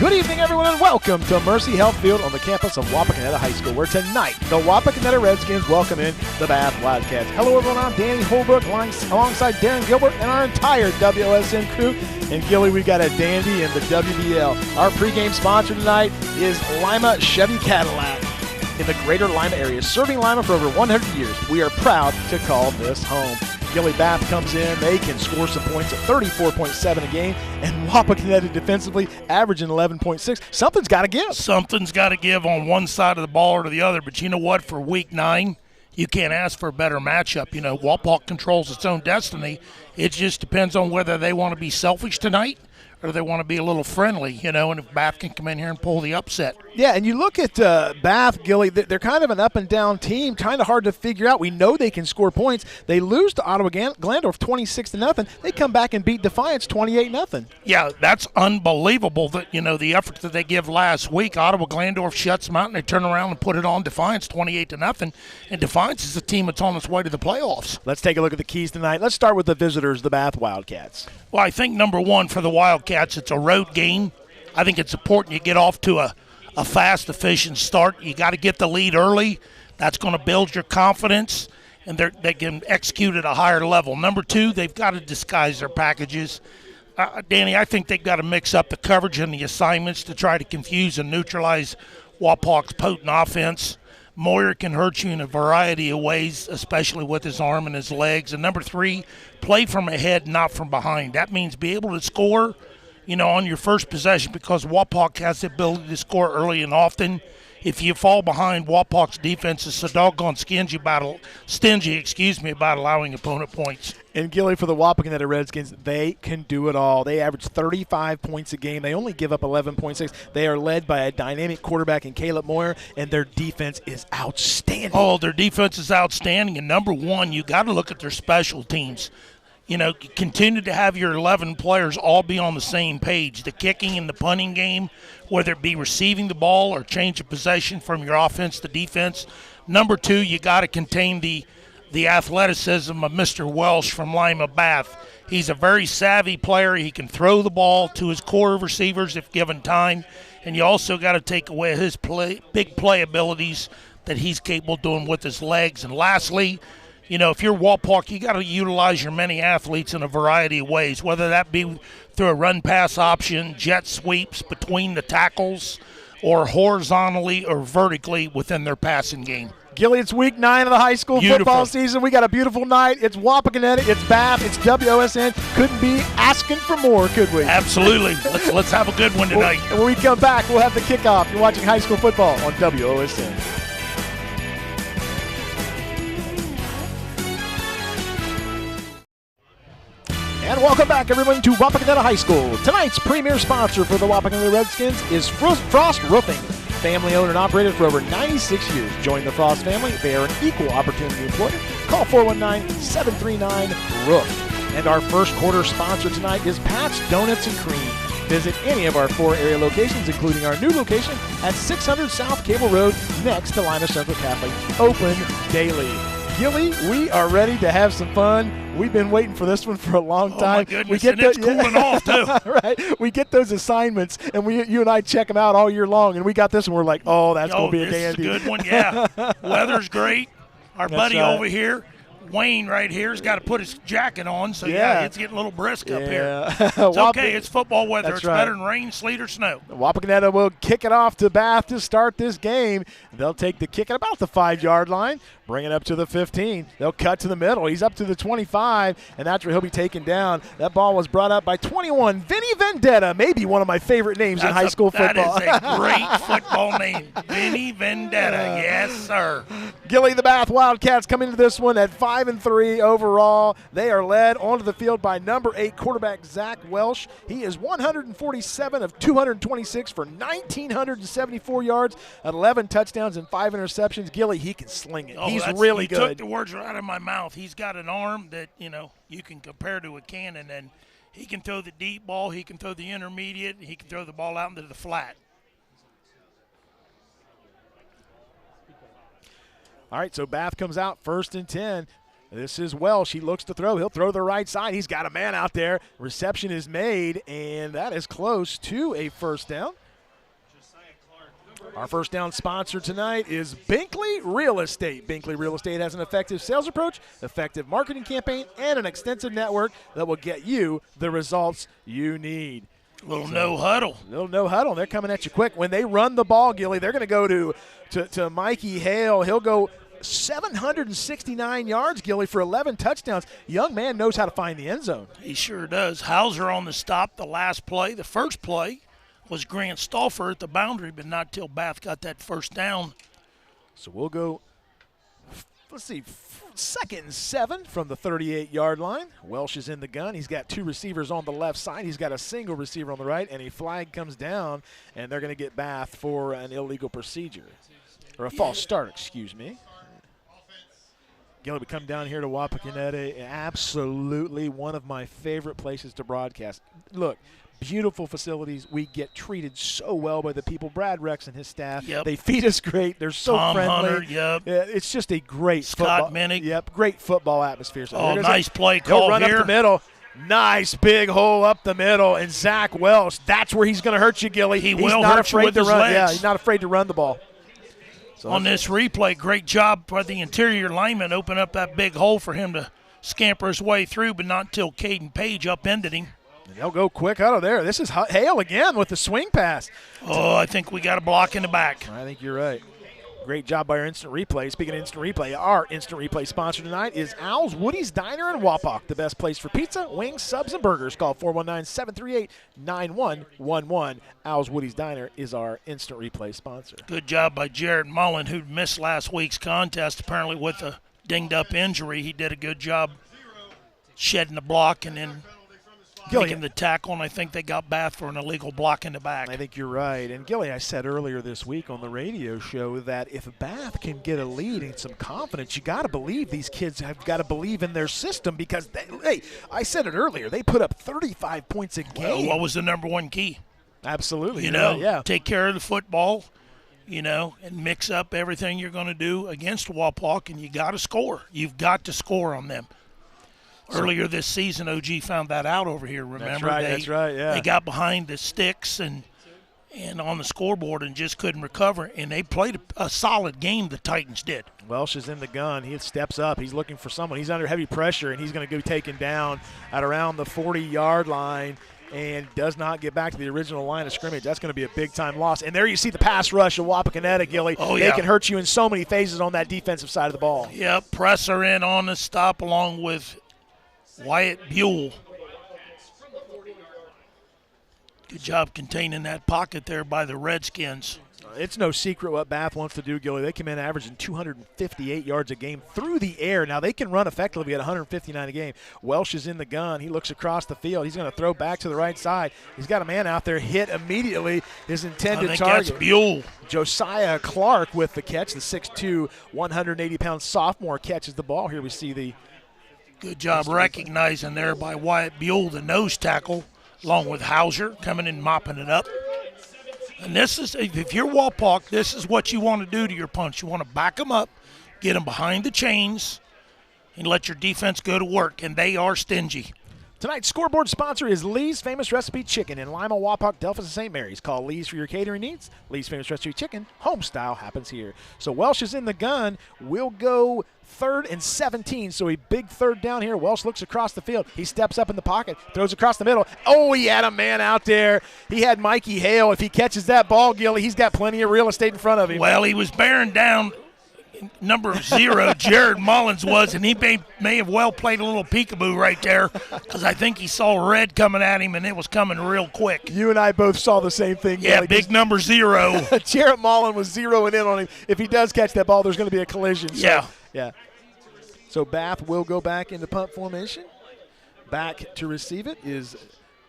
Good evening, everyone, and welcome to Mercy Health Field on the campus of Wapakoneta High School, where tonight the Wapakoneta Redskins welcome in the Bath Wildcats. Hello, everyone. I'm Danny Holbrook alongside Darren Gilbert and our entire WOSN crew. And Gilly, we've got a dandy in the WBL. Our pregame sponsor tonight is Lima Chevy Cadillac in the greater Lima area. Serving Lima for over 100 years, we are proud to call this home. Gilly, Bath comes in. They can score some points at 34.7 a game. And Wapakoneta defensively averaging 11.6. Something's got to give. Something's got to give on one side of the ball or the other. But you know what? For Week 9, you can't ask for a better matchup. You know, Wapak controls its own destiny. It just depends on whether they want to be selfish tonight or they want to be a little friendly, you know, and if Bath can come in here and pull the upset. Yeah, and you look at Bath, Gilly, they're kind of an up-and-down team, kind of hard to figure out. We know they can score points. They lose to Ottawa Glandorf 26-0. They come back and beat Defiance 28-0. Yeah, that's unbelievable that, you know, the effort that they give last week. Ottawa Glandorf shuts them out, and they turn around and put it on Defiance 28-0. And Defiance is a team that's on its way to the playoffs. Let's take a look at the keys tonight. Let's start with the visitors, the Bath Wildcats. Well, I think number one for the Wildcats, it's a road game. I think it's important you get off to a fast, efficient start. You got to get the lead early. That's going to build your confidence, and they can execute at a higher level. Number two, they've got to disguise their packages. Danny, I think they've got to mix up the coverage and the assignments to try to confuse and neutralize Wapak's potent offense. Moyer can hurt you in a variety of ways, especially with his arm and his legs. And number three, play from ahead, not from behind. That means be able to score, you know, on your first possession, because Wapak has the ability to score early and often. If you fall behind, Wapak's defense is so doggone stingy about allowing opponent points. And Gilly, for the Wapakoneta Redskins, they can do it all. They average 35 points a game. They only give up 11.6. They are led by a dynamic quarterback in Caleb Moyer, and their defense is outstanding. Oh, their defense is outstanding. And number one, you got to look at their special teams. You know, continue to have your 11 players all be on the same page. The kicking and the punting game, whether it be receiving the ball or change of possession from your offense to defense. Number two, you got to contain the athleticism of Mr. Welsh from Lima Bath. He's a very savvy player. He can throw the ball to his core of receivers if given time. And you also got to take away his big play abilities that he's capable of doing with his legs. And lastly, you know, if you're Wapak, you got to utilize your many athletes in a variety of ways, whether that be through a run-pass option, jet sweeps between the tackles, or horizontally or vertically within their passing game. Gilly, it's week 9 of the high school football season. We got a beautiful night. It's Wapakoneta, it's Bath, it's WOSN. Couldn't be asking for more, could we? Absolutely. Let's have a good one tonight. And when we come back, we'll have the kickoff. You're watching high school football on WOSN. And welcome back, everyone, to Wapakoneta High School. Tonight's premier sponsor for the Wapakoneta Redskins is Frost Roofing. Family owned and operated for over 96 years. Join the Frost family. They are an equal opportunity employer. Call 419-739-ROOF. And our first quarter sponsor tonight is Pat's Donuts and Cream. Visit any of our 4 area locations, including our new location at 600 South Cable Road next to Lima Central Catholic. Open daily. Gilly, we are ready to have some fun. We've been waiting for this one for a long time. Oh, my goodness, and it's cooling off, too. Right. We get those assignments, and you and I check them out all year long, and we got this one. We're like, oh, that's going to be a dandy. This is a good one, yeah. Weather's great. Our buddy over here, Wayne right here, has got to put his jacket on, so it's getting a little brisk up here. It's okay. It's football weather. It's better than rain, sleet, or snow. Wapakoneta will kick it off to Bath to start this game. They'll take the kick at about the 5-yard line, bring it up to the 15. They'll cut to the middle. He's up to the 25, and that's where he'll be taken down. That ball was brought up by 21, Vinny Vendetta, maybe one of my favorite names in high school football. That is a great football name, Vinny Vendetta. Yes, sir. Gilly, the Bath Wildcats come into this one at 5-3 overall. They are led onto the field by number 8 quarterback Zach Welsh. He is 147 of 226 for 1,974 yards, 11 touchdowns, and 5 interceptions. Gilly, he can sling it. He's really good. He took the words right out of my mouth. He's got an arm that, you know, you can compare to a cannon, and he can throw the deep ball, he can throw the intermediate, he can throw the ball out into the flat. All right, so Bath comes out 1st and 10. This is Welsh. He looks to throw. He'll throw the right side. He's got a man out there. Reception is made, and that is close to a first down. Our first down sponsor tonight is Binkley Real Estate. Binkley Real Estate has an effective sales approach, effective marketing campaign, and an extensive network that will get you the results you need. Little no huddle. Little no huddle. They're coming at you quick. When they run the ball, Gilly, they're going to go to Mikey Hale. He'll go 769 yards, Gilly, for 11 touchdowns. Young man knows how to find the end zone. He sure does. Hauser on the stop the last play. The first play was Grant Stauffer at the boundary, but not till Bath got that first down. So we'll go, let's see, 2nd and 7 from the 38-yard line. Welsh is in the gun. He's got 2 receivers on the left side. He's got a single receiver on the right, and a flag comes down, and they're going to get Bath for an illegal procedure, or a false start, excuse me. Gilly, we come down here to Wapakoneta, absolutely one of my favorite places to broadcast. Look, beautiful facilities. We get treated so well by the people. Brad Rex and his staff. Yep. They feed us great. They're so Tom friendly. Hunter, yep. It's just a great Scott Minnick. Yep, great football atmosphere. So nice play call run here. Up the middle. Nice big hole up the middle, and Zach Welsh. That's where he's going to hurt you, Gilly. He's will not hurt afraid you with to his run. legs. Yeah, Yeah, he's not afraid to run the ball. So on this replay, great job by the interior lineman. Open up that big hole for him to scamper his way through, but not until Caden Page upended him. And they'll go quick out of there. This is Hale again with the swing pass. Oh, I think we got a block in the back. I think you're right. Great job by our instant replay. Speaking of instant replay, our instant replay sponsor tonight is Al's Woody's Diner in Wapak, the best place for pizza, wings, subs, and burgers. Call 419-738-9111. Al's Woody's Diner is our instant replay sponsor. Good job by Jared Mullen, who missed last week's contest, apparently with a dinged-up injury. He did a good job shedding the block and then making the tackle, and I think they got Bath for an illegal block in the back. I think you're right. And, Gilly, I said earlier this week on the radio show that if Bath can get a lead and some confidence, you got to believe these kids have got to believe in their system because, I said it earlier, they put up 35 points a game. Well, what was the number one key? Absolutely. Take care of the football, and mix up everything you're going to do against Wapak, and you got to score. You've got to score on them. Earlier this season, OG found that out over here, remember? That's right, yeah. They got behind the sticks and on the scoreboard and just couldn't recover, and they played a solid game, the Titans did. Welsh is in the gun. He steps up. He's looking for someone. He's under heavy pressure, and he's going to go taken down at around the 40-yard line and does not get back to the original line of scrimmage. That's going to be a big-time loss. And there you see the pass rush of Wapakoneta, Gilly. Oh, They can hurt you in so many phases on that defensive side of the ball. Yep, presser in on the stop along with Wyatt Buell. Good job containing that pocket there by the Redskins. It's no secret what Bath wants to do, Gilly. They come in averaging 258 yards a game through the air. Now, they can run effectively at 159 a game. Welsh is in the gun. He looks across the field. He's going to throw back to the right side. He's got a man out there, hit immediately his intended I think target. That's Buell. Josiah Clark with the catch. The 6'2", 180-pound sophomore catches the ball. Here we see the good job recognizing there by Wyatt Buell, the nose tackle, along with Hauser coming in mopping it up. And this is, if you're Wapak, this is what you want to do to your punch. You want to back them up, get them behind the chains, and let your defense go to work, and they are stingy. Tonight's scoreboard sponsor is Lee's Famous Recipe Chicken in Lima, Wapak, Delphos, and St. Mary's. Call Lee's for your catering needs. Lee's Famous Recipe Chicken, home style, happens here. So Welsh is in the gun. We'll go 3rd and 17, so a big third down here. Welsh looks across the field. He steps up in the pocket, throws across the middle. Oh, he had a man out there. He had Mikey Hale. If he catches that ball, Gilly, he's got plenty of real estate in front of him. Well, he was bearing down number 0, Jared Mullins was, and he may have well played a little peekaboo right there because I think he saw red coming at him, and it was coming real quick. You and I both saw the same thing. Yeah, Gilly, big number 0. Jared Mullen was zeroing in on him. If he does catch that ball, there's going to be a collision. So, yeah. So Bath will go back into punt formation. Back to receive it is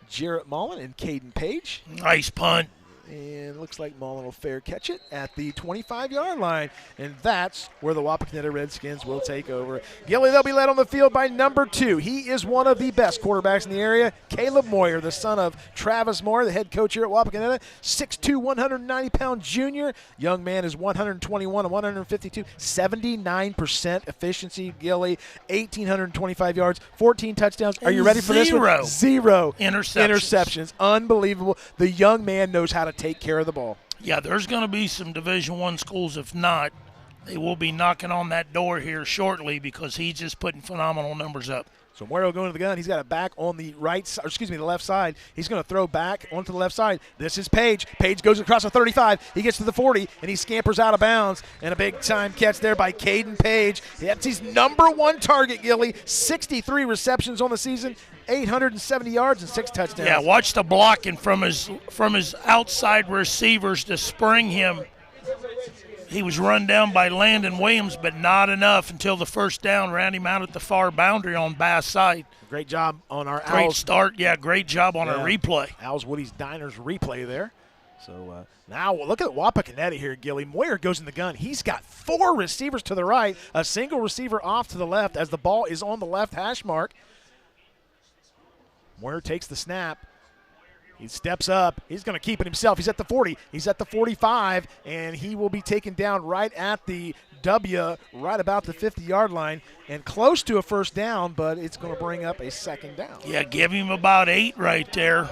Jarrett Mullen and Caden Page. Nice punt. And looks like Mullen will fair catch it at the 25-yard line. And that's where the Wapakoneta Redskins will take over. Gilly, they'll be led on the field by number 2. He is one of the best quarterbacks in the area. Caleb Moyer, the son of Travis Moyer, the head coach here at Wapakoneta. 6'2", 190-pound junior. Young man is 121 and 152. 79% efficiency, Gilly. 1,825 yards, 14 touchdowns. Are you ready for this one? 0 interceptions. Unbelievable. The young man knows how to take care of the ball. Yeah, there's going to be some Division I schools. If not, they will be knocking on that door here shortly because he's just putting phenomenal numbers up. So Muero going to the gun. He's got it back on the the left side. He's going to throw back onto the left side. This is Page. Page goes across the 35. He gets to the 40, and he scampers out of bounds. And a big-time catch there by Caden Page. That's his number one target, Gilly. 63 receptions on the season, 870 yards, and 6 touchdowns. Yeah, watch the blocking from his outside receivers to spring him. He was run down by Landon Williams, but not enough until the first down ran him out at the far boundary on Bass side. Great job on our Great Owls. start. Yeah, great job on our replay. Owls Woody's Diners replay there. So now look at Wapakoneta here, Gilly. Moyer goes in the gun. He's got 4 receivers to the right, a single receiver off to the left as the ball is on the left hash mark. Moyer takes the snap. He steps up. He's going to keep it himself. He's at the 40. He's at the 45, and he will be taken down right at the W, right about the 50-yard line, and close to a first down, but it's going to bring up a second down. Yeah, give him about 8 right there.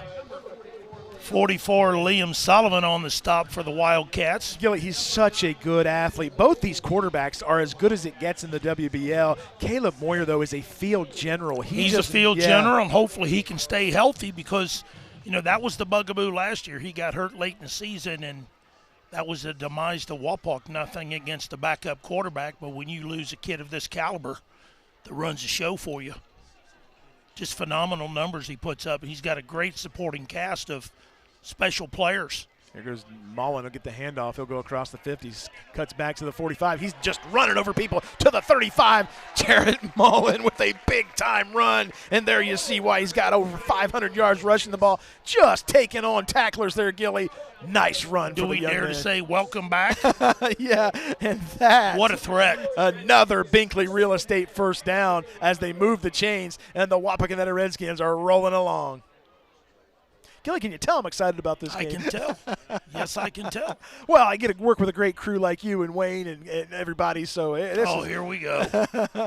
44, Liam Sullivan on the stop for the Wildcats. Gilly, he's such a good athlete. Both these quarterbacks are as good as it gets in the WBL. Caleb Moyer, though, is a field general. He's a field general, and hopefully he can stay healthy because – that was the bugaboo last year. He got hurt late in the season, and that was a demise to Wapak. Nothing against the backup quarterback, but when you lose a kid of this caliber that runs a show for you, just phenomenal numbers he puts up. He's got a great supporting cast of special players. Here goes Mullen. He'll get the handoff. He'll go across the 50s, cuts back to the 45. He's just running over people to the 35. Jarrett Mullen with a big-time run. And there you see why he's got over 500 yards rushing the ball. Just taking on tacklers there, Gilly. Nice run for the young man. Do we dare to say welcome back? Yeah, and that. What a threat. Another Binkley Real Estate first down as they move the chains, and the Wapakoneta Redskins are rolling along. Gilly, can you tell I'm excited about this game? I can tell. Yes, I can tell. Well, I get to work with a great crew like you and Wayne and everybody. So here we go.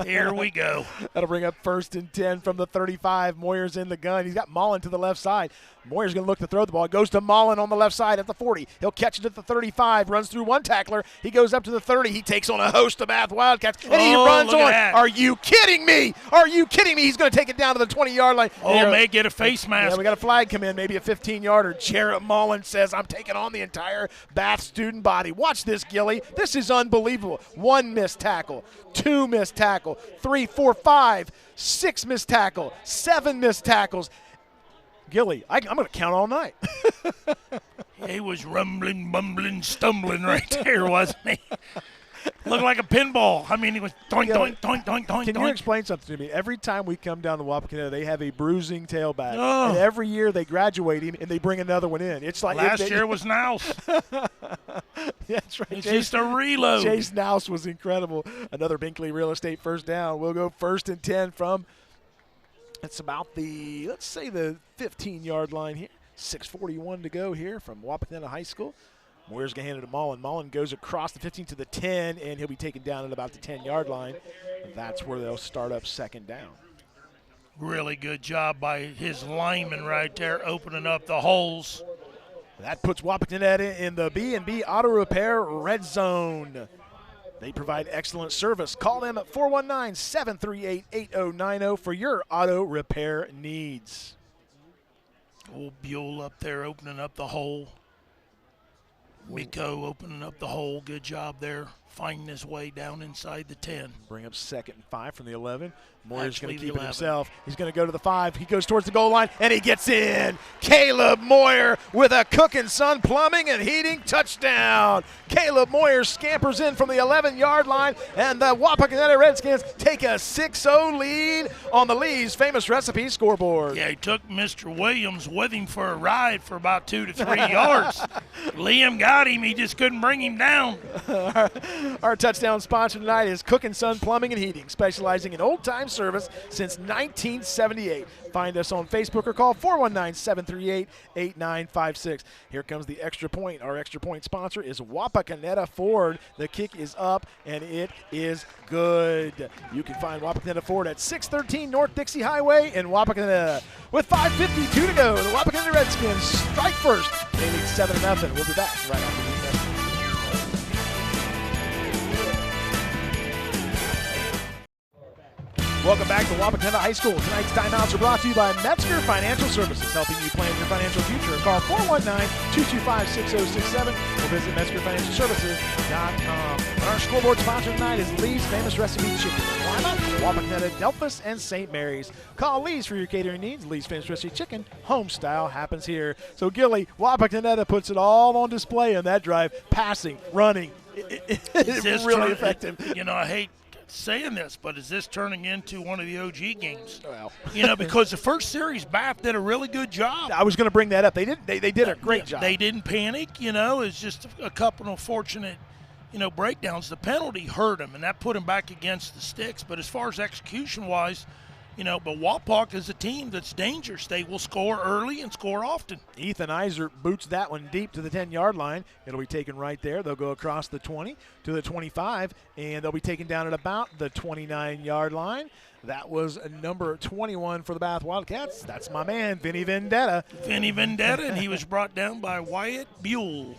Here we go. That'll bring up 1st and 10 from the 35. Moyer's in the gun. He's got Mullen to the left side. Moyer's going to look to throw the ball. It goes to Mullen on the left side at the 40. He'll catch it at the 35. Runs through one tackler. He goes up to the 30. He takes on a host of Bath Wildcats, and he runs on. Are you kidding me? Are you kidding me? He's going to take it down to the 20-yard line. May get a face mask. Yeah, we got a flag come in, maybe a 15-yarder. Jarrett Mullen says, I'm taking on the entire Bath student body. Watch this, Gilly. This is unbelievable. 1 missed tackle, 2 missed tackle, 3, 4, 5, 6 missed tackle, 7 missed tackles. Gilly, I'm going to count all night. He was rumbling, bumbling, stumbling right there, wasn't he? Looked like a pinball. I mean, he was doink, doink, doink, doink, doink. Can you explain something to me? Every time we come down to Wapakoneta, they have a bruising tailback. Oh. And every year they graduate him and they bring another one in. It's like last year was Nouse. That's right. It's just a reload. Chase Nouse was incredible. Another Binkley Real Estate first down. We'll go 1st and 10 from, it's about the, let's say the 15-yard line here. 6:41 to go here from Wapakoneta High School. Moyer's going to hand it to Mullen. Mullen goes across the 15 to the 10, and he'll be taken down at about the 10-yard line. That's where they'll start up 2nd down. Really good job by his lineman right there, opening up the holes. That puts Wapakoneta in the B&B Auto Repair Red Zone. They provide excellent service. Call them at 419-738-8090 for your auto repair needs. Old Buell up there opening up the hole. Miko opening up the hole. Good job there, finding his way down inside the 10. Bring up 2nd and 5 from the 11. Moyer's going to keep it himself. He's going to go to the 5. He goes towards the goal line, and he gets in. Caleb Moyer with a Cook & Son Plumbing and Heating touchdown. Caleb Moyer scampers in from the 11-yard line, and the Wapakoneta Redskins take a 6-0 lead on the Lee's Famous Recipe scoreboard. Yeah, he took Mr. Williams with him for a ride for about 2 to 3 yards. Liam got him. He just couldn't bring him down. Our touchdown sponsor tonight is Cook & Son Plumbing and Heating, specializing in old-time service since 1978. Find us on Facebook or call 419-738-8956. Here comes the extra point. Our extra point sponsor is Wapakoneta Ford. The kick is up, and it is good. You can find Wapakoneta Ford at 613 North Dixie Highway in Wapakoneta. With 5:52 to go, the Wapakoneta Redskins strike first. They lead 7-0. We'll be back right after these messages. Welcome back to Wapakoneta High School. Tonight's timeouts are brought to you by Metzger Financial Services, helping you plan your financial future. Call 419-225-6067 or visit MetzgerFinancialServices.com. And our scoreboard sponsor tonight is Lee's Famous Recipe Chicken. Lima, Wapakoneta, Delphus, and St. Mary's. Call Lee's for your catering needs. Lee's Famous Recipe Chicken, home style, happens here. So, Gilly, Wapakoneta puts it all on display on that drive. Passing, running. It's really effective. I hate saying this, but is this turning into one of the OG games? Well, because the first series, Bath did a really good job. I was going to bring that up. They did a great job. They didn't panic. It's just a couple of fortunate, breakdowns. The penalty hurt them, and that put them back against the sticks. But as far as execution-wise, but Wapak is a team that's dangerous. They will score early and score often. Ethan Iser boots that one deep to the 10-yard line. It'll be taken right there. They'll go across the 20 to the 25, and they'll be taken down at about the 29-yard line. That was number 21 for the Bath Wildcats. That's my man, Vinny Vendetta. And he was brought down by Wyatt Buell.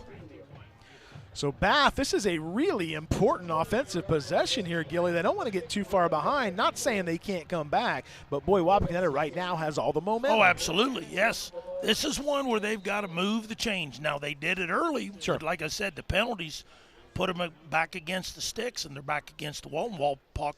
So Bath, this is a really important offensive possession here, Gilly. They don't want to get too far behind. Not saying they can't come back, but boy, Wapakoneta right now has all the momentum. Oh, absolutely, yes. This is one where they've got to move the chains. Now, they did it early. Sure. But like I said, the penalties put them back against the sticks, and they're back against the wall. And Wapak,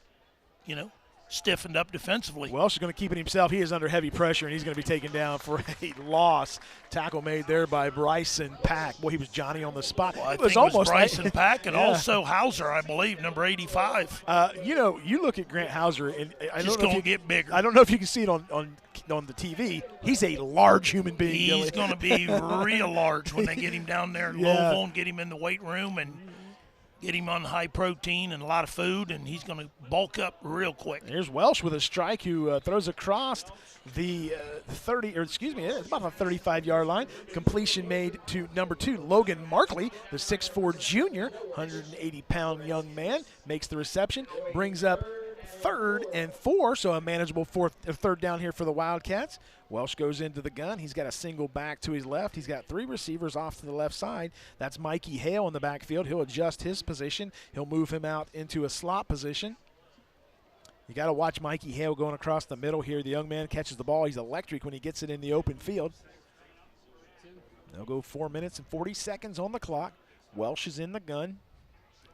stiffened up defensively. Welsh is going to keep it himself. He is under heavy pressure, and he's going to be taken down for a loss. Tackle made there by Bryson Pack. Boy, he was Johnny on the spot. Well, it was almost Bryson Pack and also Hauser, I believe, number 85. You look at Grant Hauser, and I don't know if get bigger. I don't know if you can see it on the TV. He's a large human being. He's going to be real large when they get him down there in Louisville and get him in the weight room and get him on high protein and a lot of food, and he's going to bulk up real quick. Here's Welsh with a strike who throws across the it's about the 35-yard line. Completion made to number 2, Logan Markley, the 6'4 junior, 180-pound young man, makes the reception, brings up 3rd and 4, so a manageable third down here for the Wildcats. Welsh goes into the gun. He's got a single back to his left. He's got 3 receivers off to the left side. That's Mikey Hale in the backfield. He'll adjust his position. He'll move him out into a slot position. You got to watch Mikey Hale going across the middle here. The young man catches the ball. He's electric when he gets it in the open field. They'll go 4 minutes and 40 seconds on the clock. Welsh is in the gun.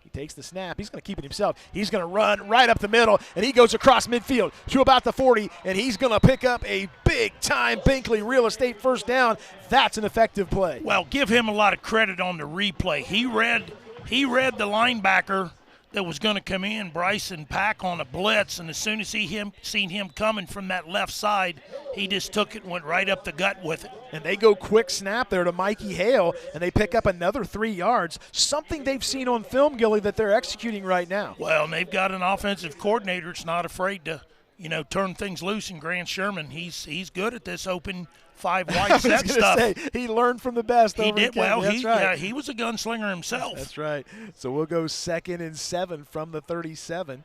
He takes the snap. He's going to keep it himself. He's going to run right up the middle, and he goes across midfield to about the 40, and he's going to pick up a big-time Binkley real estate first down. That's an effective play. Well, give him a lot of credit on the replay. He read the linebacker that was going to come in, Bryson Pack, on a blitz, and as soon as seen him coming from that left side, he just took it and went right up the gut with it. And they go quick snap there to Mikey Hale, and they pick up another 3 yards, something they've seen on film, Gilly, that they're executing right now. Well, and they've got an offensive coordinator that's not afraid to, turn things loose in Grant Sherman. He's good at this open 5 wide set stuff. Say, he learned from the best. He did well. Right. He was a gunslinger himself. That's right. So we'll go 2nd and 7 from the 37.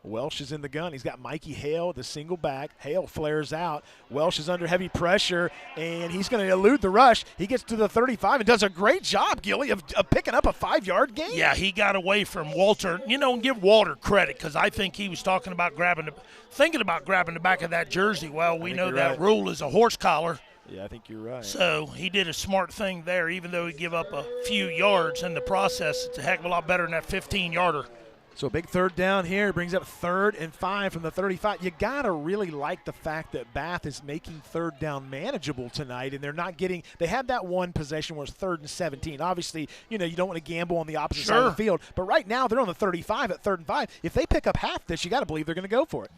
Welsh is in the gun. He's got Mikey Hale, the single back. Hale flares out. Welsh is under heavy pressure, and he's going to elude the rush. He gets to the 35 and does a great job, Gilly, of picking up a 5-yard gain. Yeah, he got away from Walter. Give Walter credit, because I think he was thinking about grabbing the back of that jersey. Well, we know that rule is a horse collar. Yeah, I think you're right. So he did a smart thing there, even though he gave up a few yards in the process. It's a heck of a lot better than that 15-yarder. So a big third down here, brings up 3rd and 5 from the 35. You got to really like the fact that Bath is making third down manageable tonight, and they're not getting – they had that one possession where it's 3rd and 17. Obviously, you don't want to gamble on the opposite side of the field. But right now they're on the 35 at 3rd and 5. If they pick up half this, you got to believe they're going to go for it.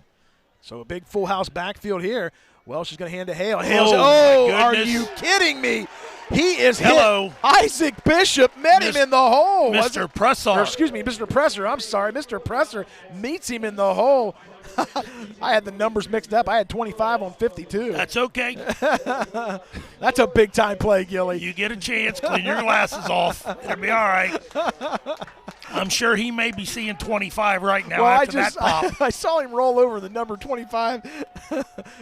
So a big full house backfield here. Welsh is going to hand to Hale. Are you kidding me? He is hit. Isaac Bishop met him in the hole. Mr. Presser. Mr. Presser. I'm sorry. Mr. Presser meets him in the hole. I had the numbers mixed up. I had 25 on 52. That's okay. That's a big-time play, Gilly. You get a chance, clean your glasses off. It'll be all right. I'm sure he may be seeing 25 right now Well, after that pop. I saw him roll over the number 25.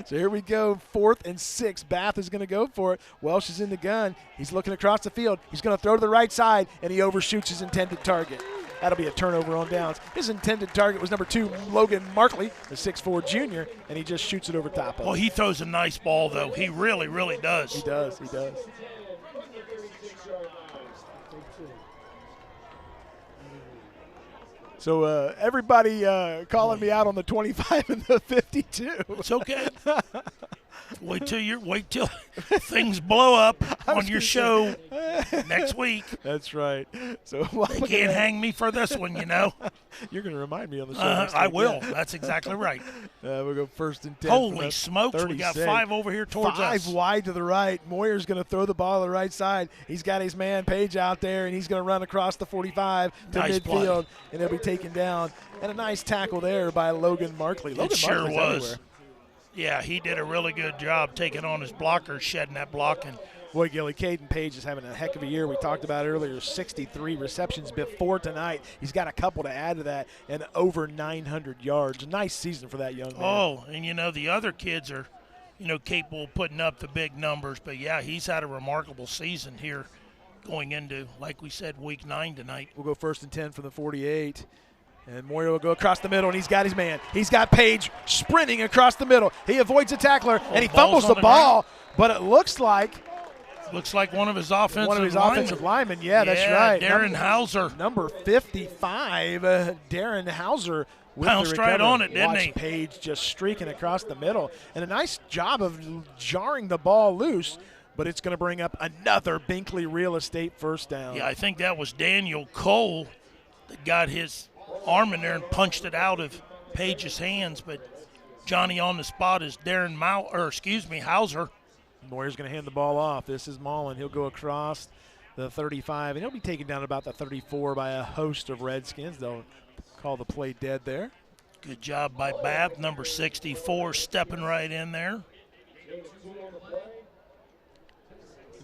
So here we go, 4th and 6. Bath is going to go for it. Welsh is in the gun. He's looking across the field. He's going to throw to the right side, and he overshoots his intended target. That'll be a turnover on downs. His intended target was number 2, Logan Markley, the 6'4 junior, and he just shoots it over top of Well, it. he throws a nice ball, though. He really, really does. He does. So everybody calling me out on the 25 and the 52. It's okay. Wait till things blow up on your show next week. That's right. So They can't hang me for this one, you know. You're going to remind me on the show. Next I week. will. Yeah. That's exactly right. We'll go 1st and 10. Holy smokes, we got 5 over here towards us. 5 wide to the right. Moyer's going to throw the ball to the right side. He's got his man Page out there, and he's going to run across the 45 to Nice midfield, play. and he'll be taken down. And a nice tackle there by Logan Markley. Logan sure Markley's was. everywhere. Yeah, he did a really good job taking on his blockers, shedding that blocking. Boy, Gilly, Caden Page is having a heck of a year. We talked about earlier, 63 receptions before tonight. He's got a couple to add to that, and over 900 yards. Nice season for that young man. Oh, and, the other kids are, capable of putting up the big numbers. But, yeah, he's had a remarkable season here going into, like we said, week 9 tonight. We'll go 1st and 10 from the 48. And Moyer will go across the middle, and he's got his man. He's got Page sprinting across the middle. He avoids a tackler, and he fumbles the ball. But it looks like one of his offensive linemen. Yeah, that's right. Darren Hauser. Number 55, Darren Hauser. Pounced right on it, didn't he? Page just streaking across the middle. And a nice job of jarring the ball loose. But it's going to bring up another Binkley Real Estate first down. Yeah, I think that was Daniel Cole that got his arm in there and punched it out of Page's hands. But Johnny on the spot is Hauser. Moyer's going to hand the ball off. This is Mullen. He'll go across the 35, and he'll be taken down about the 34 by a host of Redskins. They'll call the play dead there. Good job by Bath, number 64, stepping right in there.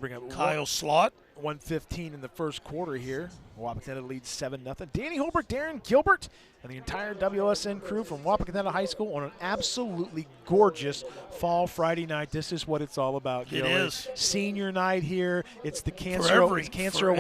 Bring up Kyle Slott. 1:15 in the first quarter here. Wapakoneta leads 7-0. Danny Holbrook, Darren Gilbert, and the entire WSN crew from Wapakoneta High School on an absolutely gorgeous fall Friday night. This is what it's all about. It is. Senior night here. It's the cancer for awareness. Cancer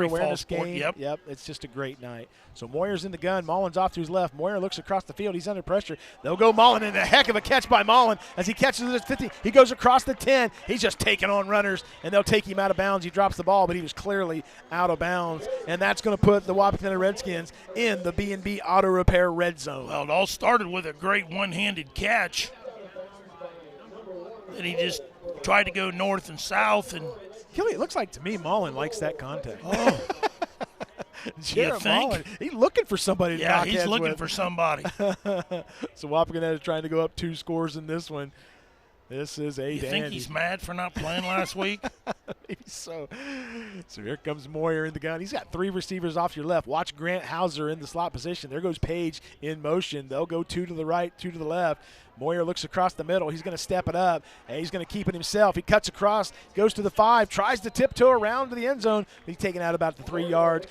every awareness fall sport, game. Yep. It's just a great night. So Moyer's in the gun. Mullen's off to his left. Moyer looks across the field. He's under pressure. They'll go Mullen, and a heck of a catch by Mullen as he catches it at 50. He goes across the 10. He's just taking on runners, and they'll take him out of bounds. He drops the ball, but he was clearly out of bounds, and that's going to put the Wapakoneta Redskins in the B&B Auto Repair red zone. Well, it all started with a great one-handed catch. And he just tried to go north and south, and Kelly, it looks like to me Mullen likes that contact. oh, Jared Mullen, he's looking for somebody to knock he's heads looking with. for somebody. So Wapakoneta is trying to go up 2 scores in this one. This is a You think he's mad for not playing last week? Maybe so. So here comes Moyer in the gun. He's got 3 receivers off your left. Watch Grant Hauser in the slot position. There goes Page in motion. They'll go 2 to the right, 2 to the left. Moyer looks across the middle. He's going to step it up, and he's going to keep it himself. He cuts across, goes to the 5, tries to tiptoe around to the end zone. He's taken out about the 3 yards.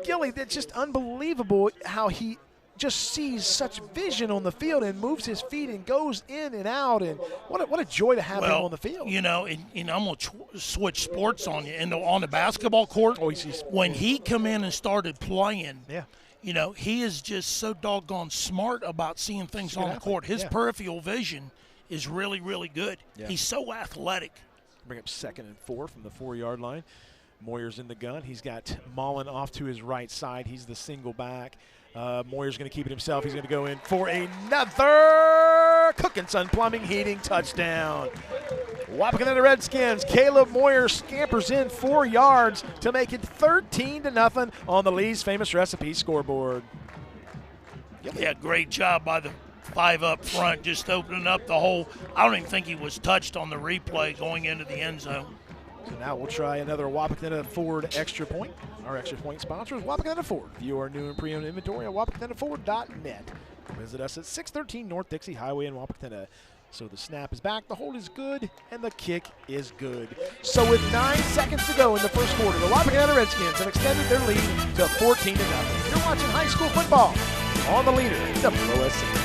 Gilly, that's just unbelievable how he just sees such vision on the field and moves his feet and goes in and out. And what a joy to have him on the field. And I'm going to switch sports on you. And on the basketball court, when he come in and started playing, he is just so doggone smart about seeing things on the court. His peripheral vision is really, really good. Yeah. He's so athletic. Bring up 2nd and 4 from the 4-yard line. Moyer's in the gun. He's got Mullen off to his right side. He's the single back. Moyer's going to keep it himself. He's going to go in for another Cook & Son Plumbing Heating touchdown. Wapakoneta Redskins, Caleb Moyer scampers in 4 yards to make it 13-0 on the Lee's Famous Recipes scoreboard. Yeah, great job by the 5 up front, just opening up the hole. I don't even think he was touched on the replay going into the end zone. So now we'll try another Wapakoneta Ford Extra Point. Our Extra Point sponsor is Wapakoneta Ford. View our new and pre-owned inventory at wapakonetaford.net. Visit us at 613 North Dixie Highway in Wapakoneta. So the snap is back, the hold is good, and the kick is good. So with 9 seconds to go in the first quarter, the Wapakoneta Redskins have extended their lead to 14-0. You're watching high school football on the leader, WOSC.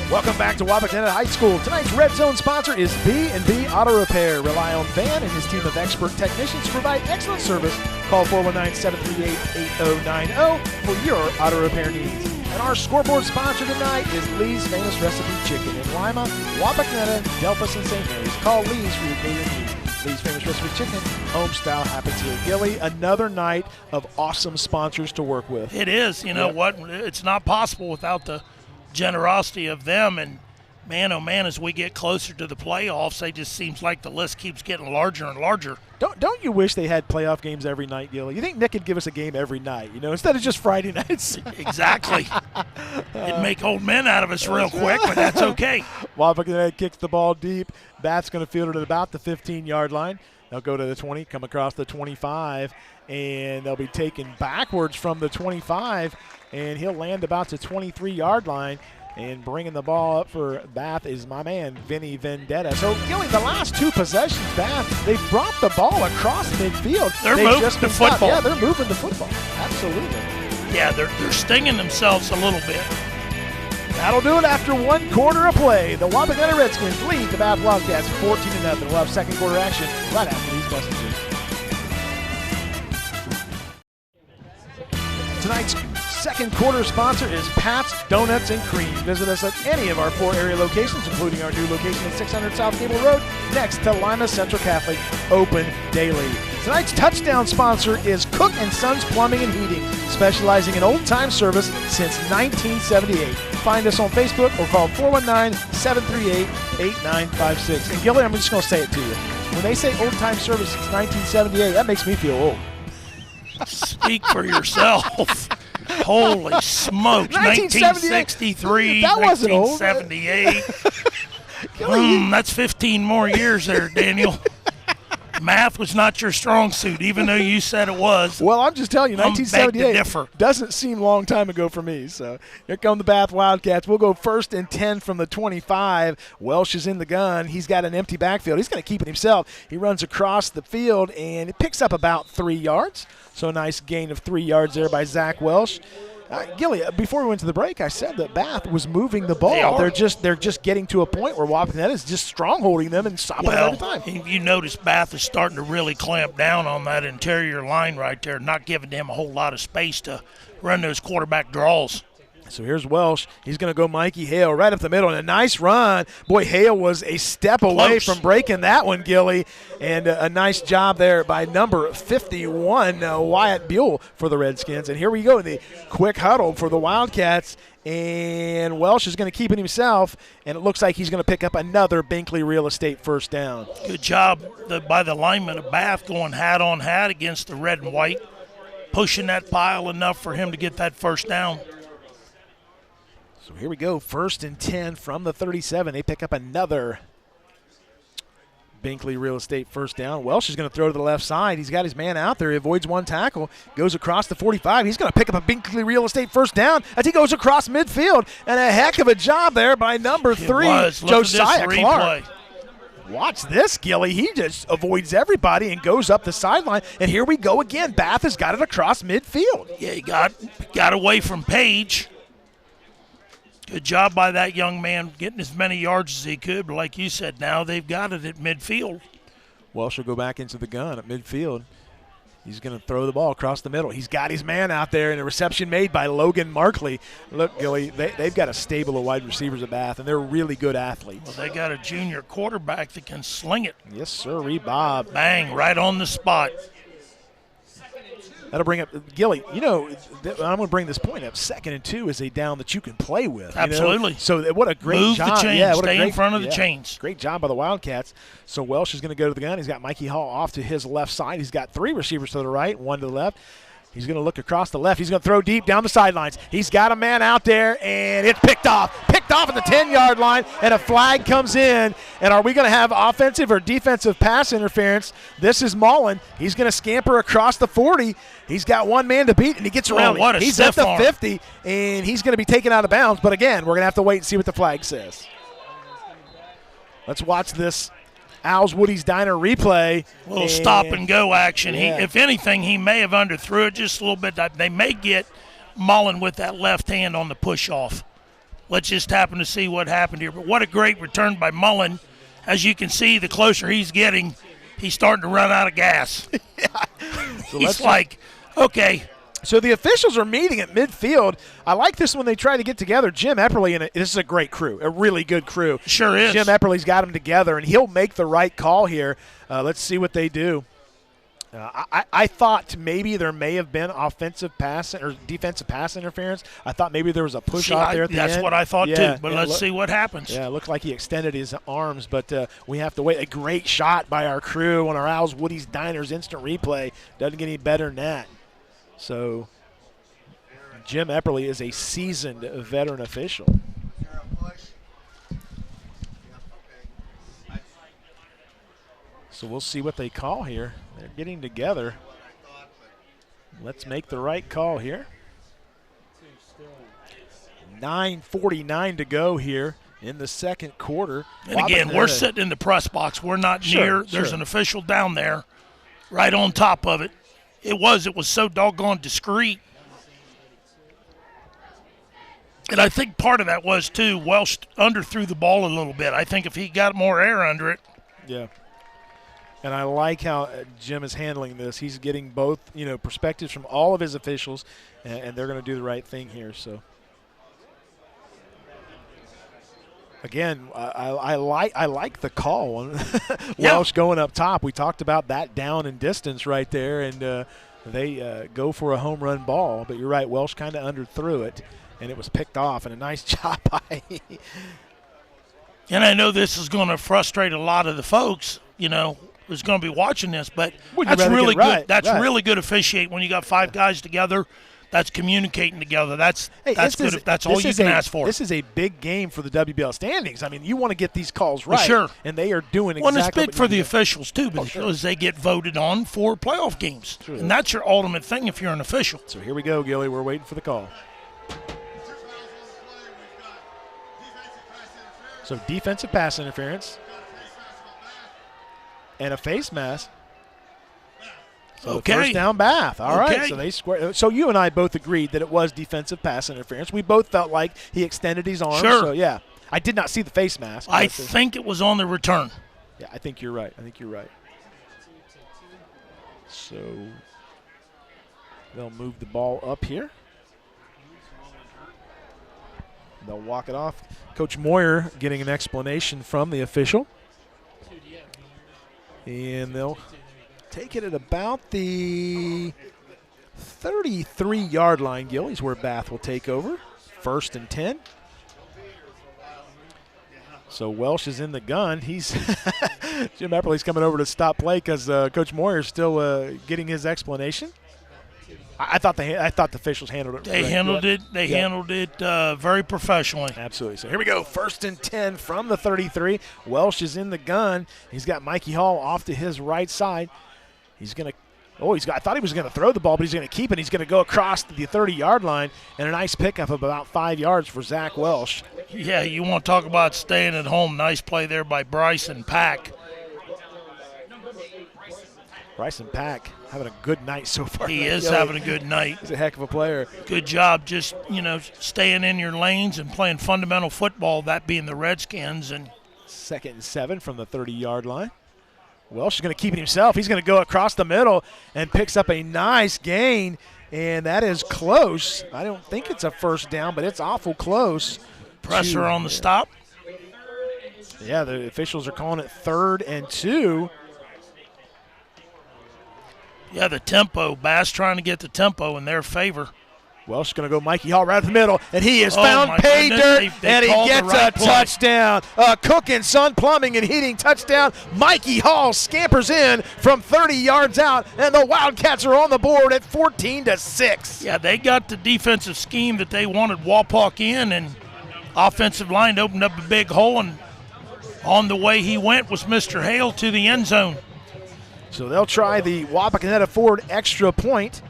Welcome back to Wapakoneta High School. Tonight's Red Zone sponsor is B&B Auto Repair. Rely on Van and his team of expert technicians to provide excellent service. Call 419-738-8090 for your auto repair needs. And our scoreboard sponsor tonight is Lee's Famous Recipe Chicken in Lima, Wapakoneta, Delphus, and St. Mary's. Call Lee's for your catering needs. Lee's Famous Recipe Chicken, home style happens here. Gilly, another night of awesome sponsors to work with. It is. You know what? It's not possible without the generosity of them, and man, oh man, as we get closer to the playoffs, it just seems like the list keeps getting larger and larger. Don't you wish they had playoff games every night, Gilly? You think Nick could give us a game every night, instead of just Friday nights? Exactly. It'd make old men out of us real quick, but that's okay. Wapakoneta kicks the ball deep. Bath's going to field it at about the 15-yard line. They'll go to the 20, come across the 25, and they'll be taken backwards from the 25, and he'll land about the 23-yard line. And bringing the ball up for Bath is my man, Vinny Vendetta. So, Gilly, the last two possessions, Bath, they've brought the ball across midfield. They're moving the football. Yeah, they're moving the football. Absolutely. Yeah, they're stinging themselves a little bit. That'll do it after 1 quarter of play. The Wapakoneta Redskins lead the Bath Wildcats 14-0. We'll have second quarter action right after these messages. Tonight's second quarter sponsor is Pat's Donuts and Cream. Visit us at any of our 4 area locations, including our new location at 600 South Gable Road, next to Lima Central Catholic, open daily. Tonight's touchdown sponsor is Cook & Sons Plumbing and Heating, specializing in old-time service since 1978. Find us on Facebook or call 419-738-8956. And Gilly, I'm just going to say it to you. When they say old-time service since 1978, that makes me feel old. Speak for yourself. Holy smokes. 1963, that wasn't 1978. That's 15 more years there, Daniel. Math was not your strong suit, even though you said it was. Well, I'm just telling you, 1978 doesn't seem a long time ago for me. So here come the Bath Wildcats. We'll go 1st and 10 from the 25. Welsh is in the gun. He's got an empty backfield. He's going to keep it himself. He runs across the field, and it picks up about 3 yards. So a nice gain of 3 yards there by Zach Welsh. Gilly, before we went to the break, I said that Bath was moving the ball. They're just getting to a point where Wapakoneta is just strongholding them and stopping them every time. You notice Bath is starting to really clamp down on that interior line right there, not giving them a whole lot of space to run those quarterback draws. So here's Welsh. He's going to go Mikey Hale right up the middle, and a nice run. Boy, Hale was a step away from breaking that one, Gilly. And a nice job there by number 51, Wyatt Buell for the Redskins. And here we go, the quick huddle for the Wildcats. And Welsh is going to keep it himself, and it looks like he's going to pick up another Binkley Real Estate first down. Good job by the lineman of Bath going hat on hat against the red and white, pushing that pile enough for him to get that first down. So here we go, 1st and 10 from the 37. They pick up another Binkley Real Estate first down. Welsh is going to throw to the left side. He's got his man out there. He avoids one tackle, goes across the 45. He's going to pick up a Binkley Real Estate first down as he goes across midfield. And a heck of a job there by number 3, Josiah Clark. Watch this, Gilly. He just avoids everybody and goes up the sideline. And here we go again. Bath has got it across midfield. Yeah, he got away from Page. Good job by that young man getting as many yards as he could. But like you said, now they've got it at midfield. Welsh will go back into the gun at midfield. He's going to throw the ball across the middle. He's got his man out there, and a reception made by Logan Markley. Look, Gilly, they've got a stable of wide receivers at Bath, and they're really good athletes. Well, they got a junior quarterback that can sling it. Yes, sir, Bob. Bang, right on the spot. That'll bring up Gilly. I'm going to bring this point up. 2nd and 2 is a down that you can play with. Absolutely. So what a great job. Move the chains. Yeah, Stay in front of the chains. Great job by the Wildcats. So Welsh is going to go to the gun. He's got Mikey Hall off to his left side. He's got 3 receivers to the right, 1 to the left. He's going to look across the left. He's going to throw deep down the sidelines. He's got a man out there, and it's picked off. Picked off at the 10-yard line, and a flag comes in. And are we going to have offensive or defensive pass interference? This is Mullen. He's going to scamper across the 40. He's got one man to beat, and he gets around. He's at the 50, and he's going to be taken out of bounds. But, again, we're going to have to wait and see what the flag says. Let's watch this Al's Woody's Diner replay. A little stop-and-go action. Yeah. If anything, he may have underthrew it just a little bit. They may get Mullen with that left hand on the push-off. Let's just happen to see what happened here. But what a great return by Mullen. As you can see, the closer he's getting, he's starting to run out of gas. So he's like, okay. So the officials are meeting at midfield. I like this when they try to get together. Jim Epperly, and this is a great crew, a really good crew. Sure is. Jim Epperly's got them together, and he'll make the right call here. Let's see what they do. I thought maybe there may have been offensive pass or defensive pass interference. I thought maybe there was a push out there at the end. That's what I thought too, but let's see what happens. Yeah, it looked like he extended his arms, but we have to wait. A great shot by our crew on our Al's Woody's Diners instant replay. Doesn't get any better than that. So Jim Epperly is a seasoned veteran official. So we'll see what they call here. They're getting together. Let's make the right call here. 9:49 to go here in the second quarter. And again, we're sitting in the press box. We're not near. There's an official down there right on top of it. It was so doggone discreet. And I think part of that was, too, Welsh underthrew the ball a little bit. I think if he got more air under it. Yeah. And I like how Jim is handling this. He's getting both, perspectives from all of his officials, and they're going to do the right thing here. So, again, I like the call on Welsh going up top. We talked about that down and distance right there, and they go for a home run ball. But you're right, Welsh kind of underthrew it, and it was picked off, and a nice job by. And I know this is going to frustrate a lot of the folks, who's going to be watching this, but that's really good. Right, that's really good officiate when you got five guys together. That's communicating together. That's good. That's all you can ask for. This is a big game for the WBL standings. I mean, you want to get these calls right, sure. And they are doing exactly. Well, it's big for the officials too, because they get voted on for playoff games, and that's your ultimate thing if you're an official. So here we go, Gilly. We're waiting for the call. So defensive pass interference and a face mask. So first down Bath. All right. So they square. So you and I both agreed that it was defensive pass interference. We both felt like he extended his arm. Sure. So yeah, I did not see the face mask. I think it was on the return. Yeah, I think you're right. So they'll move the ball up here. They'll walk it off. Coach Moyer getting an explanation from the official. And they'll take it at about the 33-yard line, Gillies, where Bath will take over. 1st and 10. So Welsh is in the gun. He's Jim Epperly's coming over to stop play because Coach Moyer's still getting his explanation. I thought the officials handled it. They handled it very professionally. Absolutely. So here we go. 1st and 10 from the 33. Welsh is in the gun. He's got Mikey Hall off to his right side. He's going to. I thought he was going to throw the ball, but he's going to keep it. He's going to go across the 30-yard line, and a nice pickup of about 5 yards for Zach Welsh. Yeah, you want to talk about staying at home. Nice play there by Bryson Pack. Bryson Pack having a good night so far. He is having a good night. He's a heck of a player. Good job just, staying in your lanes and playing fundamental football, that being the Redskins. And 2nd and 7 from the 30-yard line. Welsh is going to keep it himself. He's going to go across the middle and picks up a nice gain, and that is close. I don't think it's a first down, but it's awful close. Pressure on the stop. Yeah, the officials are calling it 3rd and 2. Yeah, the tempo. Bass trying to get the tempo in their favor. Welsh going to go Mikey Hall right in the middle, and he is found pay dirt, and he gets a touchdown. Cook and Son Plumbing and Heating touchdown. Mikey Hall scampers in from 30 yards out, and the Wildcats are on the board at 14-6. Yeah, they got the defensive scheme that they wanted Wapak in, and offensive line opened up a big hole, and on the way he went was Mr. Hale to the end zone. So they'll try the Wapakoneta Ford extra point.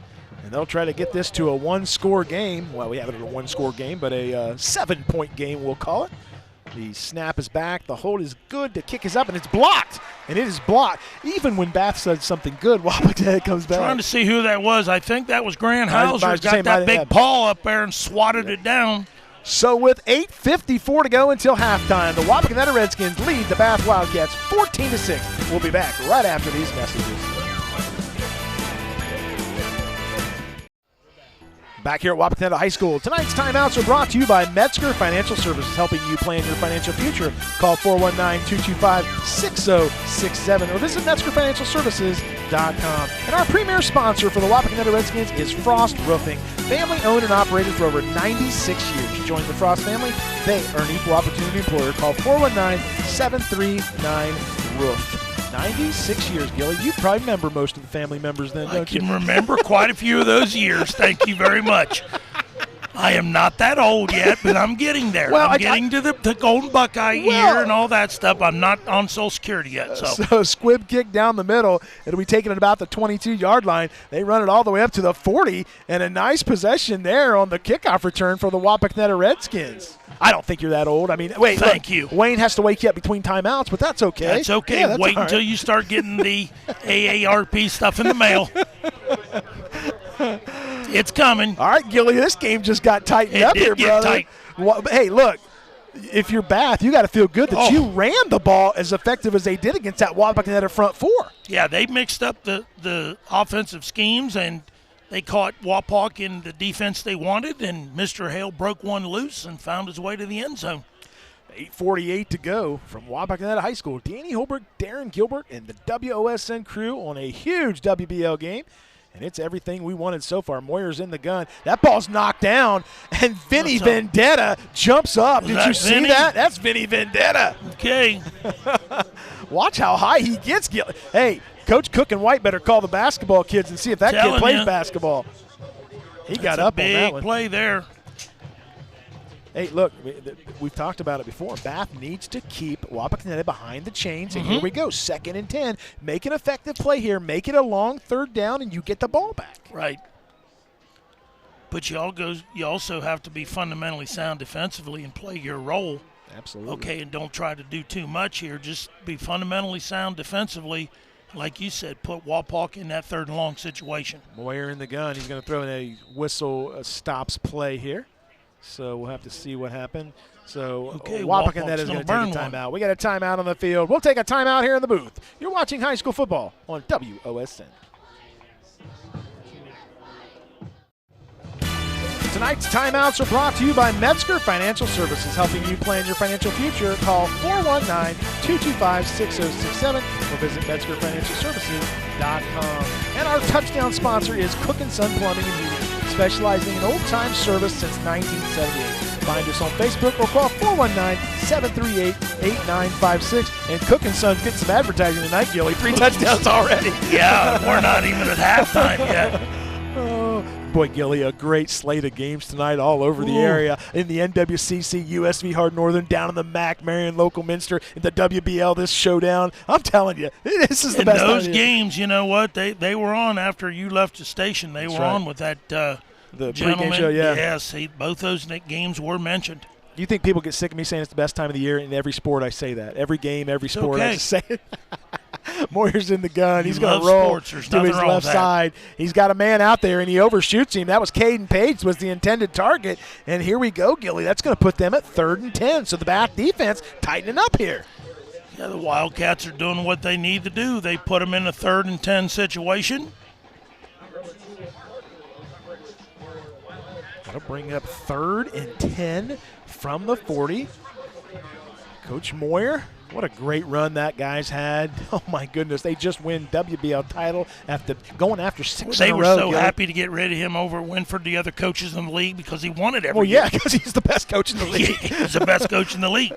And they'll try to get this to a one-score game. Well, we have it at a one-score game, but a 7-point game, we'll call it. The snap is back. The hold is good. The kick is up, and it's blocked. And it is blocked. Even when Bath said something good, Wapakoneta comes back. Trying to see who that was. I think that was Grant Hauser. Got that big paw up there and swatted it down. So with 8:54 to go until halftime, the Wapakoneta Redskins lead the Bath Wildcats 14-6. We'll be back right after these messages. Back here at Wapakoneta High School, tonight's timeouts are brought to you by Metzger Financial Services, helping you plan your financial future. Call 419-225-6067 or visit MetzgerFinancialServices.com. And our premier sponsor for the Wapakoneta Redskins is Frost Roofing, family owned and operated for over 96 years. Join the Frost family. They are an equal opportunity employer. Call 419-739-ROOF. 96 years, Gilly. You probably remember most of the family members then, don't you? I can remember quite a few of those years. Thank you very much. I am not that old yet, but I'm getting there. Well, I'm getting to the Golden Buckeye year and all that stuff. I'm not on Social Security yet. So squib kick down the middle. It'll be taken at about the 22-yard line. They run it all the way up to the 40, and a nice possession there on the kickoff return for the Wapakoneta Redskins. I don't think you're that old. I mean, wait. Thank you. Wayne has to wake you up between timeouts, but that's okay. That's okay. Yeah, that's wait until you start getting the AARP stuff in the mail. It's coming. All right, Gilly, this game just got tightened up here, brother. Tight. Well, hey, look, if you're Bath, you got to feel good that you ran the ball as effective as they did against that Wapakoneta front four. Yeah, they mixed up the offensive schemes, and they caught Wapak in the defense they wanted, and Mr. Hale broke one loose and found his way to the end zone. 8:48 to go from Wapakoneta High School. Danny Holbrook, Darren Gilbert, and the WOSN crew on a huge WBL game. And it's everything we wanted so far. Moyer's in the gun. That ball's knocked down, and Vinny Vendetta jumps up. Did you see that? That's Vinny Vendetta. Okay. Watch how high he gets. Hey, Coach Cook and White better call the basketball kids and see if that kid plays basketball. He got up on that one. Big play there. Hey, look, we've talked about it before. Bath needs to keep Wapakoneta behind the chains, and here we go, 2nd and 10. Make an effective play here. Make it a long 3rd down, and you get the ball back. Right. But you also have to be fundamentally sound defensively and play your role. Absolutely. Okay, and don't try to do too much here. Just be fundamentally sound defensively. Like you said, put Wapak in that 3rd and long situation. Moyer in the gun. He's going to throw in a whistle stops play here. So we'll have to see what happened. So Wapakoneta is going to take a timeout. We got a timeout on the field. We'll take a timeout here in the booth. You're watching high school football on WOSN. Tonight's timeouts are brought to you by Metzger Financial Services, helping you plan your financial future. Call 419-225-6067 or visit MetzgerFinancialServices.com. And our touchdown sponsor is Cook and Son Plumbing and Heating, specializing in old-time service since 1978. Find us on Facebook or call 419-738-8956. And Cook and Son's getting some advertising tonight, Gilly. 3 touchdowns already. Yeah, we're not even at halftime yet. Oh, boy, Gilly, a great slate of games tonight all over the area. In the NWCC, USV Hard Northern, down in the MAC, Marion Local Minster, in the WBL, this showdown. I'm telling you, this is the best. And those games, you know what, they were on after you left the station. They were on with that the gentleman. Pregame show, yeah. Yes, both those games were mentioned. Do you think people get sick of me saying it's the best time of the year? In every sport, I say that. Every game, every sport, I just say it. Moyer's in the gun. He's going to roll to his left side. He's got a man out there, and he overshoots him. That was Caden Page was the intended target. And here we go, Gilly. That's going to put them at 3rd and 10. So the Bath defense tightening up here. Yeah, the Wildcats are doing what they need to do. They put them in a 3rd and 10 situation. That'll bring up 3rd and 10 from the 40. Coach Moyer What a great run that guy's had. Oh, my goodness. They just win WBL title after going after 6 They in a were row. so happy to get rid of him over Winford, the other coaches in the league, because he won it every Well, year. yeah, because he's the best coach in the league. He's the best coach in the league.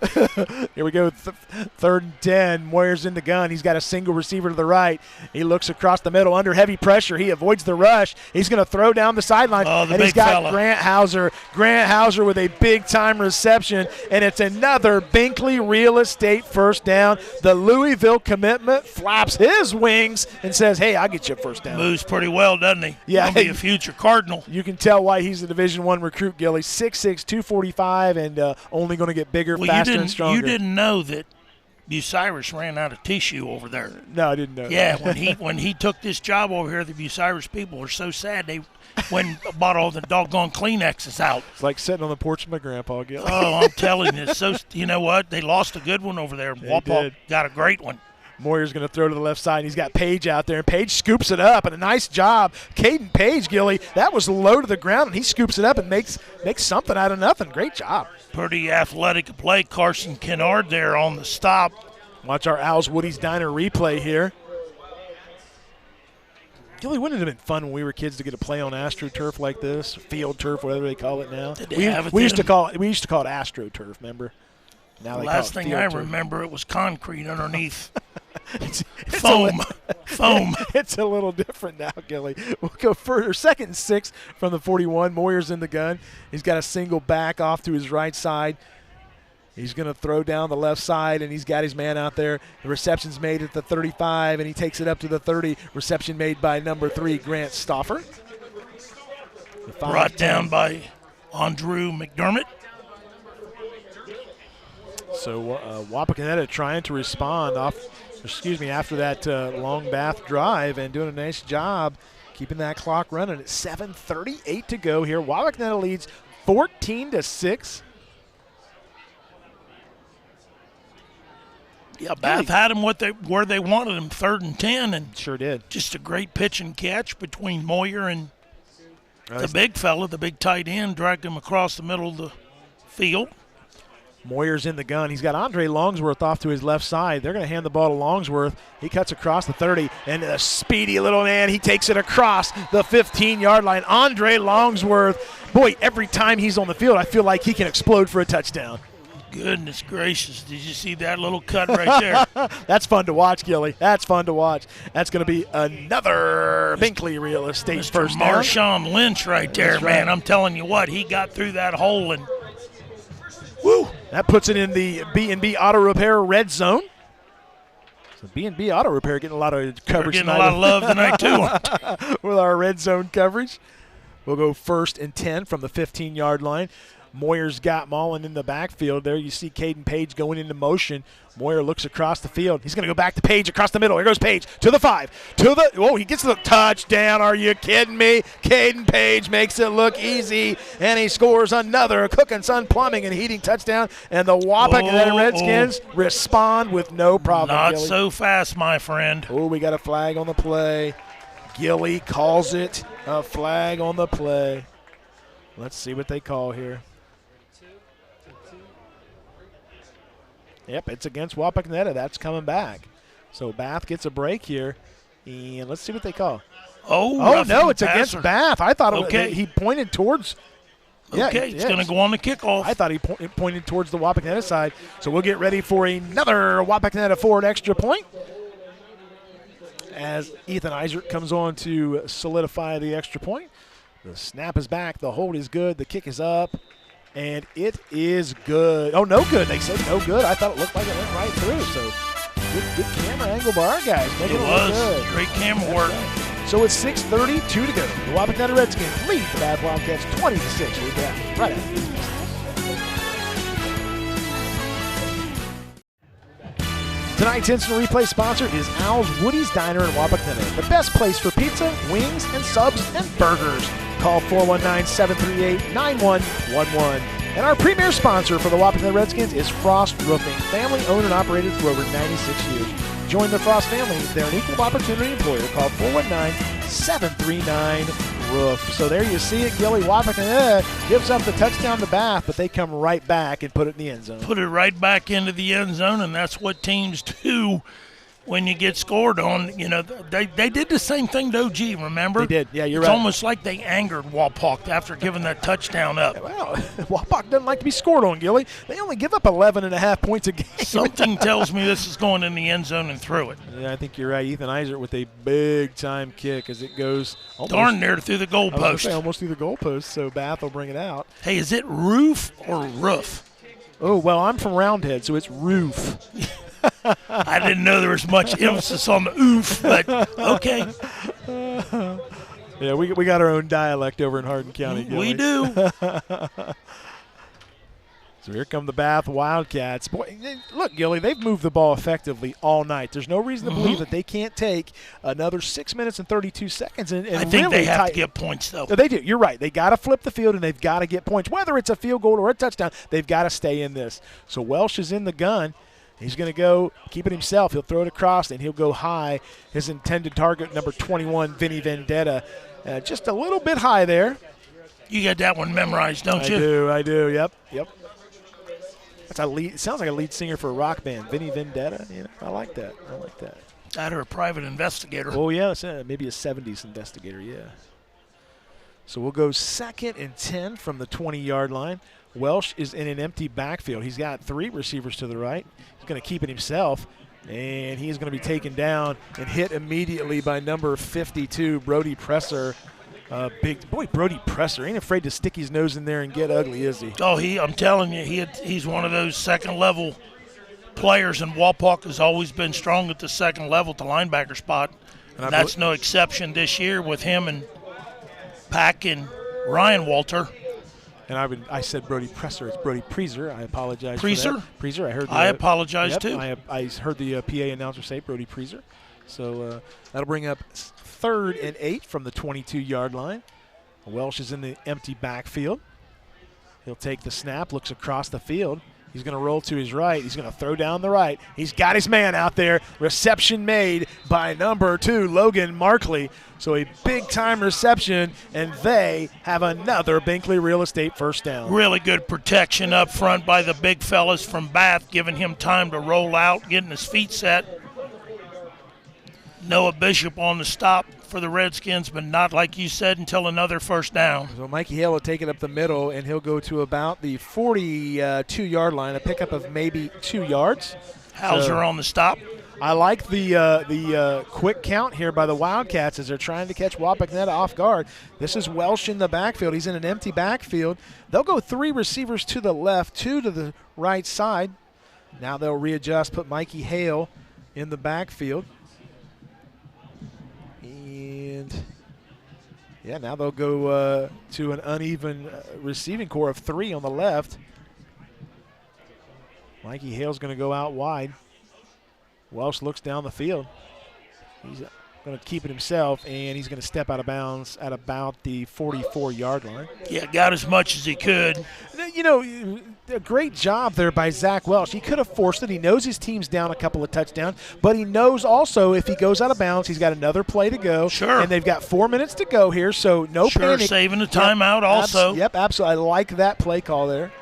Here we go, 3rd and 10. Moyer's in the gun. He's got a single receiver to the right. He looks across the middle under heavy pressure. He avoids the rush. He's going to throw down the sideline. And he's got Grant Hauser. Grant Hauser with a big-time reception, and it's another Binkley Real Estate first down. The Louisville commitment flaps his wings and says, hey, I'll get you a first down. Moves pretty well, doesn't he? Yeah. He'll be a future Cardinal. You can tell why he's a Division I recruit, Gilly. 6'6", 245, and only going to get bigger, faster, and stronger. You didn't know that Bucyrus ran out of tissue over there. No, I didn't know Yeah, that. when he took this job over here, the Bucyrus people were so sad they went and bought all the doggone Kleenexes out. It's like sitting on the porch of my grandpa, Gilly. Oh, I'm telling you. So, you know what? They lost a good one over there. Wapakoneta got a great one. Moyer's going to throw to the left side, and he's got Page out there, and Page scoops it up, and a nice job. Caden Page, Gilly, that was low to the ground, and he scoops it up and makes something out of nothing. Great job. Pretty athletic play. Carson Kennard there on the stop. Watch our Al's Woody's Diner replay here. Gilly, wouldn't it have been fun when we were kids to get to play on AstroTurf like this, field turf, whatever they call it now? We used to call it AstroTurf. Remember? Now they Last call it thing I turf. remember, it was concrete underneath. Foam. It's a little different now, Gilly. We'll go further. 2nd and 6 from the 41. Moyer's in the gun. He's got a single back off to his right side. He's going to throw down the left side, and he's got his man out there. The reception's made at the 35, and he takes it up to the 30. Reception made by number 3, Grant Stauffer. Brought down by Andrew McDermott. So Wapakoneta trying to respond after that long bath drive and doing a nice job keeping that clock running at 7:38 to go here. Wapakoneta leads 14-6. Yeah, Bath had him where they wanted him, 3rd and 10, and sure did. Just a great pitch and catch between Moyer and the big fella, the big tight end, dragged him across the middle of the field. Moyer's in the gun. He's got Andre Longsworth off to his left side. They're going to hand the ball to Longsworth. He cuts across the 30, and a speedy little man. He takes it across the 15-yard line. Andre Longsworth, boy, every time he's on the field, I feel like he can explode for a touchdown. Goodness gracious. Did you see that little cut right there? That's fun to watch, Gilly. That's fun to watch. That's going to be another Binkley Real Estate Mr. first down. Marshawn Lynch right there, That's man. right. I'm telling you what, he got through that hole and woo! That puts it in the B&B Auto Repair red zone. So B&B Auto Repair getting a lot of coverage getting a lot of love tonight, too. With our red zone coverage. We'll go 1st and 10 from the 15-yard line. Moyer's got Mullen in the backfield. There you see Caden Page going into motion. Moyer looks across the field. He's going to go back to Page across the middle. Here goes Page to the 5. He gets the touchdown. Are you kidding me? Caden Page makes it look easy, and he scores another Cook and Son Plumbing and Heating touchdown. And the Wapakoneta Redskins respond with no problem. Not Gilly. so fast, my friend. Oh, we got a flag on the play. Gilly calls it a flag on the play. Let's see what they call here. Yep, it's against Wapakoneta. That's coming back. So Bath gets a break here. And let's see what they call. Oh no, it's against Bath. I thought he pointed towards. Okay, it's going to go on the kickoff. I thought he pointed towards the Wapakoneta side. So we'll get ready for another Wapakoneta forward extra point. As Ethan Isaac comes on to solidify the extra point. The snap is back. The hold is good. The kick is up. And it is good. Oh, no good. They said no good. I thought it looked like it went right through. So good camera angle by our guys. It was. Good. Great camera work. Right. So it's 6:32 to go. The Wapakoneta Redskins lead the Bath Wildcats 20-6. We'll be back right after this. Tonight's instant replay sponsor is Al's Woody's Diner in Wapakoneta, the best place for pizza, wings, and subs and burgers. Call 419-738-9111. And our premier sponsor for the Wapakoneta Redskins is Frost Roofing, family owned and operated for over 96 years. Join the Frost family. They're an equal opportunity employer. Call 419-739 roof. So there you see it, Gilly. Wapakoneta gives up the touchdown to Bath, but they come right back and put it in the end zone. Put it right back into the end zone, and that's what teams do when you get scored on. You know, they did the same thing to OG, remember? They did, yeah, you're right. right. It's almost like they angered Wapak after giving that touchdown up. Well, Wapak doesn't like to be scored on, Gilly. They only give up 11.5 points a game. Something tells me this is going in the end zone and through it. Yeah, I think you're right. Ethan Eisert with a big-time kick as it goes almost, darn near through the goalpost. Almost through the goalpost, so Bath will bring it out. Hey, is it roof or roof? Oh, well, I'm from Roundhead, so it's roof. I didn't know there was much emphasis on the oof, but okay. Yeah, we got our own dialect over in Hardin County, Gilly. We do. So here come the Bath Wildcats. Boy, look, Gilly, they've moved the ball effectively all night. There's no reason to believe that they can't take another 6 minutes and 32 seconds. And I think really they have to get points, though. No, they do. You're right. They got to flip the field, and they've got to get points. Whether it's a field goal or a touchdown, they've got to stay in this. So Welsh is in the gun. He's going to go keep it himself. He'll throw it across, and he'll go high. His intended target, number 21, Vinny Vendetta. Just a little bit high there. You got that one memorized, don't you? I do. Yep. That's a lead. It sounds like a lead singer for a rock band, Vinny Vendetta. You know, I like that. That or a private investigator. Oh, yeah, maybe a 70s investigator, yeah. So we'll go 2nd and 10 from the 20-yard line. Welsh is in an empty backfield. He's got 3 receivers to the right. He's going to keep it himself, and he is going to be taken down and hit immediately by number 52, Brody Presser. Brody Presser ain't afraid to stick his nose in there and get ugly, is he? Oh, I'm telling you, he's one of those second-level players, and Wapak has always been strong at the second level, at the linebacker spot. And that's no exception this year with him and Pack and Ryan Walter. And I said Brody Presser. It's Brody Preezer. I apologize Preezer? for that. Preezer. I apologize, too. I heard the PA announcer say Brody Preezer. So that'll bring up 3rd and 8 from the 22-yard line. Welsh is in the empty backfield. He'll take the snap, looks across the field. He's going to roll to his right. He's going to throw down the right. He's got his man out there. Reception made by number 2, Logan Markley. So a big-time reception, and they have another Binkley Real Estate first down. Really good protection up front by the big fellas from Bath, giving him time to roll out, getting his feet set. Noah Bishop on the stop for the Redskins, but not, like you said, until another first down. So Mikey Hale will take it up the middle, and he'll go to about the 42-yard line, a pickup of maybe 2 yards. Hauser on the stop. I like the quick count here by the Wildcats as they're trying to catch Wapakoneta off guard. This is Welsh in the backfield. He's in an empty backfield. They'll go 3 receivers to the left, 2 to the right side. Now they'll readjust, put Mikey Hale in the backfield. And, yeah, now they'll go to an uneven receiving core of 3 on the left. Mikey Hale's going to go out wide. Welsh looks down the field. He's going to keep it himself, and he's going to step out of bounds at about the 44-yard line. Yeah, got as much as he could. You know, a great job there by Zach Welsh. He could have forced it. He knows his team's down a couple of touchdowns, but he knows also if he goes out of bounds, he's got another play to go. Sure. And they've got 4 minutes to go here, so no panic. Saving a timeout also. Yep, absolutely. I like that play call there.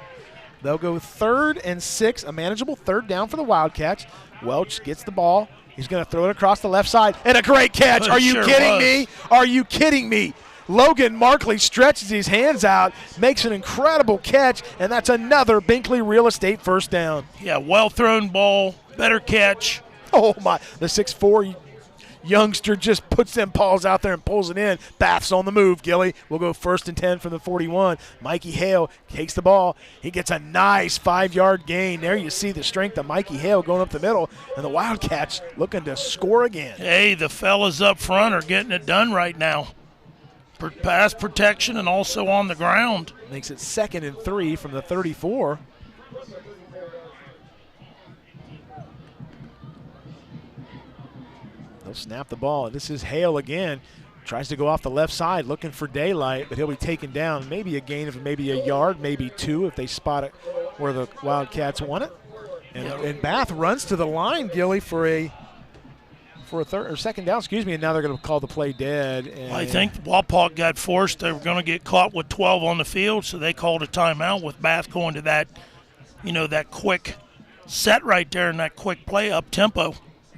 They'll go 3rd and 6, a manageable 3rd down for the Wildcats. Welch gets the ball. He's going to throw it across the left side, and a great catch. Are you kidding me? Are you kidding me? Logan Markley stretches his hands out, makes an incredible catch, and that's another Binkley Real Estate first down. Yeah, well-thrown ball, better catch. Oh, my. The 6'4" youngster just puts them paws out there and pulls it in. Bath's on the move, Gilly. We'll go 1st and 10 from the 41. Mikey Hale takes the ball. He gets a nice 5-yard gain. There you see the strength of Mikey Hale going up the middle, and the Wildcats looking to score again. Hey, the fellas up front are getting it done right now. Pass protection and also on the ground. Makes it 2nd and 3 from the 34. They'll snap the ball. This is Hale again. Tries to go off the left side looking for daylight, but he'll be taken down. Maybe a gain of maybe a yard, maybe 2 if they spot it where the Wildcats want it. And Bath runs to the line, Gilly, for a for a third or second down, and now they're going to call the play dead. And I think Wapak got forced. They were going to get caught with 12 on the field, so they called a timeout with Bath going to that, that quick set right there and that quick play up tempo.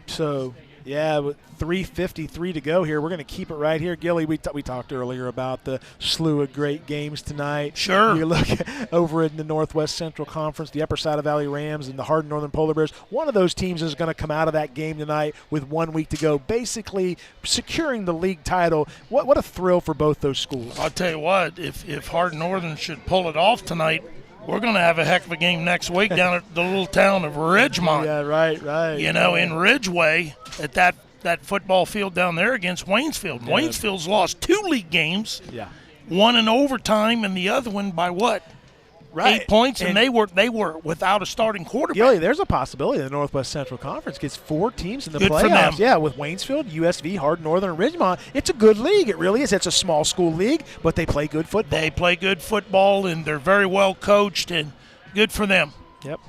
So, yeah, with 3:53 to go here, we're going to keep it right here. Gilly, we talked earlier about the slew of great games tonight. Sure. You look over in the Northwest Central Conference, the Upper Side of Valley Rams and the Hardin Northern Polar Bears. One of those teams is going to come out of that game tonight with 1 week to go, basically securing the league title. What a thrill for both those schools. I'll tell you what, if Hardin Northern should pull it off tonight, we're going to have a heck of a game next week down at the little town of Ridgemont. Yeah, right. In Ridgeway, at that football field down there against Waynesfield. Yeah. Waynesfield's lost 2 league games. Yeah. One in overtime and the other one by what? Right. 8 points, and they were without a starting quarterback. Gilly, there's a possibility the Northwest Central Conference gets 4 teams in the good playoffs. For them. Yeah, with Waynesfield, USV, Hardin Northern, and Ridgemont. It's a good league. It really is. It's a small school league, but they play good football. They play good football, and they're very well coached, and good for them. Yep.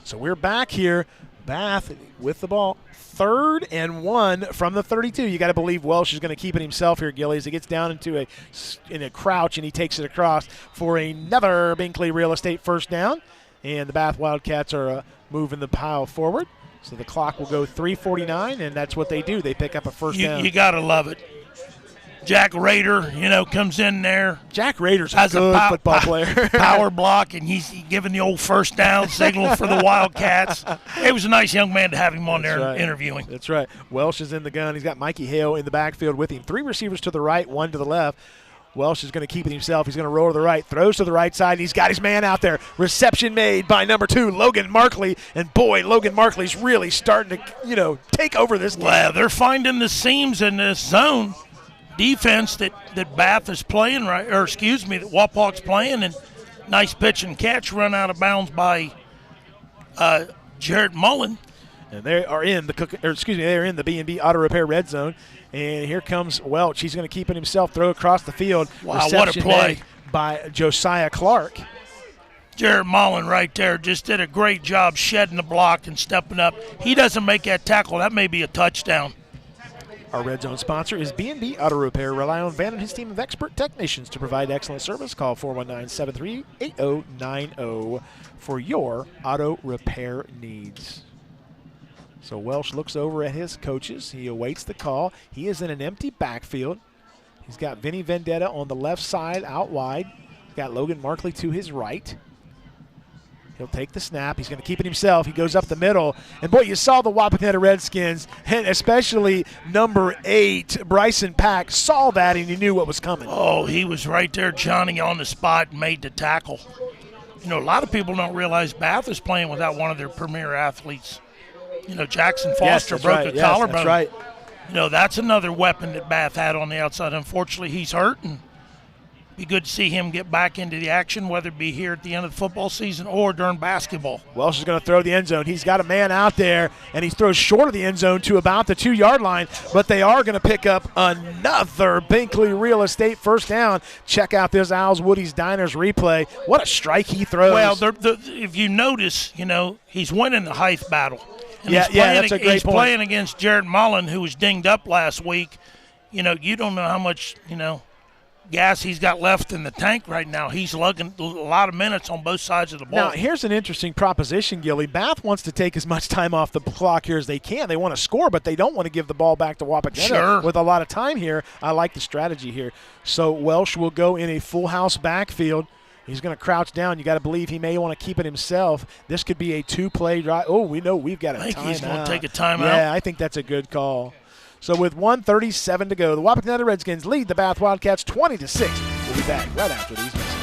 So we're back here. Bath with the ball. 3rd and 1 from the 32. You got to believe Welsh is going to keep it himself here, Gilly, as he gets down into a crouch and he takes it across for another Binkley Real Estate first down. And the Bath Wildcats are moving the pile forward. So the clock will go 3:49, and that's what they do. They pick up a first down. You got to love it. Jack Rader, comes in there. Jack Rader's a good football player. Power block, and he's giving the old first down signal for the Wildcats. It was a nice young man to have him on there interviewing. That's right. Welsh is in the gun. He's got Mikey Hale in the backfield with him. 3 receivers to the right, 1 to the left. Welsh is going to keep it himself. He's going to roll to the right, throws to the right side, and he's got his man out there. Reception made by number 2, Logan Markley. And, boy, Logan Markley's really starting to, take over this game. Well, they're finding the seams in this zone defense that Bath is playing that Wapak's playing, and nice pitch and catch run out of bounds by Jarrett Mullen. And they are in they're in the B&B Auto Repair red zone. And here comes Welch. He's going to keep it himself, throw across the field. Wow, reception what a play by Josiah Clark. Jarrett Mullen right there just did a great job shedding the block and stepping up. He doesn't make that tackle. That may be a touchdown. Our red zone sponsor is B&B Auto Repair. Rely on Van and his team of expert technicians to provide excellent service. Call 419-738-8090 for your auto repair needs. So Welsh looks over at his coaches. He awaits the call. He is in an empty backfield. He's got Vinny Vendetta on the left side out wide. He's got Logan Markley to his right. He'll take the snap. He's going to keep it himself. He goes up the middle. And, boy, you saw the Wapakoneta Redskins, and especially number 8, Bryson Pack, saw that and he knew what was coming. Oh, he was right there, Johnny, on the spot and made the tackle. A lot of people don't realize Bath is playing without one of their premier athletes. Jackson Foster broke a collarbone. That's right. That's another weapon that Bath had on the outside. Unfortunately, he's hurt, and be good to see him get back into the action, whether it be here at the end of the football season or during basketball. Welsh is going to throw the end zone. He's got a man out there, and he throws short of the end zone to about the 2-yard line, but they are going to pick up another Binkley Real Estate first down. Check out this Owls Woody's Diners replay. What a strike he throws. Well, if you notice, he's winning the height battle. And that's a great point. He's playing against Jared Mullen, who was dinged up last week. You don't know how much, gas he's got left in the tank right now. He's lugging a lot of minutes on both sides of the ball. Now, here's an interesting proposition, Gilly. Bath wants to take as much time off the clock here as they can. They want to score, but they don't want to give the ball back to Wapakoneta with a lot of time here. I like the strategy here. So Welsh will go in a full house backfield. He's going to crouch down. You got to believe he may want to keep it himself. This could be a 2-play drive. Oh, we know we've got a timeout. I think he's going to take a timeout. Yeah, I think that's a good call. So with 1:37 to go, the Wapakoneta Redskins lead the Bath Wildcats 20-6. We'll be back right after these messages.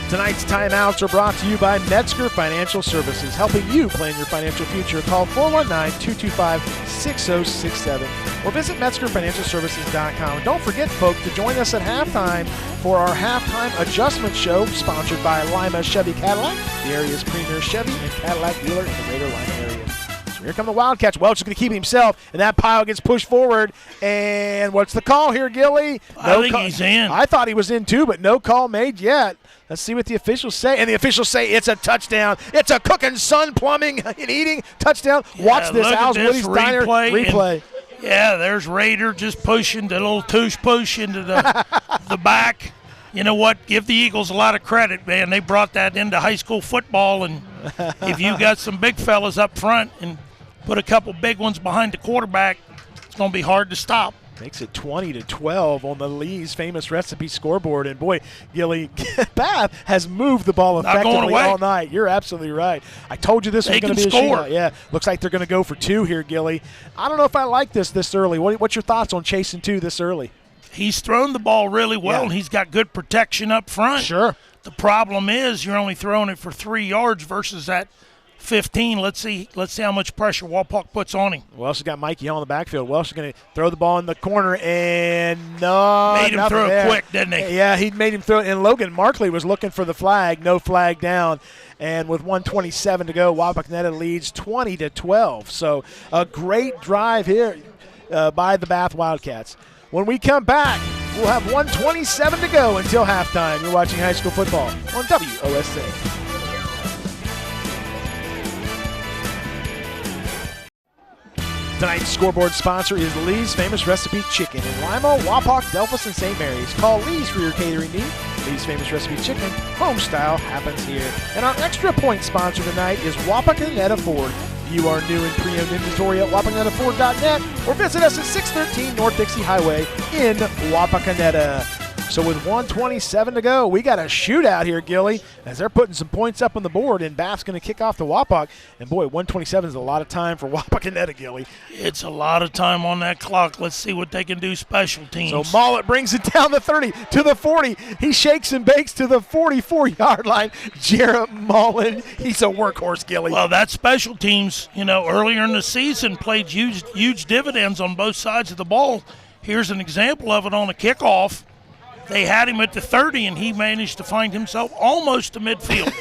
Tonight's timeouts are brought to you by Metzger Financial Services, helping you plan your financial future. Call 419-225-6067 or visit MetzgerFinancialServices.com. And don't forget, folks, to join us at halftime for our halftime adjustment show sponsored by Lima Chevy Cadillac, the area's premier Chevy and Cadillac dealer in the Greater Lima area. So here come the Wildcats. Welch is going to keep it himself, and that pile gets pushed forward. And what's the call here, Gilly? I think he's in. I thought he was in too, but no call made yet. Let's see what the officials say. And the officials say it's a touchdown. It's a cooking sun plumbing and eating touchdown. Yeah, watch this, Al's Woody's Diner replay. Yeah, there's Raider just pushing the little touche push into the back. You know what? Give the Eagles a lot of credit, man. They brought that into high school football, and if you got some big fellas up front and put a couple big ones behind the quarterback, it's going to be hard to stop. Makes it 20-12 on the Lee's famous recipe scoreboard. And, boy, Gilly, Bath has moved the ball effectively all night. You're absolutely right. I told you this was going to be a shootout. Yeah, looks like they're going to go for 2 here, Gilly. I don't know if I like this early. What's your thoughts on chasing 2 this early? He's thrown the ball really well, and he's got good protection up front. Sure. The problem is you're only throwing it for 3 yards versus that 15. Let's see how much pressure Wapak puts on him. Welsh has got Mikey on the backfield. Welsh is going to throw the ball in the corner, and made him throw it quick, didn't he? Yeah, he made him throw it. And Logan Markley was looking for the flag. No flag down. And with 1:27 to go, Wapakoneta leads 20-12. So a great drive here by the Bath Wildcats. When we come back, we'll have 1:27 to go until halftime. You're watching high school football on WOSA. Tonight's scoreboard sponsor is Lee's Famous Recipe Chicken in Lima, Wapak, Delphus, and St. Mary's. Call Lee's for your catering need. Lee's Famous Recipe Chicken, home style, happens here. And our extra point sponsor tonight is Wapakoneta Ford. View our new and pre-owned inventory at wapakonetaford.net or visit us at 613 North Dixie Highway in Wapakoneta. So with 1:27 to go, we got a shootout here, Gilly, as they're putting some points up on the board, and Bath's going to kick off the Wapak. And, boy, 1:27 is a lot of time for Wapakoneta, Gilly. It's a lot of time on that clock. Let's see what they can do special teams. So Mollett brings it down the 30 to the 40. He shakes and bakes to the 44-yard line. Jarrett Mullen, he's a workhorse, Gilly. Well, that special teams, earlier in the season played huge dividends on both sides of the ball. Here's an example of it on a kickoff. They had him at the 30, and he managed to find himself almost to midfield.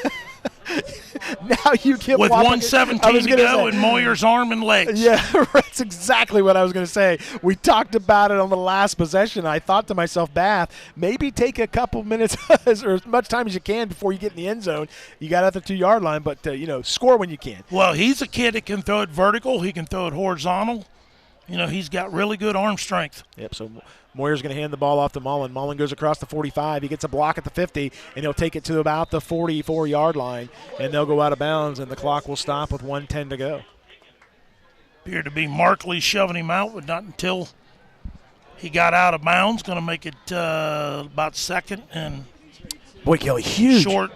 Now you get with 1:17 to go in Moyer's arm and legs. Yeah, that's exactly what I was going to say. We talked about it on the last possession. I thought to myself, Bath, maybe take a couple minutes or as much time as you can before you get in the end zone. You got at the 2-yard line, but, score when you can. Well, he's a kid that can throw it vertical. He can throw it horizontal. He's got really good arm strength. Yep, so Moyer's going to hand the ball off to Mullen. Mullen goes across the 45. He gets a block at the 50, and he'll take it to about the 44-yard line, and they'll go out of bounds, and the clock will stop with 1:10 to go. Appeared to be Markley shoving him out, but not until he got out of bounds. Going to make it about second and boy, Kelly, huge. Short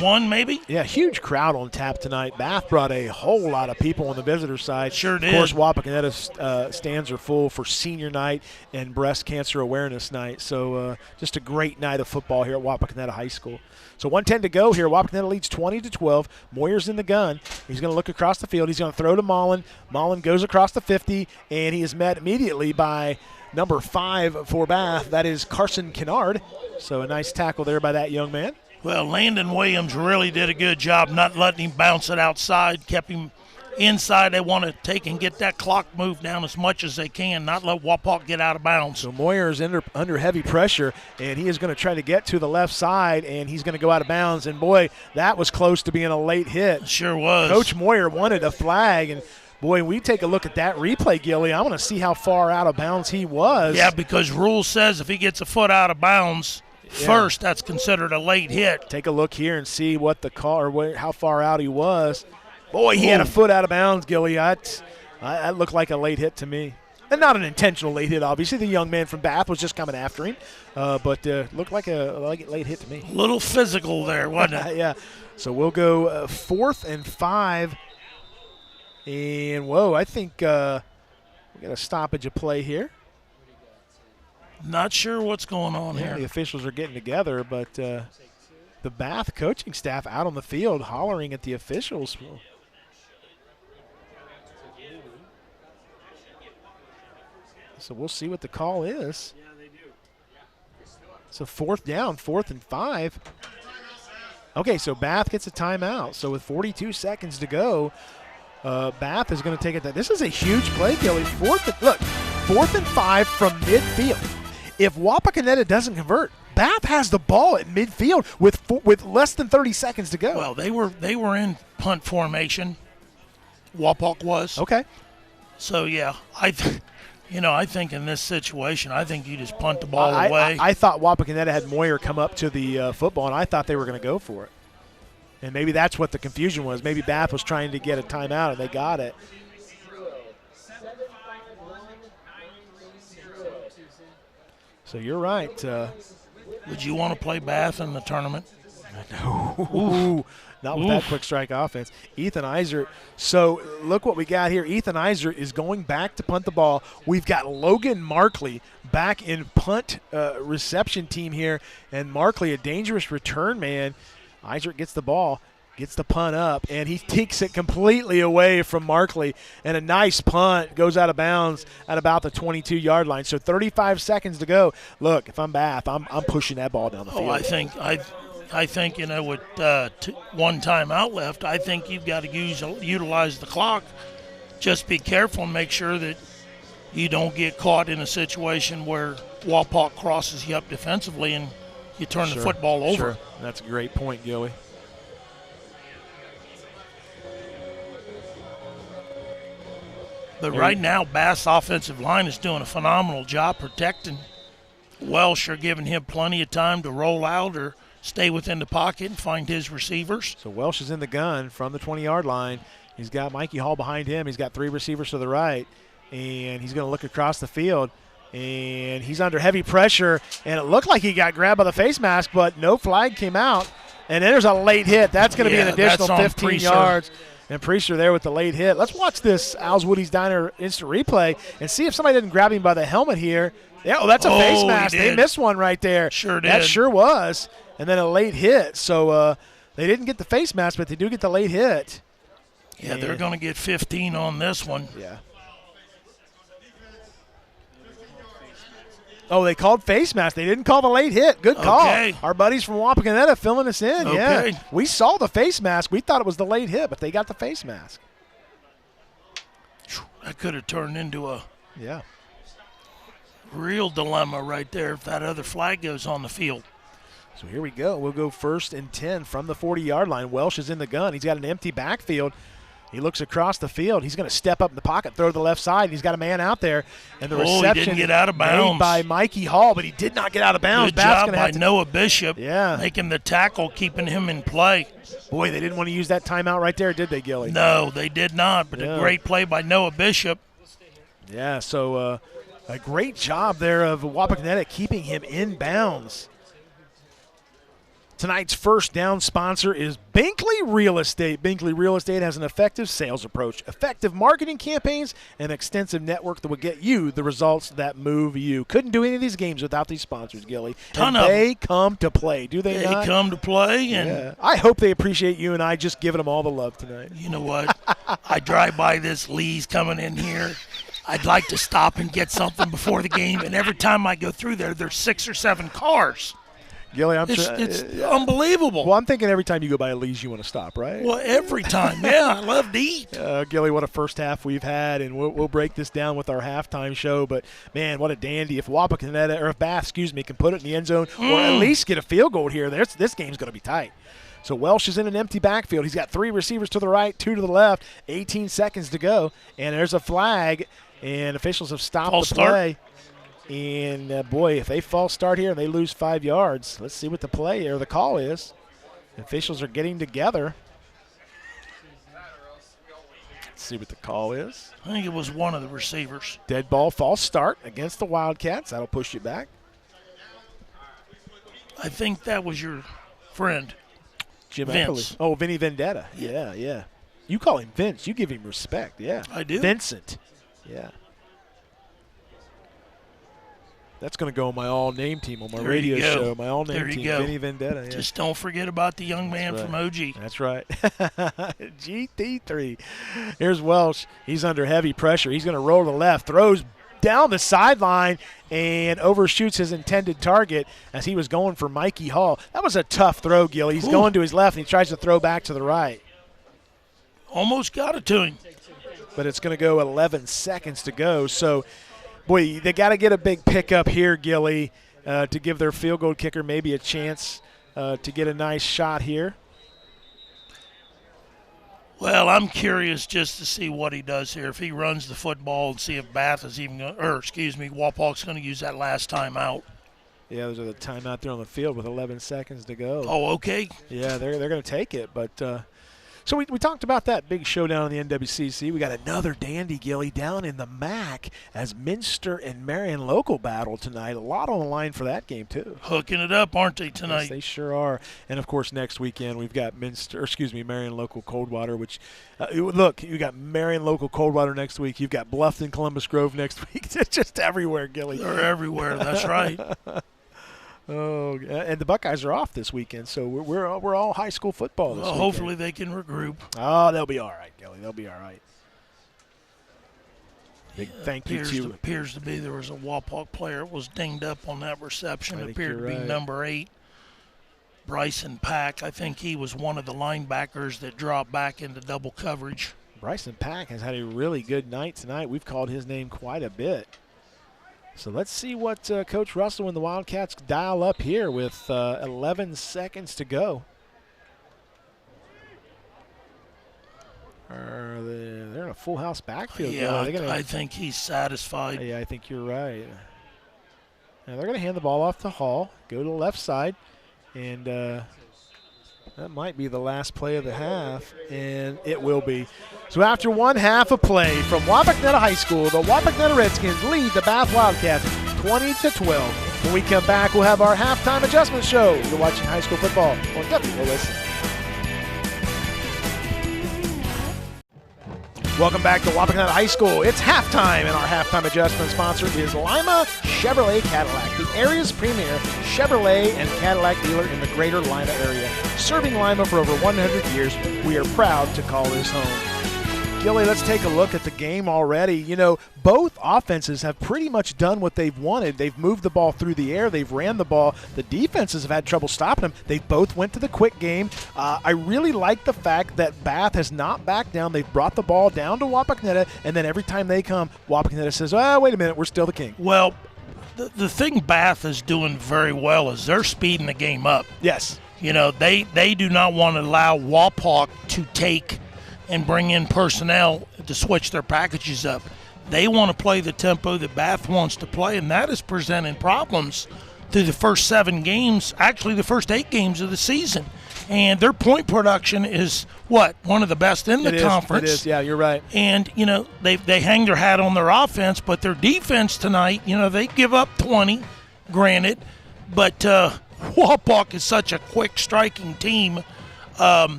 one, maybe? Yeah, huge crowd on tap tonight. Bath brought a whole lot of people on the visitor side. Sure did. Of course, Wapakoneta stands are full for senior night and breast cancer awareness night. So just a great night of football here at Wapakoneta High School. So 1:10 to go here. Wapakoneta leads 20-12. Moyer's in the gun. He's going to look across the field. He's going to throw to Mullen. Mullen goes across the 50, and he is met immediately by number 5 for Bath. That is Carson Kennard. So a nice tackle there by that young man. Well, Landon Williams really did a good job not letting him bounce it outside, kept him inside. They want to take and get that clock moved down as much as they can, not let Wapak get out of bounds. So Moyer is under heavy pressure, and he is going to try to get to the left side, and he's going to go out of bounds. And, boy, that was close to being a late hit. Sure was. Coach Moyer wanted a flag, and boy, we take a look at that replay, Gilly. I want to see how far out of bounds he was. Yeah, because rule says if he gets a foot out of bounds first, that's considered a late hit. Take a look here and see what the call or how far out he was. Boy, he had a foot out of bounds, Gilly. That looked like a late hit to me. And not an intentional late hit, obviously. The young man from Bath was just coming after him. But looked like a late hit to me. A little physical there, wasn't it? Yeah. So we'll go 4th and 5. And, whoa, I think we got a stoppage of play here. Not sure what's going on here. The officials are getting together, but the Bath coaching staff out on the field hollering at the officials. So we'll see what the call is. So 4th down, 4th and 5. Okay, so Bath gets a timeout. So with 42 seconds to go, Bath is going to take it. This is a huge play, Gilly. Fourth and 5 from midfield. If Wapakoneta doesn't convert, Bath has the ball at midfield with less than 30 seconds to go. Well, they were in punt formation. Wapak was. Okay. So, yeah, I think in this situation, I think you just punt the ball away. I thought Wapakoneta had Moyer come up to the football, and I thought they were going to go for it. And maybe that's what the confusion was. Maybe Bath was trying to get a timeout, and they got it. So you're right. Would you want to play Bath in the tournament? No. Not with that quick strike offense. Ethan Iser. So look what we got here. Ethan Iser is going back to punt the ball. We've got Logan Markley back in punt reception team here. And Markley, a dangerous return man. Iser gets the ball, gets the punt up, and he takes it completely away from Markley. And a nice punt goes out of bounds at about the 22-yard line. So 35 seconds to go. Look, if I'm Bath, I'm pushing that ball down the field. I think with one timeout left, I think you've got to utilize the clock. Just be careful and make sure that you don't get caught in a situation where Wapak crosses you up defensively and you turn the football over. Sure. That's a great point, Gilly. But right now, Bath's offensive line is doing a phenomenal job protecting Welsh. Are giving him plenty of time to roll out or stay within the pocket and find his receivers. So Welsh is in the gun from the 20-yard line. He's got Mikey Hall behind him. He's got 3 receivers to the right, and he's going to look across the field. And he's under heavy pressure, and it looked like he got grabbed by the face mask, but no flag came out. And then there's a late hit. That's going to be an additional 15 yards. And Priester there with the late hit. Let's watch this Al's Woody's Diner instant replay and see if somebody didn't grab him by the helmet here. Yeah, that's a face mask. They missed one right there. Sure did. That sure was. And then a late hit. So they didn't get the face mask, but they do get the late hit. Yeah, they're going to get 15 on this one. Yeah. Oh, they called face mask. They didn't call the late hit. Good call. Okay. Our buddies from Wapakoneta filling us in. Okay. Yeah. We saw the face mask. We thought it was the late hit, but they got the face mask. That could have turned into a real dilemma right there if that other flag goes on the field. So here we go. We'll go 1st and 10 from the 40-yard line. Welsh is in the gun. He's got an empty backfield. He looks across the field. He's going to step up in the pocket, throw to the left side. He's got a man out there. And the reception he didn't get out of bounds. Made by Mikey Hall, but he did not get out of bounds. Good job by Noah Bishop making the tackle, keeping him in play. Boy, they didn't want to use that timeout right there, did they, Gilly? No, they did not, but a great play by Noah Bishop. Yeah, so a great job there of Wapakoneta keeping him in bounds. Tonight's first down sponsor is Binkley Real Estate. Binkley Real Estate has an effective sales approach, effective marketing campaigns, and extensive network that will get you the results that move you. Couldn't do any of these games without these sponsors, Gilly. And they come to play, do they not? They come to play. And I hope they appreciate you and I just giving them all the love tonight. You know what? I drive by this Lee's coming in here. I'd like to stop and get something before the game, and every time I go through there, there's 6 or 7 cars. Gilly, it's unbelievable. Well, I'm thinking every time you go by a Lee's, you want to stop, right? Well, every time. Yeah, I love to eat. Gilly, what a first half we've had, and we'll break this down with our halftime show. But, man, what a dandy. If Wapakoneta, or if Bath, can put it in the end zone or at least get a field goal here, this game's going to be tight. So Welsh is in an empty backfield. He's got 3 receivers to the right, 2 to the left, 18 seconds to go. And there's a flag, and officials have stopped the play. And, boy, if they false start here and they lose 5 yards, let's see what the play or the call is. The officials are getting together. Let's see what the call is. I think it was one of the receivers. Dead ball, false start against the Wildcats. That'll push you back. I think that was your friend, Jim Vince. Eppley. Oh, Vinny Vendetta. Yeah. You call him Vince. You give him respect. Yeah. I do. Vincent. Yeah. That's going to go on my all-name team on my radio show. My all-name team, Vinny Vendetta. Yeah. Just don't forget about the young man from OG. That's right. GT3. Here's Welsh. He's under heavy pressure. He's going to roll to the left, throws down the sideline, and overshoots his intended target as he was going for Mikey Hall. That was a tough throw, Gil. He's going to his left, and he tries to throw back to the right. Almost got it to him. But it's going to go 11 seconds to go. So, boy, they got to get a big pickup here, Gilly, to give their field goal kicker maybe a chance to get a nice shot here. Well, I'm curious just to see what he does here. If he runs the football and see if Bath is even going to, or excuse me, Wapak's going to use that last timeout. Yeah, those are the timeout there on the field with 11 seconds to go. Oh, okay. Yeah, they're going to take it, but so we talked about that big showdown in the NWCC. We got another dandy, Gilly, down in the MAC as Minster and Marion local battle tonight. A lot on the line for that game, too. Hooking it up, aren't they, tonight? Yes, they sure are. And, of course, next weekend we've got Marion local Coldwater, which, look, you got Marion local Coldwater next week. You've got Bluffton, Columbus Grove next week. It's just everywhere, Gilly. They're everywhere. That's right. Oh, and the Buckeyes are off this weekend, so we're all high school football this weekend. Hopefully they can regroup. Oh, they'll be all right, Gilly. They'll be all right. Big thank you to. Appears to be there was a Wapak player that was dinged up on that reception. It appeared to be right. number 8, Bryson Pack. I think he was one of the linebackers that dropped back into double coverage. Bryson Pack has had a really good night tonight. We've called his name quite a bit. So let's see what Coach Russell and the Wildcats dial up here with 11 seconds to go. They're in a full house backfield. Yeah, I think he's satisfied. Yeah, I think you're right. Now they're going to hand the ball off to Hall, go to the left side, and that might be the last play of the half, and it will be. So after one half of play from Wapakoneta High School, the Wapakoneta Redskins lead the Bath Wildcats 20-12. When we come back, we'll have our halftime adjustment show. You're watching high school football on WOSN. Welcome back to Wapakoneta High School. It's halftime, and our halftime adjustment sponsor is Lima Chevrolet Cadillac, the area's premier Chevrolet and Cadillac dealer in the greater Lima area. Serving Lima for over 100 years, we are proud to call this home. Gilly, let's take a look at the game already. You know, both offenses have pretty much done what they've wanted. They've moved the ball through the air. They've ran the ball. The defenses have had trouble stopping them. They both went to the quick game. I really like the fact that Bath has not backed down. They've brought the ball down to Wapakoneta, and then every time they come, Wapakoneta says, oh, wait a minute, we're still the king. Well, the thing Bath is doing very well is they're speeding the game up. Yes. You know, they do not want to allow Wapak to take and bring in personnel to switch their packages up. They want to play the tempo that Bath wants to play, and that is presenting problems through the first 7 games, actually the first 8 games of the season. And their point production is, one of the best in the conference. It is, yeah, you're right. And, you know, they hang their hat on their offense, but their defense tonight, you know, they give up 20, granted, but Wapak is such a quick striking team.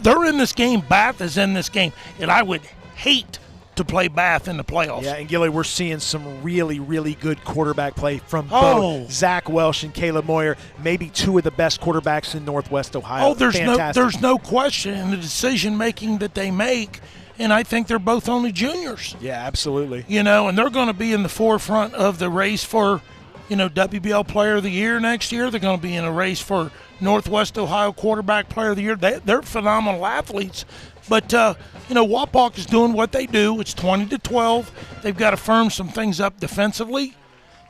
They're in this game. Bath is in this game. And I would hate to play Bath in the playoffs. Yeah, and Gilly, we're seeing some really, really good quarterback play from both Zach Welsh and Caleb Moyer, maybe 2 of the best quarterbacks in Northwest Ohio. Oh, there's no question in the decision-making that they make, and I think they're both only juniors. Yeah, absolutely. You know, and they're going to be in the forefront of the race for, you know, WBL Player of the Year next year. They're going to be in a race for Northwest Ohio Quarterback Player of the Year. They're phenomenal athletes. But, you know, Wapak is doing what they do. It's 20-12. They've got to firm some things up defensively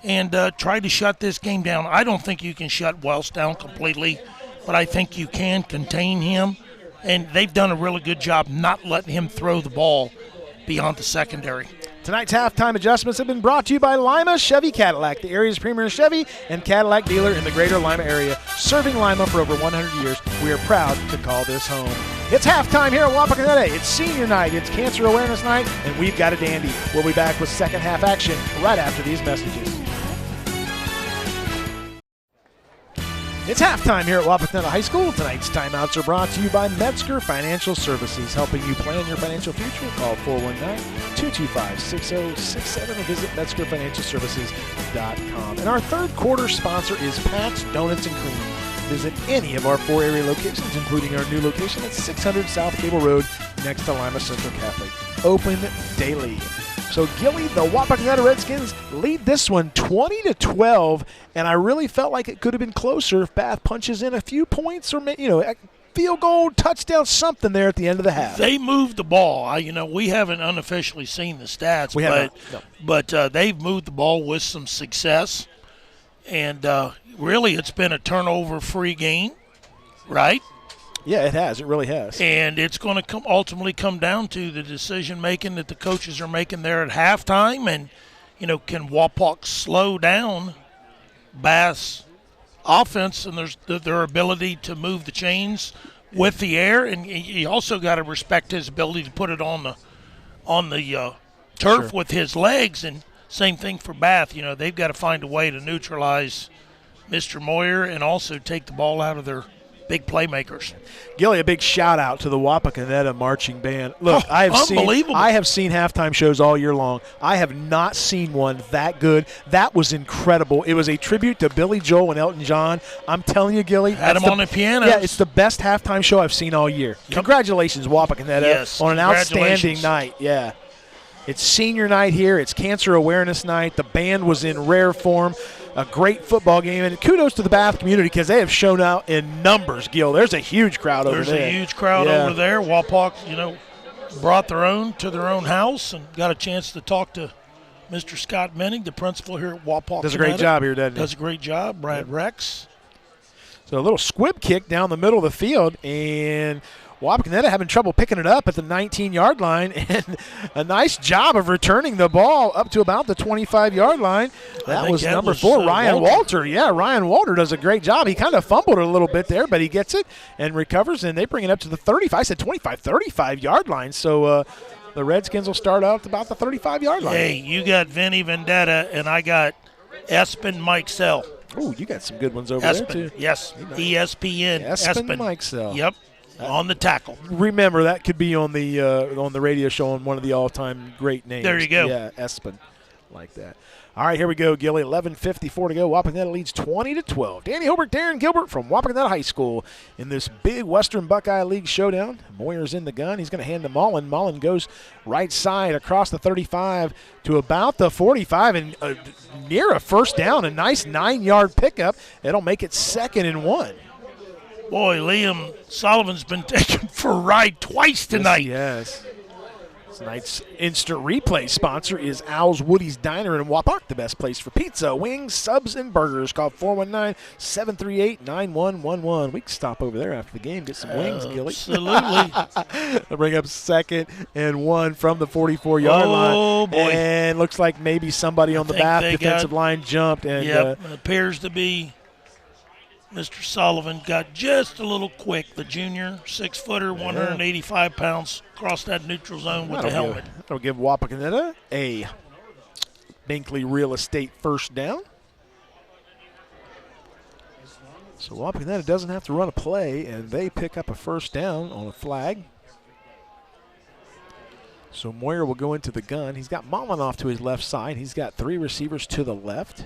and try to shut this game down. I don't think you can shut Welsh down completely, but I think you can contain him. And they've done a really good job not letting him throw the ball beyond the secondary. Tonight's halftime adjustments have been brought to you by Lima Chevy Cadillac, the area's premier Chevy and Cadillac dealer in the greater Lima area. Serving Lima for over 100 years, we are proud to call this home. It's halftime here at Wapakoneta. It's senior night, it's cancer awareness night, and we've got a dandy. We'll be back with second half action right after these messages. It's halftime here at Wapakoneta High School. Tonight's timeouts are brought to you by Metzger Financial Services, helping you plan your financial future. Call 419-225-6067 or visit MetzgerFinancialServices.com. And our third quarter sponsor is Pat's Donuts and Cream. Visit any of our 4 area locations, including our new location at 600 South Cable Road next to Lima Central Catholic. Open daily. So, Gilly, the Wapakoneta Redskins lead this one 20-12, and I really felt like it could have been closer if Bath punches in a few points or, you know, field goal, touchdown, something there at the end of the half. They moved the ball. We haven't unofficially seen the stats, but they've moved the ball with some success. And really, it's been a turnover-free game, right? Yeah, it has. It really has. And it's going to ultimately come down to the decision-making that the coaches are making there at halftime. And, can Wapak slow down Bath's offense and their ability to move the chains with the air? And you also got to respect his ability to put it on the turf with his legs. And same thing for Bath. They've got to find a way to neutralize Mr. Moyer and also take the ball out of their big playmakers. Gilly, a big shout out to the Wapakoneta marching band. Look, I have seen halftime shows all year long. I have not seen one that good. That was incredible. It was a tribute to Billy Joel and Elton John. I'm telling you, Gilly. Had them on the piano. Yeah, it's the best halftime show I've seen all year. Yep. Congratulations, Wapakoneta, on an outstanding night. Yeah. It's senior night here. It's cancer awareness night. The band was in rare form. A great football game, and kudos to the Bath community because they have shown out in numbers, Gil. There's a huge crowd over there. There's a huge crowd over there. Wapak, brought their own to their own house and got a chance to talk to Mr. Scott Menning, the principal here at Wapak. Does a great job here, doesn't he? Does a great job. Brad Rex. So a little squib kick down the middle of the field, and Wapakoneta having trouble picking it up at the 19-yard line, and a nice job of returning the ball up to about the 25-yard line. That was number 4, Ryan Walter. Yeah, Ryan Walter does a great job. He kind of fumbled it a little bit there, but he gets it and recovers, and they bring it up to the 35. I said 35-yard line. So the Redskins will start out at about the 35-yard line. Hey, you got Vinny Vendetta, and I got Espen Mikesell. Oh, you got some good ones over there, too. Yes, ESPN. Espen Mikesell. Yep. On the tackle. Remember, that could be on the radio show on one of the all-time great names. There you go. Yeah, Espen, like that. All right, here we go, Gilly. 11:54 to go. Wapakoneta leads 20-12. Danny Hobart, Darren Gilbert from Wapakoneta High School in this big Western Buckeye League showdown. Moyer's in the gun. He's going to hand to Mullen. Mullen goes right side across the 35 to about the 45 and near a first down. A nice 9-yard pickup. It'll make it 2nd and 1. Boy, Liam Sullivan's been taken for a ride twice tonight. Yes. Tonight's instant replay sponsor is Al's Woody's Diner in Wapak, the best place for pizza, wings, subs, and burgers. Call 419-738-9111. We can stop over there after the game, get some wings, Gilly. Absolutely. They'll bring up 2nd and 1 from the 44-yard line. Oh, boy. And looks like maybe somebody on the Bath defensive line jumped. And it appears to be Mr. Sullivan got just a little quick. The junior, 6-footer, 185 pounds, crossed that neutral zone with the helmet. That'll give Wapakoneta a Binkley Real Estate first down. So Wapakoneta doesn't have to run a play, and they pick up a first down on a flag. So Moyer will go into the gun. He's got Mullen off to his left side. He's got 3 receivers to the left.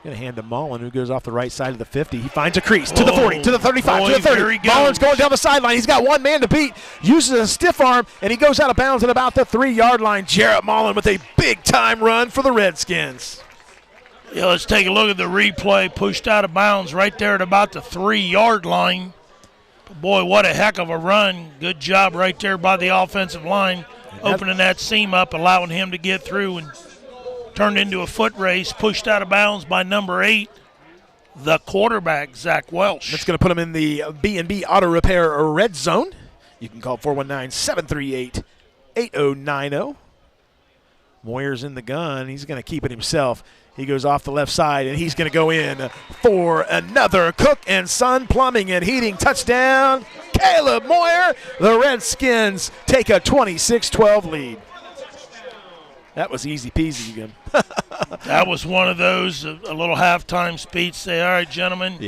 Going to hand to Mullen, who goes off the right side of the 50. He finds a crease to the 40, to the 35, to the 30. Mullen's going down the sideline. He's got one man to beat. Uses a stiff arm, and he goes out of bounds at about the 3-yard line. Jarrett Mullen with a big-time run for the Redskins. Yeah, let's take a look at the replay. Pushed out of bounds right there at about the 3-yard line. Boy, what a heck of a run. Good job right there by the offensive line, opening that seam up, allowing him to get through and turned into a foot race, pushed out of bounds by number 8, the quarterback, Zach Welsh. That's going to put him in the B&B Auto Repair red zone. You can call 419-738-8090. Moyer's in the gun. He's going to keep it himself. He goes off the left side, and he's going to go in for another Cook and Son Plumbing and Heating touchdown. Caleb Moyer. The Redskins take a 26-12 lead. That was easy peasy again. That was one of those, a little halftime speech. Say, all right, gentlemen,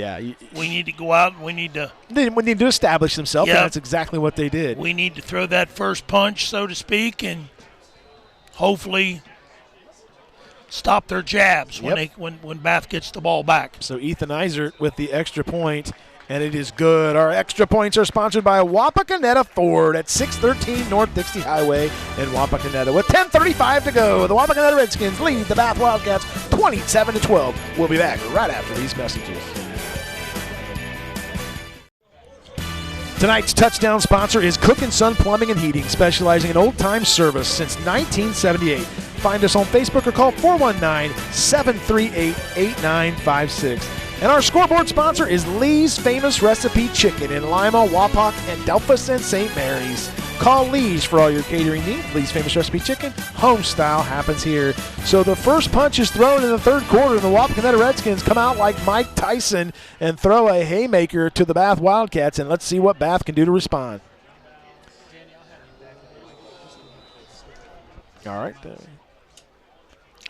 we need to go out and we need to establish themselves, and that's exactly what they did. We need to throw that first punch, so to speak, and hopefully stop their jabs when Bath gets the ball back. So Ethan Eisert with the extra point, and it is good. Our extra points are sponsored by Wapakoneta Ford at 613 North Dixie Highway in Wapakoneta. With 10:35 to go, the Wapakoneta Redskins lead the Bath Wildcats 27-12. We'll be back right after these messages. Tonight's touchdown sponsor is Cook & Son Plumbing and Heating, specializing in old-time service since 1978. Find us on Facebook or call 419-738-8956. And our scoreboard sponsor is Lee's Famous Recipe Chicken in Lima, Wapak, and Delphus and St. Mary's. Call Lee's for all your catering needs. Lee's Famous Recipe Chicken, home style, happens here. So the first punch is thrown in the third quarter, and the Wapakoneta Redskins come out like Mike Tyson and throw a haymaker to the Bath Wildcats, and let's see what Bath can do to respond. All right.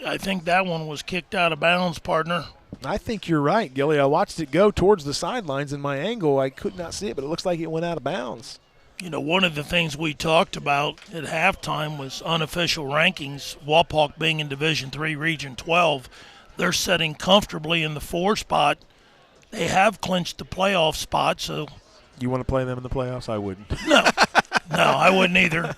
I think that one was kicked out of bounds, partner. I think you're right, Gilly. I watched it go towards the sidelines in my angle. I could not see it, but it looks like it went out of bounds. You know, one of the things we talked about at halftime was unofficial rankings. Wapak being in Division III, Region 12, they're sitting comfortably in the 4 spot. They have clinched the playoff spot, so. You want to play them in the playoffs? I wouldn't. No, I wouldn't either.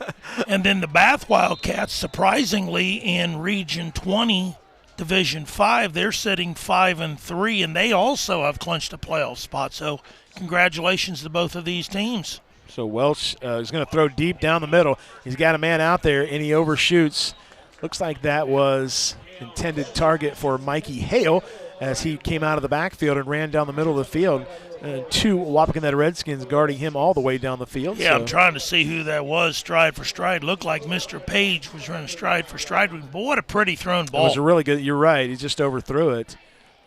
And then the Bath Wildcats, surprisingly, in Region 20, Division 5, they're sitting 5-3, and they also have clinched a playoff spot. So congratulations to both of these teams. So Welsh is going to throw deep down the middle. He's got a man out there, and he overshoots. Looks like that was intended target for Mikey Hale as he came out of the backfield and ran down the middle of the field. Two Wapakoneta Redskins guarding him all the way down the field. Yeah, I'm trying to see who that was, stride for stride. Looked like Mr. Page was running stride for stride. But what a pretty thrown ball. It was a really good – you're right. He just overthrew it.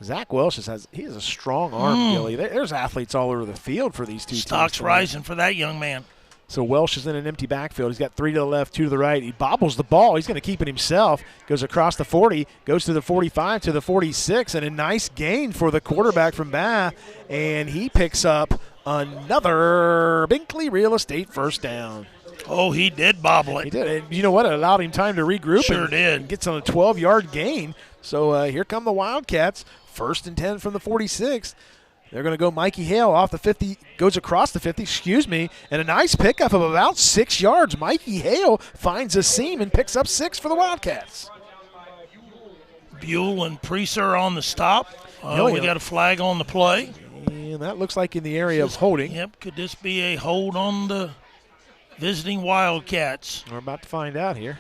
Zach Welsh has a strong arm, Gilly. There's athletes all over the field for these two teams. Stock's rising for that young man. So Welsh is in an empty backfield. He's got 3 to the left, 2 to the right. He bobbles the ball. He's going to keep it himself. Goes across the 40, goes to the 45, to the 46, and a nice gain for the quarterback from Bath. And he picks up another Binkley Real Estate first down. Oh, he did bobble it. He did. And you know what? It allowed him time to regroup. Sure did. And gets on a 12-yard gain. So here come the Wildcats. 1st and 10 from the 46. They're going to go Mikey Hale off the 50, goes across the 50, and a nice pickup of about 6 yards. Mikey Hale finds a seam and picks up 6 for the Wildcats. Buell and Precer on the stop. We got a flag on the play. And that looks like in the area of holding. Yep, could this be a hold on the visiting Wildcats? We're about to find out here.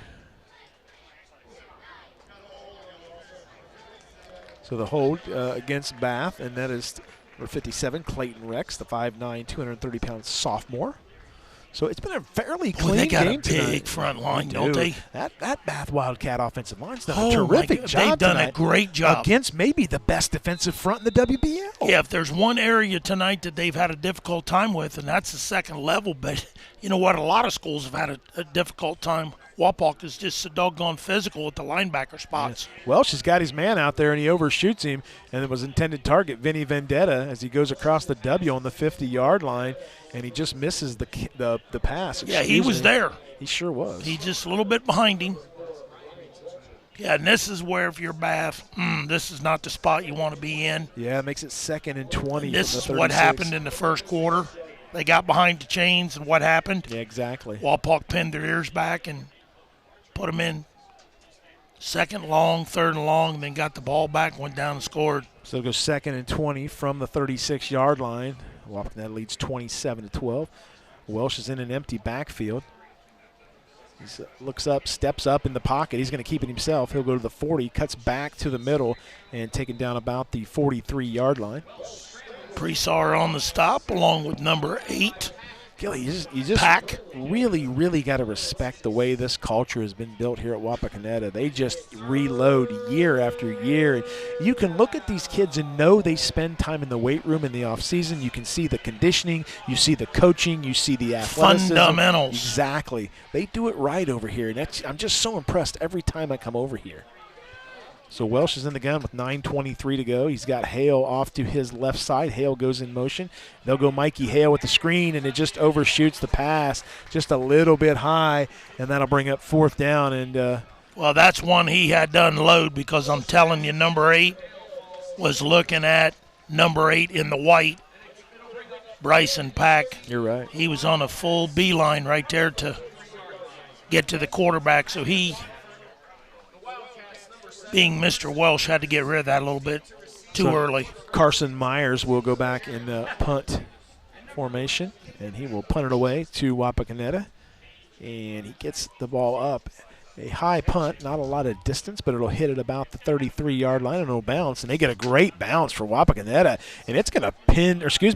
So the hold against Bath, and that is number 57, Clayton Rex, the 5'9", 230-pound sophomore. So it's been a fairly clean they got game a big tonight. front line, don't they? That Bath Wildcat offensive line's done a terrific job. They've done a great job against maybe the best defensive front in the WBL. Yeah, if there's one area tonight that they've had a difficult time with, and that's the second level. But you know what? A lot of schools have had a difficult time. Wapak is just so doggone physical at the linebacker spots. Yeah. Welsh has got his man out there, and he overshoots him, and it was intended target Vinny Vendetta as he goes across the W on the 50-yard line, and he just misses the pass. Yeah, he was there. He sure was. He's just a little bit behind him. Yeah, and this is where if you're Bath, this is not the spot you want to be in. Yeah, it makes it 2nd and 20. And this is what happened in the first quarter. They got behind the chains, and what happened? Yeah, exactly. Wapak pinned their ears back and put them in 2nd long, 3rd and long, and then got the ball back, went down and scored. So it goes 2nd and 20 from the 36-yard line. Wapakoneta leads 27-12. Welsh is in an empty backfield. He looks up, steps up in the pocket. He's going to keep it himself. He'll go to the 40, cuts back to the middle, and taken down about the 43-yard line. Presar on the stop along with number 8. Gilly, you just Pack. really got to respect the way this culture has been built here at Wapakoneta. They just reload year after year. And you can look at these kids and know they spend time in the weight room in the off season. You can see the conditioning, you see the coaching, you see the athleticism. Fundamentals. Exactly. They do it right over here. And I'm just so impressed every time I come over here. So Welsh is in the gun with 9:23 to go. He's got Hale off to his left side. Hale goes in motion. They'll go Mikey Hale with the screen, and it just overshoots the pass just a little bit high, and that'll bring up 4th down. And well, that's one he had to unload because I'm telling you, number 8 was looking at number 8 in the white, Bryson Pack. You're right. He was on a full beeline right there to get to the quarterback, so he, being Mr. Welsh, had to get rid of that a little bit too early. Carson Myers will go back and punt formation, and he will punt it away to Wapakoneta. And he gets the ball up. A high punt, not a lot of distance, but it'll hit at about the 33-yard line and it'll bounce. And they get a great bounce for Wapakoneta, and it's going to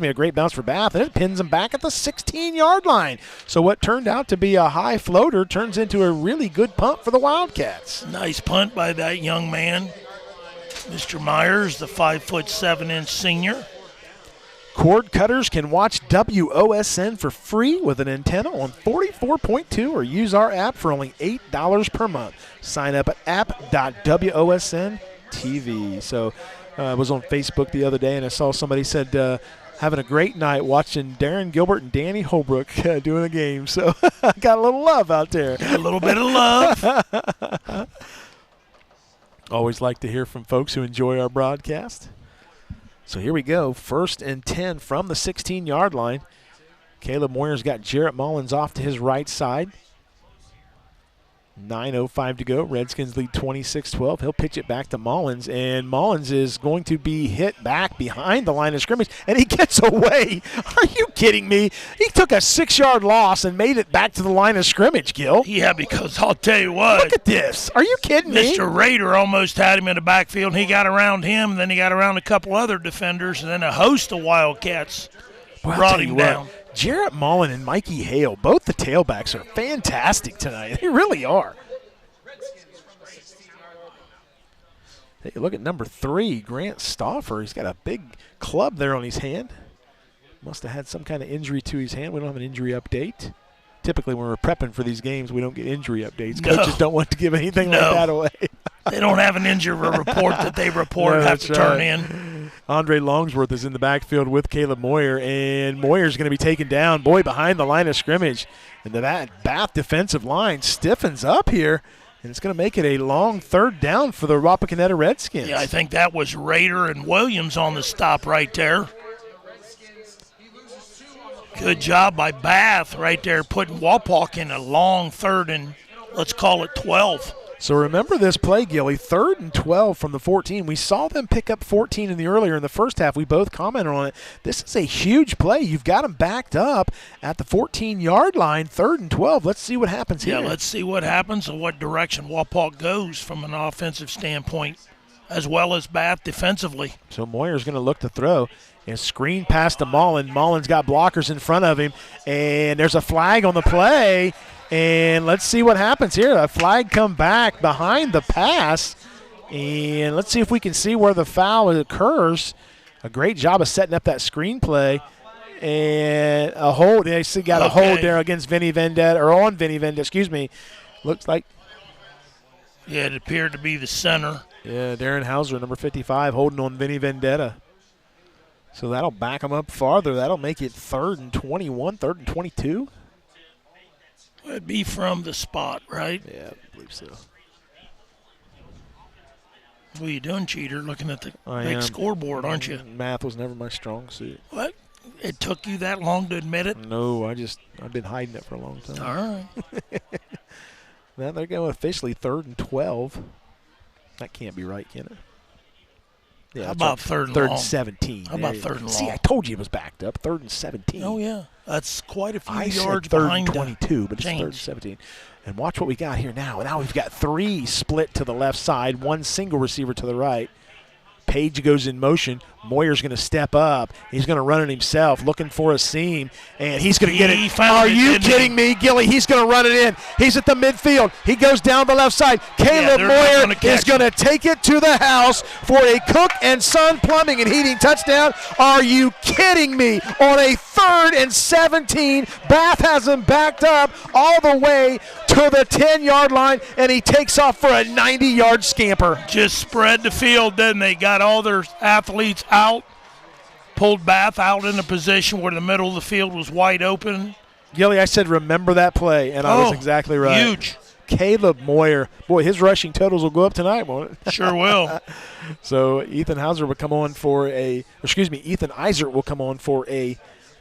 a great bounce for Bath, and it pins them back at the 16-yard line. So what turned out to be a high floater turns into a really good punt for the Wildcats. Nice punt by that young man, Mr. Myers, the 5'7" senior. Cord cutters can watch WOSN for free with an antenna on 44.2 or use our app for only $8 per month. Sign up at app.wosn.tv. So I was on Facebook the other day and I saw somebody said having a great night watching Darren Gilbert and Danny Holbrook doing a game. So I got a little love out there. A little bit of love. Always like to hear from folks who enjoy our broadcast. So here we go, 1st and 10 from the 16-yard line. Caleb Moyer's got Jarrett Mullins off to his right side. 9:05 to go. Redskins lead 26-12. He'll pitch it back to Mullins, and Mullins is going to be hit back behind the line of scrimmage, and he gets away. Are you kidding me? He took a 6-yard loss and made it back to the line of scrimmage, Gil. Yeah, because I'll tell you what. Look at this. Are you kidding me? Mr. Rader almost had him in the backfield. He got around him, and then he got around a couple other defenders, and then a host of Wildcats brought him down. Jarrett Mullen and Mikey Hale, both the tailbacks, are fantastic tonight. They really are. Hey, look at number 3, Grant Stauffer. He's got a big club there on his hand. Must have had some kind of injury to his hand. We don't have an injury update. Typically, when we're prepping for these games, we don't get injury updates. Coaches don't want to give anything like that away. They don't have an injury report that they report and have to turn in. Andre Longsworth is in the backfield with Caleb Moyer, and Moyer's going to be taken down, behind the line of scrimmage. And the Bath defensive line stiffens up here, and it's going to make it a long 3rd down for the Wapakoneta Redskins. Yeah, I think that was Rader and Williams on the stop right there. Good job by Bath right there, putting Wapak in a long 3rd and let's call it 12. So remember this play, Gilly, 3rd and 12 from the 14. We saw them pick up 14 earlier in the first half. We both commented on it. This is a huge play. You've got them backed up at the 14-yard line, 3rd and 12. Let's see what happens here. Yeah, let's see what happens and what direction Wapak goes from an offensive standpoint, as well as Bath defensively. So Moyer's going to look to throw. And screen pass to Mullen. Mullen's got blockers in front of him. And there's a flag on the play. And let's see what happens here. A flag come back behind the pass. And let's see if we can see where the foul occurs. A great job of setting up that screenplay. And a hold. They got a hold there against Vinny Vendetta, or on Vinny Vendetta, excuse me. Looks like. Yeah, it appeared to be the center. Yeah, Darren Hauser, number 55, holding on Vinny Vendetta. So that'll back them up farther. That'll make it 3rd and 21, 3rd and 22. It'd be from the spot, right? Yeah, I believe so. What are you doing, cheater? Looking at the big scoreboard, aren't you? Math was never my strong suit. What? It took you that long to admit it? No, I've been hiding it for a long time. All right. Now they're going officially 3rd and 12. That can't be right, can it? Yeah, how about 3rd and 3rd long? and 17. How about 3rd and long? See, I told you it was backed up. 3rd and 17. Oh, yeah. That's quite a few I yards said 3rd behind and 22, but it's 3rd and 17. And watch what we got here now. Now we've got 3 split to the left side, 1 single receiver to the right. Page goes in motion. Moyer's going to step up. He's going to run it himself, looking for a seam, and he's going to get it. Are you kidding me, Gilly? He's going to run it in. He's at the midfield. He goes down the left side. Caleb Moyer is going to take it to the house for a Cook and Son Plumbing and Heating touchdown. Are you kidding me? On a 3rd and 17, Bath has him backed up all the way to the 10-yard line, and he takes off for a 90-yard scamper. Just spread the field, didn't they? Got all their athletes out, pulled Bath out in a position where the middle of the field was wide open. Gilly, I said remember that play, and I was exactly right. Huge. Caleb Moyer. Boy, his rushing totals will go up tonight, won't it? Sure will. So Ethan Iser will come on for a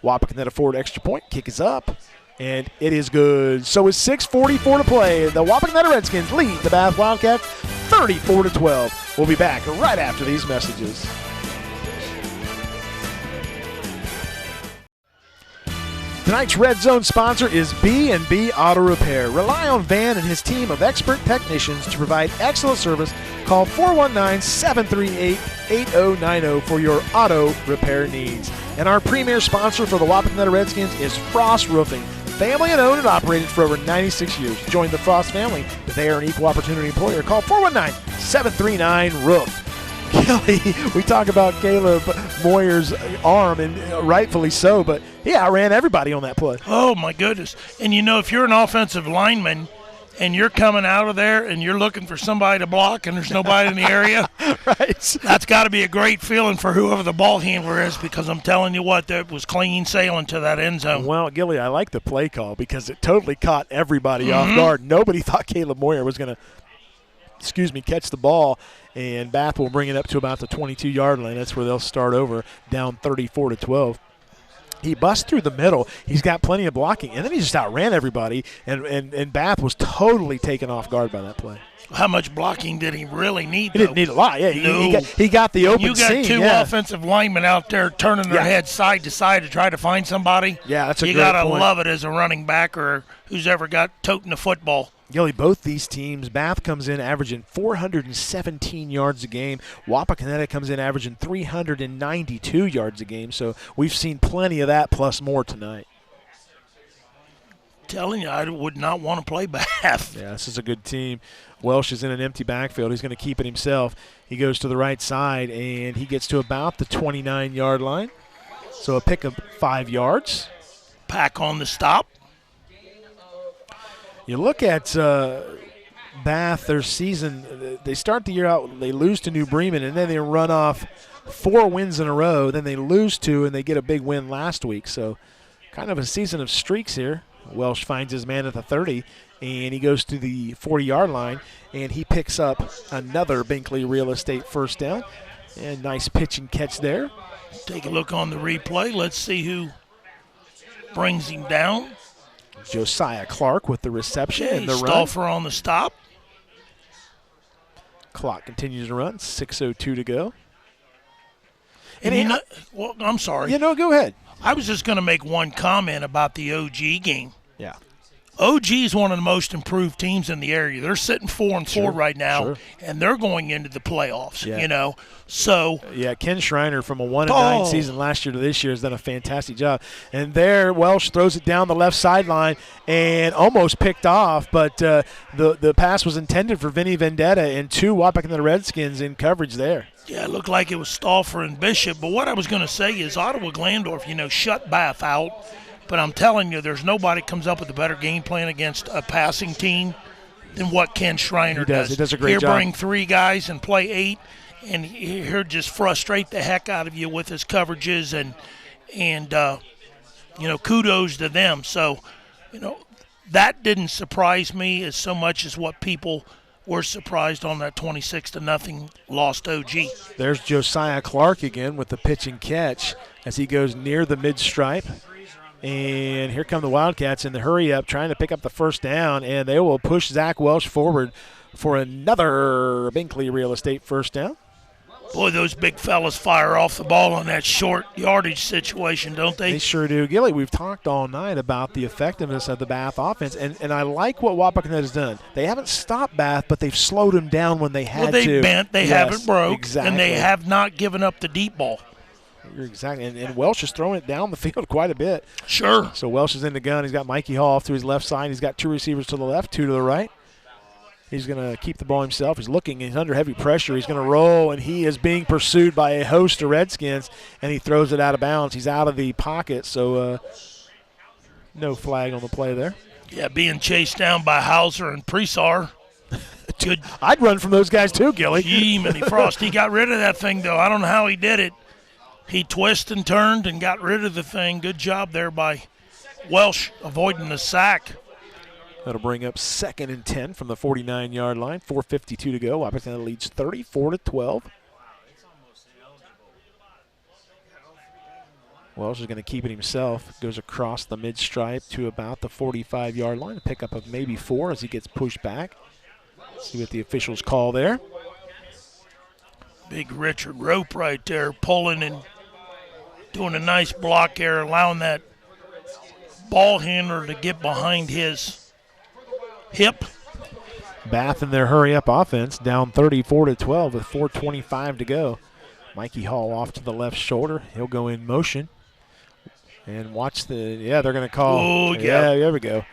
Wapakoneta Ford extra point. Kick is up, and it is good. So with 6:44 to play, the Wapakoneta Redskins lead the Bath Wildcats 34-12. We'll be back right after these messages. Tonight's Red Zone sponsor is B&B Auto Repair. Rely on Van and his team of expert technicians to provide excellent service. Call 419-738-8090 for your auto repair needs. And our premier sponsor for the Wapakoneta Redskins is Frost Roofing. Family and owned and operated for over 96 years. Join the Frost family. If they are an equal opportunity employer, call 419-739-ROOF. Kelly, we talk about Caleb Moyer's arm, and rightfully so, but he outran everybody on that play. Oh, my goodness. And, if you're an offensive lineman and you're coming out of there and you're looking for somebody to block and there's nobody in the area, right? That's got to be a great feeling for whoever the ball handler is, because I'm telling you what, that was clean sailing to that end zone. Well, Gilly, I like the play call because it totally caught everybody off guard. Nobody thought Caleb Moyer was going to catch the ball, and Bath will bring it up to about the 22-yard line. That's where they'll start over, down 34-12. He busts through the middle. He's got plenty of blocking, and then he just outran everybody, and Bath was totally taken off guard by that play. How much blocking did he really need, He didn't need a lot. Yeah, he got the open seam. You got two offensive linemen out there turning their heads side to side to try to find somebody. Yeah, that's a great point. You got to point. love it as a running back or who's ever got toting the football. Gilly, both these teams, Bath comes in averaging 417 yards a game. Wapakoneta comes in averaging 392 yards a game. So we've seen plenty of that plus more tonight. Telling you, I would not want to play Bath. Yeah, this is a good team. Welsh is in an empty backfield. He's going to keep it himself. He goes to the right side, and he gets to about the 29-yard line. So a pick of 5 yards. Pack on the stop. You look at Bath, their season, they start the year out, they lose to New Bremen, and then they run off 4 wins in a row. Then they lose 2, and they get a big win last week. So kind of a season of streaks here. Welsh finds his man at the 30, and he goes to the 40-yard line, and he picks up another Binkley Real Estate first down. And nice pitch and catch there. Take a look on the replay. Let's see who brings him down. Josiah Clark with the reception and the run. Stauffer on the stop. Clock continues to run. 6:02 to go. And I'm sorry. Go ahead. I was just going to make one comment about the OG game. Yeah. OG is one of the most improved teams in the area. They're sitting 4-4 right now, and they're going into the playoffs, So yeah, Ken Schreiner from a 1-9 season last year to this year has done a fantastic job. And there, Welsh throws it down the left sideline and almost picked off, but the pass was intended for Vinny Vendetta and 2 Wapakoneta Redskins in coverage there. Yeah, it looked like it was Stauffer and Bishop. But what I was going to say is Ottawa Glandorf, shut Bath out. But I'm telling you, there's nobody comes up with a better game plan against a passing team than what Ken Schreiner does. He does a great job. He'll bring 3 guys and play 8, and he'll just frustrate the heck out of you with his coverages, and kudos to them. So, that didn't surprise me as so much as what people were surprised on that 26-0 lost OG. There's Josiah Clark again with the pitch and catch as he goes near the mid-stripe. And here come the Wildcats in the hurry-up trying to pick up the first down, and they will push Zach Welsh forward for another Binkley Real Estate first down. Boy, those big fellas fire off the ball on that short yardage situation, don't they? They sure do. Gilly, we've talked all night about the effectiveness of the Bath offense, and I like what Wapakoneta has done. They haven't stopped Bath, but they've slowed them down when they had to. Well, they bent, they haven't broke, exactly. And they have not given up the deep ball. Exactly, and Welsh is throwing it down the field quite a bit. Sure. So Welsh is in the gun. He's got Mikey Hall off to his left side. He's got 2 receivers to the left, 2 to the right. He's going to keep the ball himself. He's looking. He's under heavy pressure. He's going to roll, and he is being pursued by a host of Redskins, and he throws it out of bounds. He's out of the pocket, so no flag on the play there. Yeah, being chased down by Hauser and Presar. Good. I'd run from those guys too, Gilly. Gee, Minnie Frost. He got rid of that thing, though. I don't know how he did it. He twisted and turned and got rid of the thing. Good job there by Welsh avoiding the sack. That'll bring up 2nd and 10 from the 49-yard line. 4:52 to go. Wapakoneta leads 34-12. Welsh is going to keep it himself. Goes across the mid-stripe to about the 45-yard line. A pickup of maybe 4 as he gets pushed back. See what the officials call there. Big Richard Rope right there pulling and doing a nice block there, allowing that ball handler to get behind his hip. Bath in their hurry-up offense, down 34-12 with 4:25 to go. Mikey Hall off to the left shoulder. He'll go in motion. And watch they're going to call. Oh, yeah. There we go.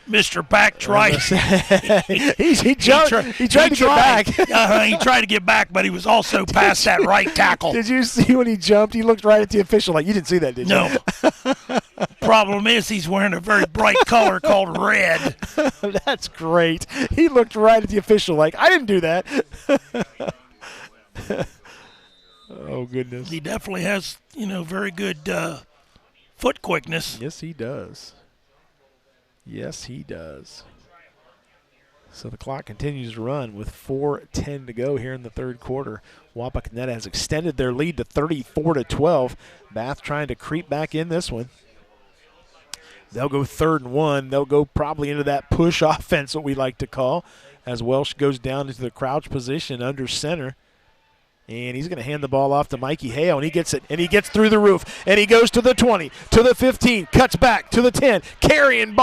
Mr. Back's right. he tried to get back. He tried to get back, but he was also past that right tackle. Did you see when he jumped? He looked right at the official like, you didn't see that, did you? No. Problem is he's wearing a very bright color called red. That's great. He looked right at the official like, I didn't do that. Oh, goodness. He definitely has, very good foot quickness. Yes, he does. Yes, he does. So the clock continues to run with 4:10 to go here in the third quarter. Wapakoneta has extended their lead to 34-12. Bath trying to creep back in this one. They'll go 3rd and 1. They'll go probably into that push offense, what we like to call, as Welsh goes down into the crouch position under center. And he's going to hand the ball off to Mikey Hale, and he gets it, and he gets through the roof, and he goes to the 20, to the 15, cuts back to the 10, carrying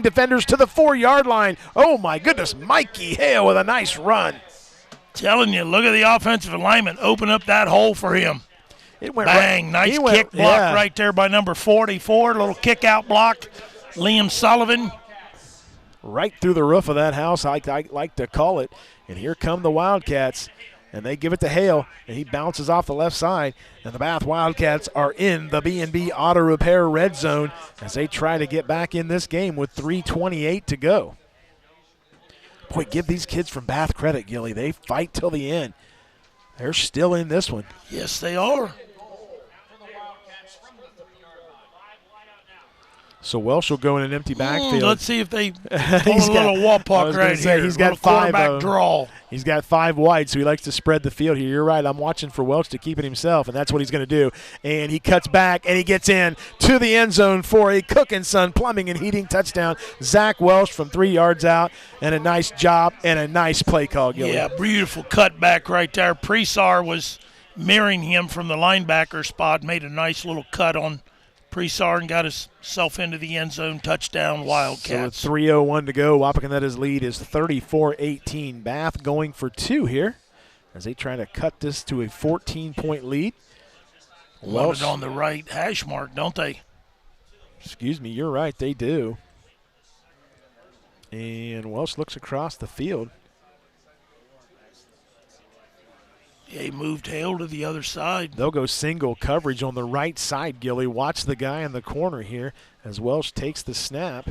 defenders to the 4-yard line. Oh my goodness, Mikey Hale with a nice run. Telling you, look at the offensive alignment, open up that hole for him. It went Bang, nice kick block right there by number 44, little kick out block, Liam Sullivan. Right through the roof of that house, I like to call it. And here come the Wildcats. And they give it to Hale, and he bounces off the left side. And the Bath Wildcats are in the B&B Auto Repair red zone as they try to get back in this game with 3:28 to go. Boy, give these kids from Bath credit, Gilly. They fight till the end. They're still in this one. Yes, they are. So Welsh will go in an empty backfield. Let's see if they pull a little Wapak right here. He's got 5 draw. He's got 5 wide, so he likes to spread the field here. You're right. I'm watching for Welch to keep it himself, and that's what he's going to do. And he cuts back, and he gets in to the end zone for a Cook & Son plumbing and heating touchdown. Zach Welsh from 3 yards out, and a nice job and a nice play call, Gilly. Yeah, beautiful cutback right there. Presar was mirroring him from the linebacker spot, made a nice little cut on Presar and got himself into the end zone, touchdown, Wildcats. So with 3:01 to go, Wapakoneta's lead is 34-18. Bath going for 2 here as they try to cut this to a 14-point lead. Want it on the right hash mark, don't they? Excuse me, you're right, they do. And Welsh looks across the field. Yeah, he moved Hale to the other side. They'll go single coverage on the right side, Gilly. Watch the guy in the corner here as Welsh takes the snap.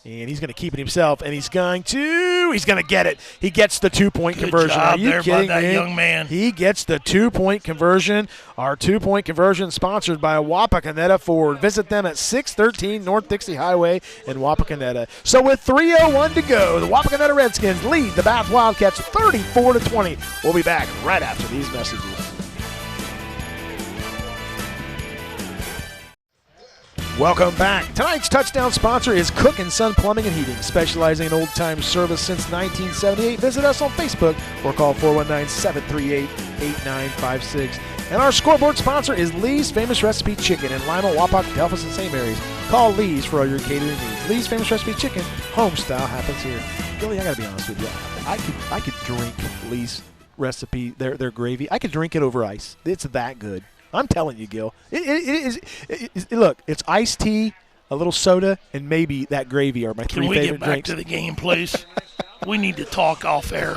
And he's going to keep it himself, and he's going to get it. He gets the 2-point conversion. Job Are you there kidding by that me? young man. He gets the 2-point conversion. Our 2-point conversion sponsored by Wapakoneta Ford. Visit them at 613 North Dixie Highway in Wapakoneta. So with 3:01 to go, the Wapakoneta Redskins lead the Bath Wildcats 34-20. We'll be back right after these messages. Welcome back. Tonight's touchdown sponsor is Cook & Son Plumbing and Heating, specializing in old-time service since 1978. Visit us on Facebook or call 419-738-8956. And our scoreboard sponsor is Lee's Famous Recipe Chicken in Lima, Wapak, Delphos, and St. Mary's. Call Lee's for all your catering needs. Lee's Famous Recipe Chicken, home style happens here. Billy, I got to be honest with you. I could drink Lee's recipe, their gravy. I could drink it over ice. It's that good. I'm telling you, Gil. Look, it's iced tea, a little soda, and maybe that gravy are my 3 favorite drinks. Can we get back to the game, please? We need to talk off air.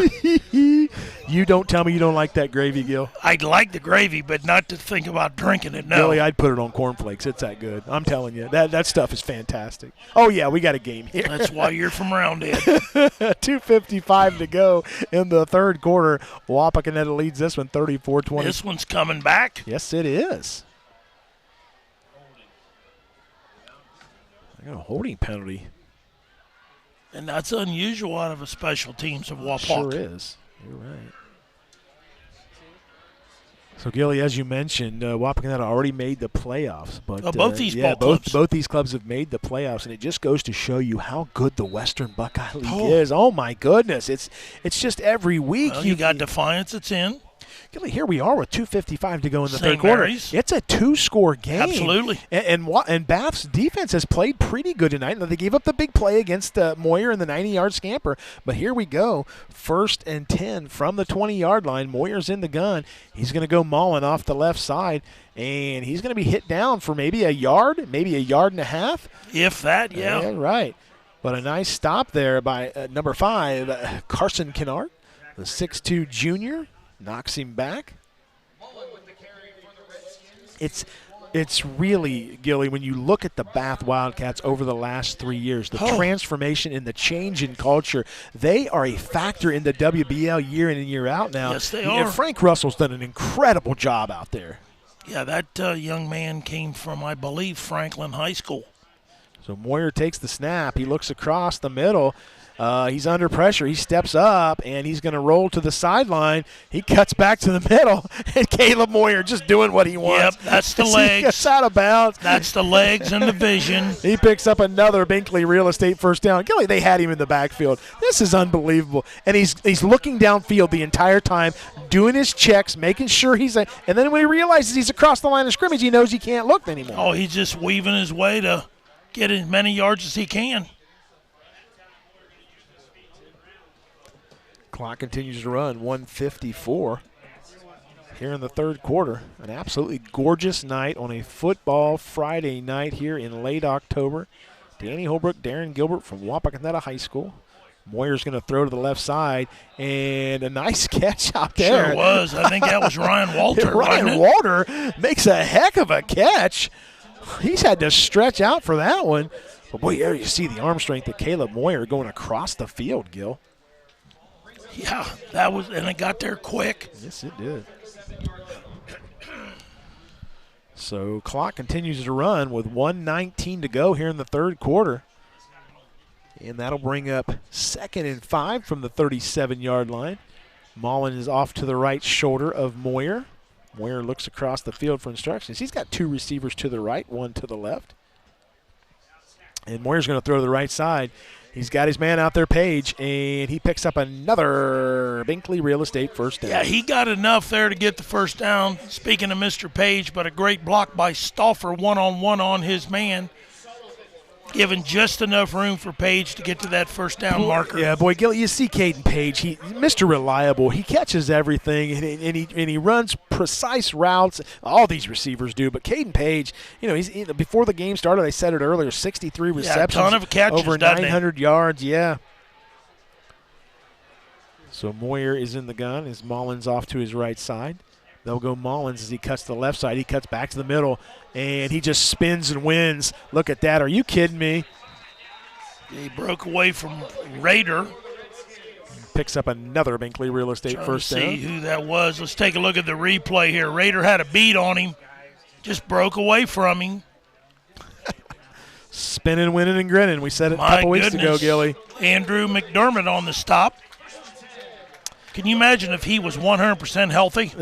You don't tell me you don't like that gravy, Gil. I'd like the gravy, but not to think about drinking it, no. Billy, I'd put it on cornflakes. It's that good. I'm telling you. That stuff is fantastic. Oh, yeah, we got a game here. That's why you're from Roundhead. 2:55 to go in the third quarter. Wapakoneta leads this one 34-20. This one's coming back. Yes, it is. I got a holding penalty. And that's unusual out of a special teams of Wapak. Sure is. You're right. So, Gilly, as you mentioned, Wapakoneta already made the playoffs. But both these ball clubs. Both these clubs have made the playoffs, and it just goes to show you how good the Western Buckeye League is. Oh, my goodness. It's just every week. Well, you got Defiance, it's in. Gilly, here we are with 2:55 to go in the St. third quarter. Mary's. It's a 2-score game. Absolutely. And Bath's defense has played pretty good tonight. Now, they gave up the big play against Moyer in the 90-yard scamper. But here we go. 1st and 10 from the 20-yard line. Moyer's in the gun. He's going to go Mullen off the left side. And he's going to be hit down for maybe a yard, maybe a yard and a half. If that, yeah. Yeah, right. But a nice stop there by number 5, Carson Kennard, the 6'2 junior. Knocks him back. It's really, Gilly, when you look at the Bath Wildcats over the last 3 years, the transformation and the change in culture, they are a factor in the WBL year in and year out now. Yes, they are. And Frank Russell's done an incredible job out there. Yeah, that young man came from, I believe, Franklin High School. So Moyer takes the snap. He looks across the middle. He's under pressure. He steps up, and he's going to roll to the sideline. He cuts back to the middle, and Caleb Moyer just doing what he wants. Yep, that's the legs. He gets out of bounds. That's the legs and the vision. He picks up another Binkley Real Estate first down. Gilly, they had him in the backfield. This is unbelievable. And he's looking downfield the entire time, doing his checks, making sure and then when he realizes he's across the line of scrimmage, he knows he can't look anymore. Oh, he's just weaving his way to get as many yards as he can. Clock continues to run, 1:54 here in the third quarter. An absolutely gorgeous night on a football Friday night here in late October. Danny Holbrook, Darren Gilbert from Wapakoneta High School. Moyer's going to throw to the left side, and a nice catch out there. Sure was. I think that was Ryan Walter. Ryan Walter makes a heck of a catch. He's had to stretch out for that one. But, boy, there you see the arm strength of Caleb Moyer going across the field, Gil. Yeah, that was, and it got there quick. Yes, it did. So clock continues to run with 1:19 to go here in the third quarter. And that'll bring up 2nd and 5 from the 37-yard line. Mullen is off to the right shoulder of Moyer. Moyer looks across the field for instructions. He's got 2 receivers to the right, 1 to the left. And Moyer's going to throw to the right side. He's got his man out there, Page, and he picks up another Binkley Real Estate first down. Yeah, he got enough there to get the first down. Speaking of Mr. Page, but a great block by Stauffer, one-on-one on his man, giving just enough room for Page to get to that first down marker. Yeah, boy, Gil, you see Caden Page. He Mr. Reliable. He catches everything, and he runs precise routes. All these receivers do, but Caden Page, before the game started, I said it earlier, 63 receptions, a ton of catches, over 900 yards. Yeah. So Moyer is in the gun as Mullins off to his right side. They'll go Mullins as he cuts to the left side. He cuts back to the middle, and he just spins and wins. Look at that. Are you kidding me? He broke away from Raider. Picks up another Binkley Real Estate first down. See who that was. Let's take a look at the replay here. Raider had a beat on him. Just broke away from him. Spinning, winning, and grinning. We said it a couple weeks ago, Gilly. Andrew McDermott on the stop. Can you imagine if he was 100% healthy?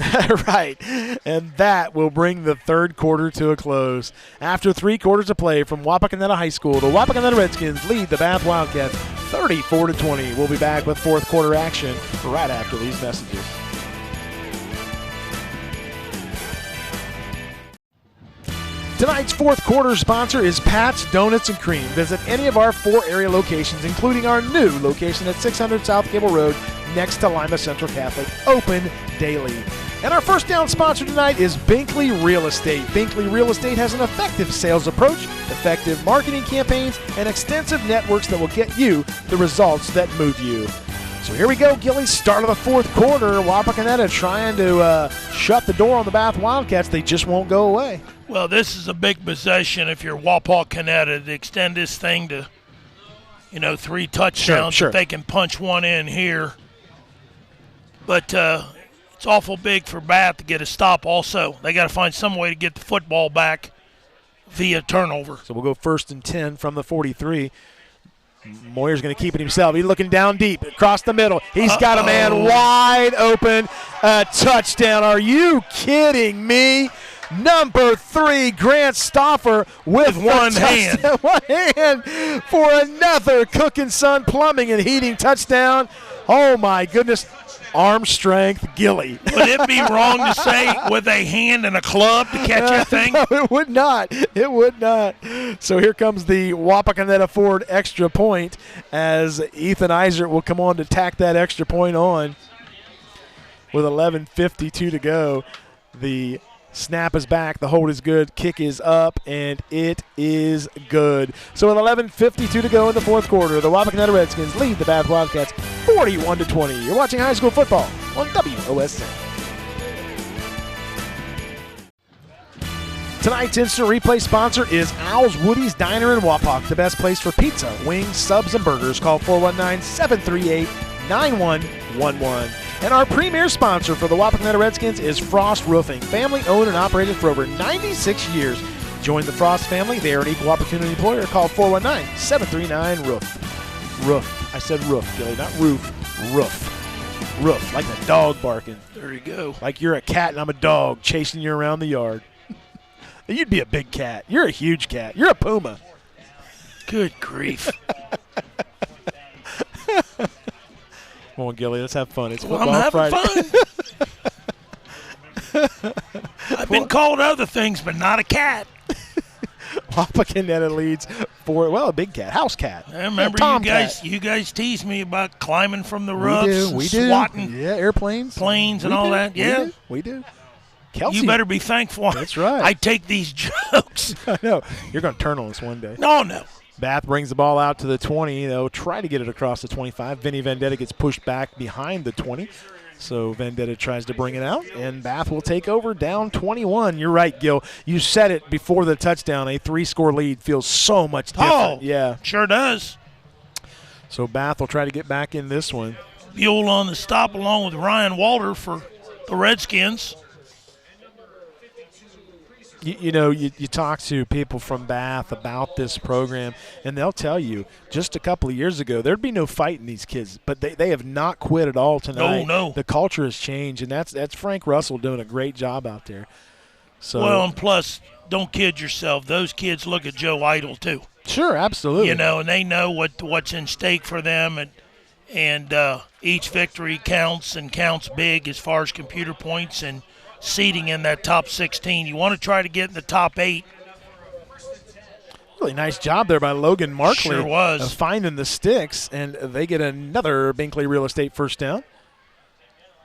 Right. And that will bring the third quarter to a close. After 3 quarters of play from Wapakoneta High School, the Wapakoneta Redskins lead the Bath Wildcats 34-20. We'll be back with fourth quarter action right after these messages. Tonight's fourth quarter sponsor is Pat's Donuts and Cream. Visit any of our 4 area locations, including our new location at 600 South Cable Road, next to Lima Central Catholic, open daily. And our first down sponsor tonight is Binkley Real Estate. Binkley Real Estate has an effective sales approach, effective marketing campaigns, and extensive networks that will get you the results that move you. So here we go, Gilly, start of the fourth quarter. Wapakoneta trying to shut the door on the Bath Wildcats. They just won't go away. Well, this is a big possession if you're Wapakoneta to extend this thing to, 3 touchdowns. Sure. If they can punch one in here. But it's awful big for Bath to get a stop also. They got to find some way to get the football back via turnover. So we'll go 1st and 10 from the 43. Moyer's going to keep it himself. He's looking down deep across the middle. He's got a man wide open. A touchdown. Are you kidding me? Number 3, Grant Stauffer with one hand. One hand for another Cook & Son Plumbing and Heating touchdown. Oh, my goodness. arm strength Gilly. Would it be wrong to say with a hand and a club to catch that thing? No, it would not. It would not. So here comes the Wapakoneta Ford extra point as Ethan Eisert will come on to tack that extra point on with 11:52 to go. The snap is back. The hold is good. Kick is up, and it is good. So with 11:52 to go in the fourth quarter, the Wapakoneta Redskins lead the Bath Wildcats 41-20. You're watching high school football on WOSN. Tonight's instant replay sponsor is Owl's Woody's Diner in Wapak, the best place for pizza, wings, subs, and burgers. Call 419-738-9111. And our premier sponsor for the Wapakoneta Redskins is Frost Roofing, family-owned and operated for over 96 years. Join the Frost family. They are an equal opportunity employer. Call 419-739-ROOF. Roof. I said roof, Gilly, not roof. Roof. Roof, like a dog barking. There you go. Like you're a cat and I'm a dog chasing you around the yard. You'd be a big cat. You're a huge cat. You're a puma. Good grief. Come on, Gilly, let's have fun. It's Well, football I'm having Friday. fun. I've been called other things, but not a cat. Wapakoneta leads for, well, a big cat, house cat. I remember you guys teased me about climbing from the roofs We do. swatting Yeah, airplanes. planes and all that. Yeah. We do. Kelsey. You better be thankful. That's right. I take these jokes. I know. You're going to turn on us one day. No. Bath brings the ball out to the 20. They'll try to get it across the 25. Vinny Vendetta gets pushed back behind the 20. So Vendetta tries to bring it out, and Bath will take over down 21. You're right, Gil. You said it before the touchdown. A 3-score lead feels so much different. Oh, yeah. Sure does. So Bath will try to get back in this one. Buell on the stop along with Ryan Walter for the Redskins. You talk to people from Bath about this program, and they'll tell you just a couple of years ago there'd be no fighting these kids, but they have not quit at all tonight. No. The culture has changed, and that's Frank Russell doing a great job out there. So Well, and plus, don't kid yourself. Those kids look at Joe Idle too. Sure, absolutely. And they know what's in stake for them, and each victory counts and counts big as far as computer points and seeding in that top 16. You want to try to get in the top 8. Really nice job there by Logan Markley. Sure was. Of finding the sticks, and they get another Binkley Real Estate first down.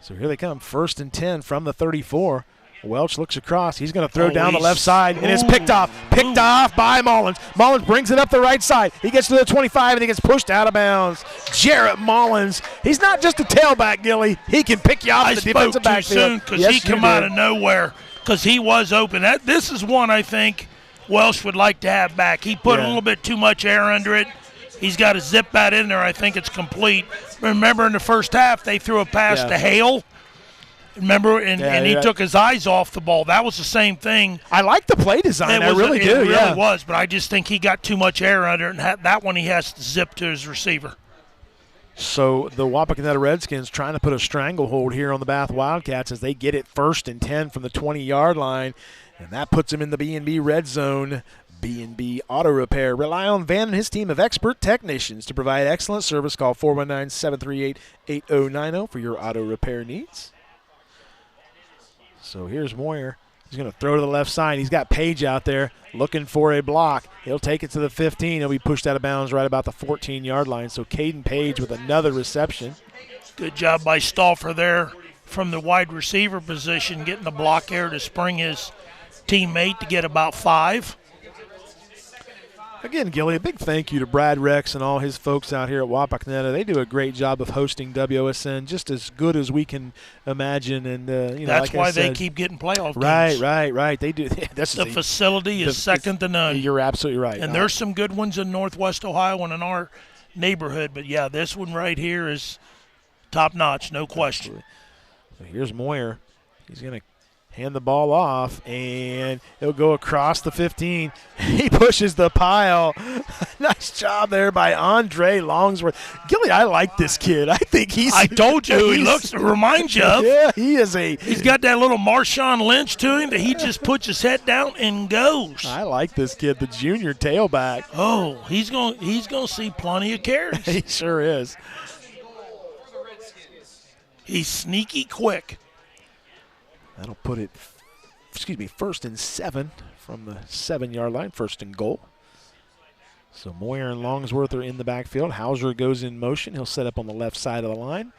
So here they come, 1st and 10 from the 34. Welch looks across. He's going to throw down the left side, and it's picked off. Picked off by Mullins. Mullins brings it up the right side. He gets to the 25, and he gets pushed out of bounds. Jarrett Mullins. He's not just a tailback, Gilly. He can pick you off in the defensive backfield. I spoke too soon because he come out of nowhere because he was open. This is one I think Welsh would like to have back. He put a little bit too much air under it. He's got to zip that in there. I think it's complete. Remember in the first half they threw a pass to Hale. Remember, and he took his eyes off the ball. That was the same thing. I like the play design. I really do. It really was, but I just think he got too much air under it, and that one he has to zip to his receiver. So the Wapakoneta Redskins trying to put a stranglehold here on the Bath Wildcats as they get it 1st and 10 from the 20-yard line, and that puts him in the B&B red zone. B&B Auto Repair. Rely on Van and his team of expert technicians to provide excellent service. Call 419-738-8090 for your auto repair needs. So here's Moyer. He's going to throw to the left side. He's got Page out there looking for a block. He'll take it to the 15. He'll be pushed out of bounds right about the 14-yard line. So Caden Page with another reception. Good job by Stauffer there from the wide receiver position, getting the block there to spring his teammate to get about 5. Again, Gilly, a big thank you to Brad Rex and all his folks out here at Wapakoneta. They do a great job of hosting WOSN, just as good as we can imagine. And that's why they keep getting playoff games. Right. They do. The facility is second to none. You're absolutely right. And there's some good ones in Northwest Ohio and in our neighborhood. But, yeah, this one right here is top-notch, no question. So here's Moyer. He's going to hand the ball off, and it'll go across the 15. He pushes the pile. Nice job there by Andre Longsworth. Gilly, I like this kid. I think I told you who he reminds you of. Yeah, he's got that little Marshawn Lynch to him that he just puts his head down and goes. I like this kid, the junior tailback. Oh, he's going to see plenty of carries. He sure is. He's sneaky quick. That'll put it, first and 7 from the 7-yard line, first and goal. So Moyer and Longsworth are in the backfield. Hauser goes in motion. He'll set up on the left side of the line.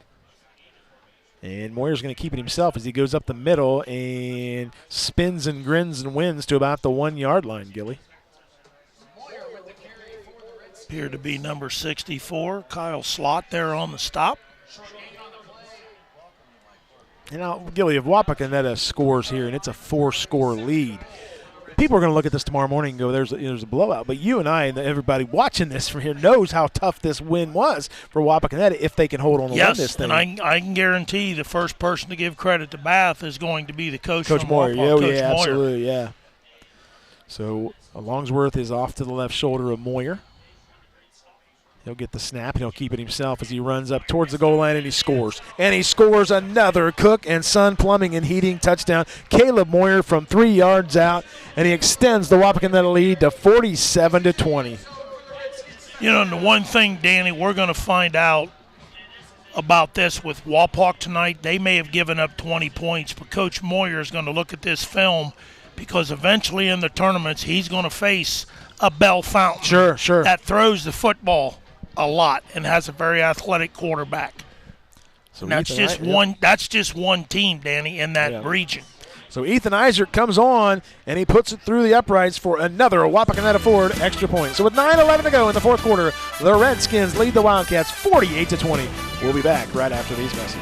And Moyer's going to keep it himself as he goes up the middle and spins and grins and wins to about the 1-yard line, Gilly. Appeared to be number 64, Kyle Slott there on the stop. And now, Gilly, if Wapakoneta scores here and it's a 4-score lead, people are going to look at this tomorrow morning and go, there's a blowout. But you and I and everybody watching this from here knows how tough this win was for Wapakoneta if they can hold on to win this thing. And I can guarantee the first person to give credit to Bath is going to be the coach Coach from Moyer. Coach Moyer. Absolutely, yeah. So Longsworth is off to the left shoulder of Moyer. He'll get the snap, and he'll keep it himself as he runs up towards the goal line, and he scores. And he scores another Cook and Son Plumbing and Heating touchdown. Caleb Moyer from 3 yards out, and he extends the Wapakoneta lead to 47-20. You know, and the one thing, Danny, we're going to find out about this with Wapak tonight, they may have given up 20 points, but Coach Moyer is going to look at this film because eventually in the tournaments he's going to face a Bell Fountain Sure. that throws the football a lot and has a very athletic quarterback. So that's just one team, Danny, in that region. So Ethan Isaac comes on, and he puts it through the uprights for another Wapakoneta Ford extra point. So with 9:11 to go in the fourth quarter, the Redskins lead the Wildcats 48-20. We'll be back right after these messages.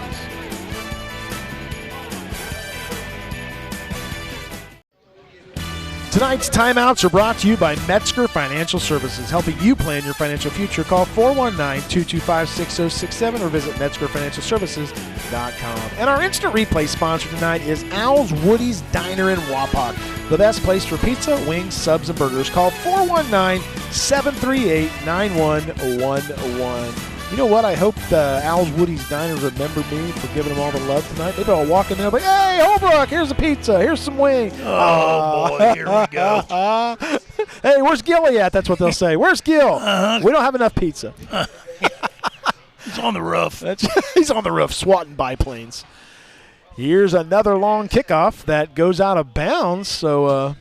Tonight's timeouts are brought to you by Metzger Financial Services, helping you plan your financial future. Call 419-225-6067 or visit MetzgerFinancialServices.com. And our instant replay sponsor tonight is Al's Woody's Diner in Wapak, the best place for pizza, wings, subs, and burgers. Call 419-738-9111. You know what? I hope Al's Woody's Diner remember me for giving them all the love tonight. They'll all walk in there like, hey, Holbrook, here's a pizza. Here's some wings. Oh, boy, here we go. Hey, where's Gilly at? That's what they'll say. Where's Gil? We don't have enough pizza. He's on the roof. He's on the roof swatting biplanes. Here's another long kickoff that goes out of bounds. So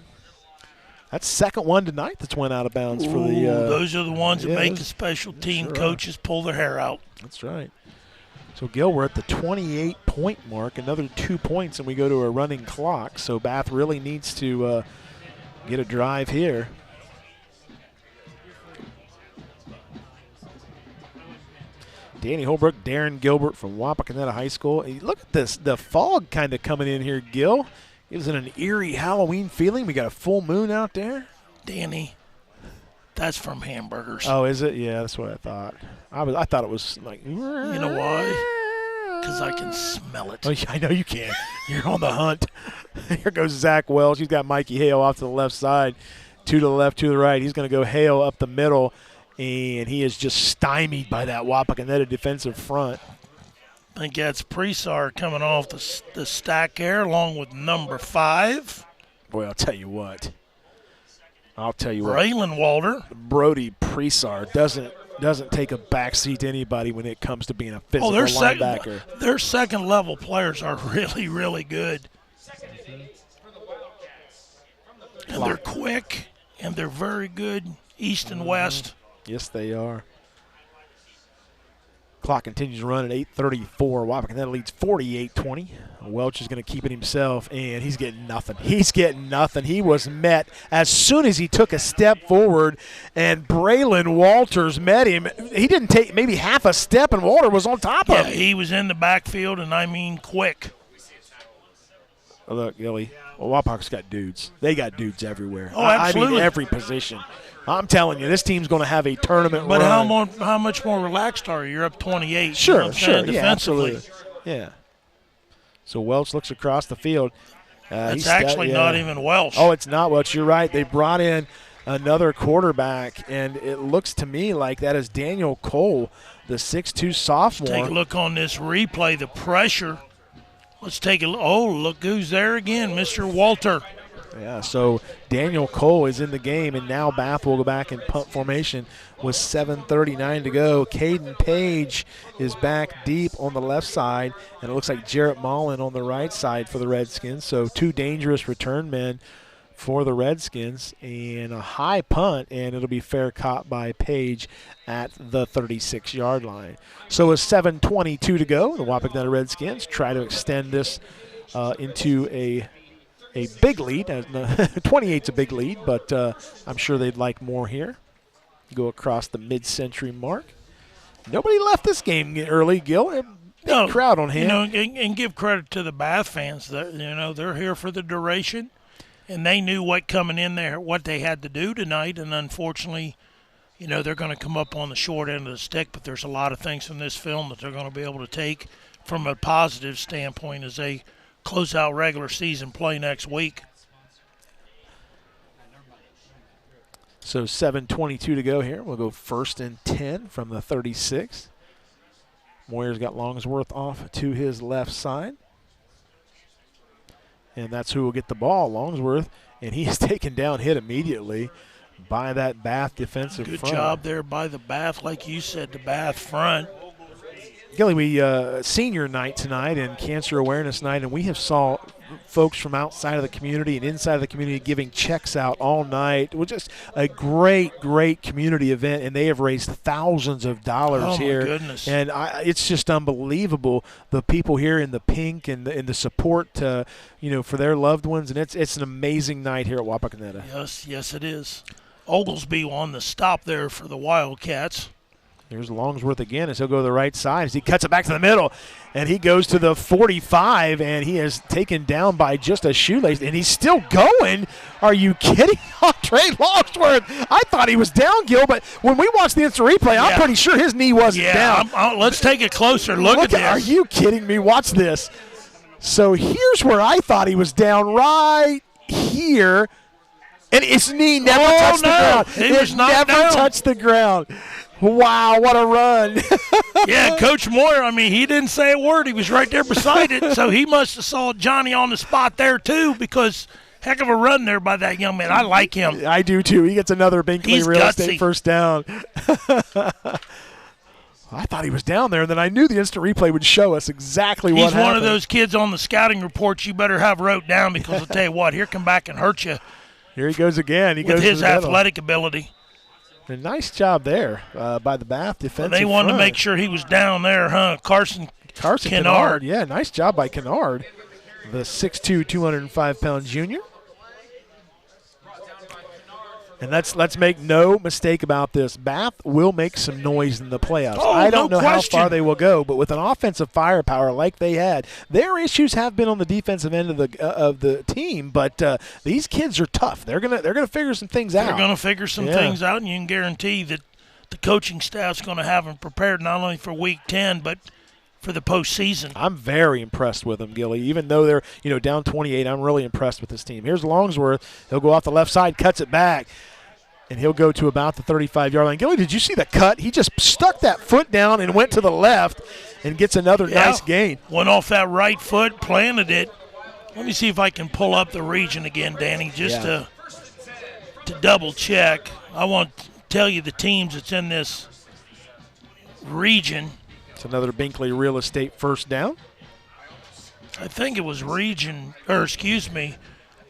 that's second one tonight that's went out of bounds for the. Those are the ones that make the special team coaches pull their hair out. That's right. So, Gil, we're at the 28-point mark. Another 2 points, and we go to a running clock. So Bath really needs to get a drive here. Danny Holbrook, Darren Gilbert from Wapakoneta High School. Hey, look at this, the fog kind of coming in here, Gil. Gives it an eerie Halloween feeling. We got a full moon out there. Danny, that's from hamburgers. Oh, is it? Yeah, that's what I thought. I thought it was like. You know why? Because I can smell it. Oh, yeah, I know you can. You're on the hunt. Here goes Zach Welch. He's got Mikey Hale off to the left side. 2 to the left, 2 to the right. He's going to go Hale up the middle, and he is just stymied by that Wapakoneta defensive front. I think that's Presar coming off the stack there along with number 5. Boy, I'll tell you what. Braylon Walter. Brody Presar doesn't take a backseat to anybody when it comes to being a physical linebacker. Their second-level players are really, really good. And they're quick, and they're very good east and west. Yes, they are. Clock continues to run at 8:34. Wapakoneta leads 48-20. Welch is going to keep it himself, and he's getting nothing. He was met as soon as he took a step forward, and Braylon Walters met him. He didn't take maybe half a step, and Walter was on top of him. Yeah, he was in the backfield, and I mean quick. Oh, look, Gilly, Wapak's got dudes. They got dudes everywhere. Oh, absolutely. I mean, every position. I'm telling you, this team's going to have a tournament but run. How much more relaxed are you? You're up 28. Sure, defensively. Yeah, absolutely. Yeah. So Welch looks across the field. It's actually not even Welch. Oh, it's not Welch. You're right. They brought in another quarterback, and it looks to me like that is Daniel Cole, the 6'2 sophomore. Let's take a look on this replay, the pressure. Let's take a look. Oh, look who's there again, Mr. Walter. Yeah, so Daniel Cole is in the game, and now Bath will go back in punt formation with 7:39 to go. Caden Page is back deep on the left side, and it looks like Jarrett Mullen on the right side for the Redskins. So two dangerous return men for the Redskins, and a high punt, and it'll be fair caught by Page at the 36-yard line. So with 7:22 to go, the Wapakoneta Redskins try to extend this into a big lead. 28's a big lead, but I'm sure they'd like more here. Go across the mid-century mark. Nobody left this game early, Gil. Big crowd on hand. And give credit to the Bath fans. They're here for the duration, and they knew what coming in there, what they had to do tonight, and unfortunately, they're going to come up on the short end of the stick, but there's a lot of things from this film that they're going to be able to take from a positive standpoint as they close out regular season play next week. So 7:22 to go here. We'll go 1st and 10 from the 36. Moyer's got Longsworth off to his left side. And that's who will get the ball, Longsworth. And he is taken down, hit immediately by that Bath defensive front. Good job there by the Bath, like you said, the Bath front. Gilly, we senior night tonight and cancer awareness night, and we have saw folks from outside of the community and inside of the community giving checks out all night. It was just a great, great community event, and they have raised thousands of dollars here. Oh, my goodness. And it's just unbelievable, the people here in the pink and the support, for their loved ones, and it's an amazing night here at Wapakoneta. Yes, it is. Oglesby on the stop there for the Wildcats. There's Longsworth again as he'll go to the right side as he cuts it back to the middle. And he goes to the 45, and he is taken down by just a shoelace. And he's still going. Are you kidding? Andre Longsworth. I thought he was down, Gil, but when we watched the instant replay, I'm pretty sure his knee wasn't down. Let's take a closer look at this. Are you kidding me? Watch this. So here's where I thought he was down, right here. And his knee never touched the ground. It never touched the ground. Wow, what a run. Yeah, Coach Moyer, he didn't say a word. He was right there beside it, so he must have saw Johnny on the spot there too, because heck of a run there by that young man. I like him. I do too. He gets another Binkley real estate first down. I thought he was down there, and then I knew the instant replay would show us exactly what happened. He's one of those kids on the scouting reports you better have wrote down, because I'll tell you what, here come back and hurt you. Here he goes again. He with goes his athletic ability. A nice job there by the Bath defensive They wanted front. to make sure he was down there, huh? Carson Kennard. Yeah, nice job by Kennard, the 6'2", 205-pound junior. And let's make no mistake about this. Bath will make some noise in the playoffs. I don't know how far they will go, but with an offensive firepower like they had, their issues have been on the defensive end of the team. But these kids are tough. They're gonna figure some things out. They're gonna figure some things out, and you can guarantee that the coaching staff's gonna have them prepared not only for Week 10, but for the postseason. I'm very impressed with them, Gilly. Even though they're down 28, I'm really impressed with this team. Here's Longsworth. He'll go off the left side, cuts it back, and he'll go to about the 35-yard line. Gilly, did you see the cut? He just stuck that foot down and went to the left and gets another nice gain. Went off that right foot, planted it. Let me see if I can pull up the region again, Danny, just to double check. I want to tell you the teams that's in this region. It's another Binkley real estate first down. I think it was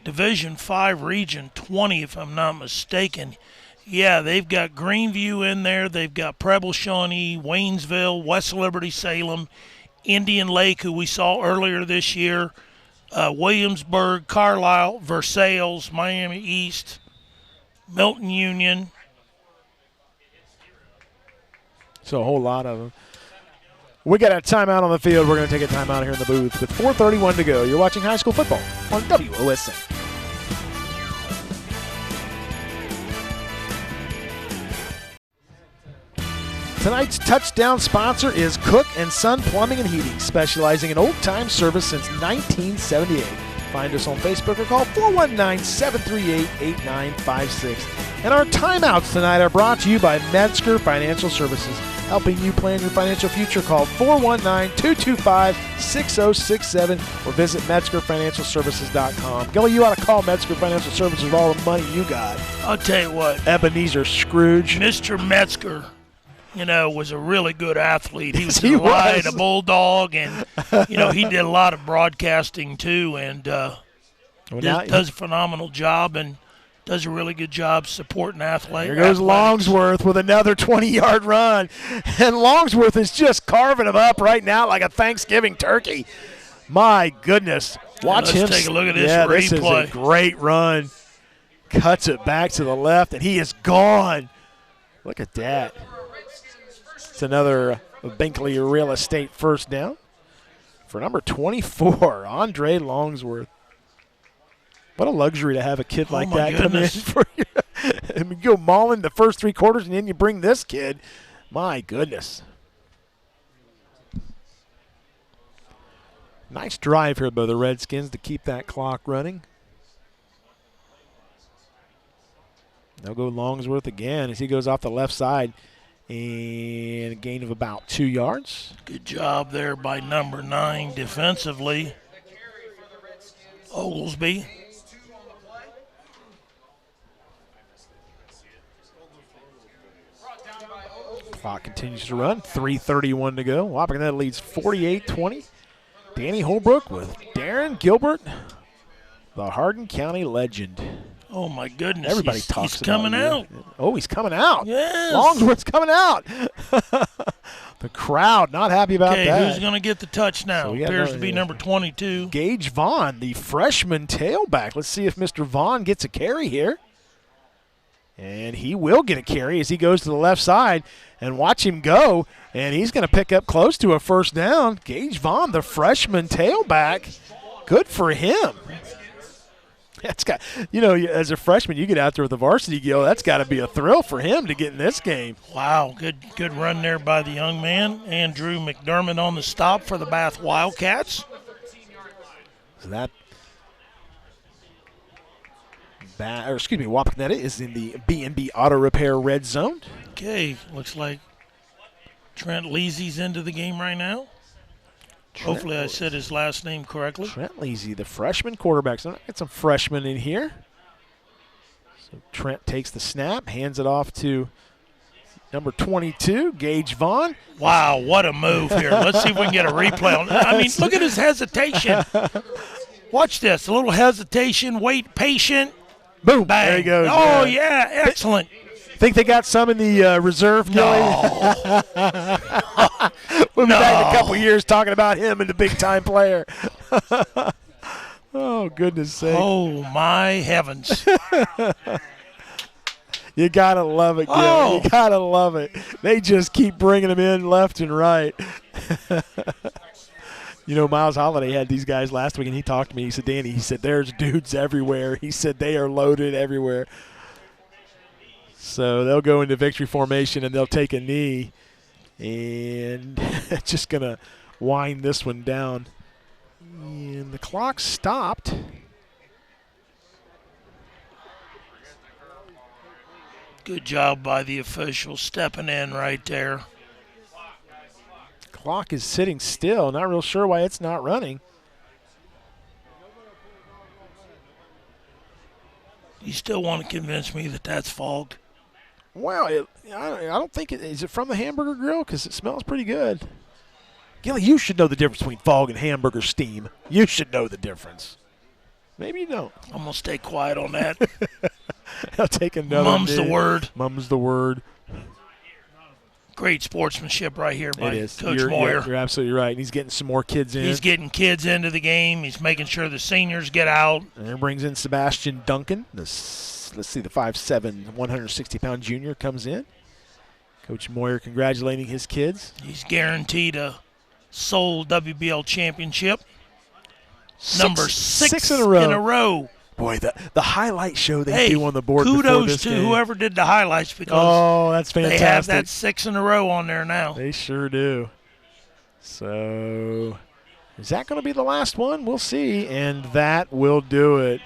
Division 5, Region 20, if I'm not mistaken. Yeah, they've got Greenview in there. They've got Preble, Shawnee, Waynesville, West Liberty, Salem, Indian Lake, who we saw earlier this year, Williamsburg, Carlisle, Versailles, Miami East, Milton Union. So a whole lot of them. We got a timeout on the field. We're going to take a timeout here in the booth with 4:31 to go. You're watching high school football on WOSN. Tonight's touchdown sponsor is Cook & Son Plumbing and Heating, specializing in old-time service since 1978. Find us on Facebook or call 419-738-8956. And our timeouts tonight are brought to you by Metzger Financial Services. helping you plan your financial future. Call 419-225-6067 or visit MetzgerFinancialServices.com. Gilly, you ought to call Metzger Financial Services with all the money you got. I'll tell you what. Ebenezer Scrooge. Mr. Metzger, was a really good athlete. He was He a Lion, was. a Bulldog, and, he did a lot of broadcasting too, and does a phenomenal job and does a really good job supporting athletes. Here goes Longsworth with another 20-yard run. And Longsworth is just carving him up right now like a Thanksgiving turkey. My goodness. Watch him. Let's take a look at this replay. replay. This is a great run. Cuts it back to the left, and he is gone. Look at that. It's another Binkley Real Estate first down for number 24, Andre Longsworth. What a luxury to have a kid like that come in for you. And you go mauling the first 3 quarters, and then you bring this kid. My goodness. Nice drive here by the Redskins to keep that clock running. They'll go Longsworth again as he goes off the left side. And a gain of about 2 yards. Good job there by number 9 defensively. Oglesby. Clock continues to run. 3:31 to go. Wapakoneta leads 48-20. Danny Holbrook with Darren Gilbert, the Hardin County legend. Oh, my goodness. Everybody talks he's about coming out. Oh, he's coming out. Yes. Longsworth's coming out. The crowd not happy about that. Okay, who's going to get the touch now? So Appears to be number 22. Gage Vaughn, the freshman tailback. Let's see if Mr. Vaughn gets a carry here. And he will get a carry as he goes to the left side. And watch him go. And he's going to pick up close to a first down. Gage Vaughn, the freshman tailback. Good for him. That's got, as a freshman, you get out there with the varsity Gil. That's got to be a thrill for him to get in this game. Wow, good run there by the young man. Andrew McDermott on the stop for the Bath Wildcats. So Wapakoneta is in the B&B Auto Repair red zone. Okay, looks like Trent Leasy's into the game right now. Hopefully I said his last name correctly. Trent Leasy, the freshman quarterback. So I got some freshmen in here. So Trent takes the snap, hands it off to number 22, Gage Vaughn. Wow, what a move here. Let's see if we can get a replay on that. I mean, look at his hesitation. Watch this. A little hesitation, wait, patient. Boom. Bang. There he goes. Oh, yeah, excellent. Think they got some in the reserve, Gilly? No. We'll be back in a couple years talking about him and the big-time player. Oh, goodness sake. Oh, my heavens. You got to love it, Gil. Oh. You got to love it. They just keep bringing them in left and right. Miles Holliday had these guys last week, and he talked to me. He said, Danny, there's dudes everywhere. He said they are loaded everywhere. So they'll go into victory formation, and they'll take a knee. And just going to wind this one down. And the clock stopped. Good job by the official stepping in right there. Clock is sitting still. Not real sure why it's not running. You still want to convince me that that's fog? Well, I don't think is it from the hamburger grill? Because it smells pretty good. Gilly, you should know the difference between fog and hamburger steam. You should know the difference. Maybe you don't. I'm going to stay quiet on that. I'll take another. Mum's the word. Mum's the word. Great sportsmanship right here by it is. Coach Moyer. Moyer. You're absolutely right. And he's getting some more kids in. He's getting kids into the game. He's making sure the seniors get out. And he brings in Sebastian Duncan. Let's see, the 5'7", 160-pound junior comes in. Coach Moyer congratulating his kids. He's guaranteed a sole WBL championship. Number six in a row. Boy, the highlight show they do on the board before kudos this to game. whoever did the highlights because that's fantastic. they have that 6 in a row on there now. They sure do. So is that going to be the last one? We'll see, and that will do it.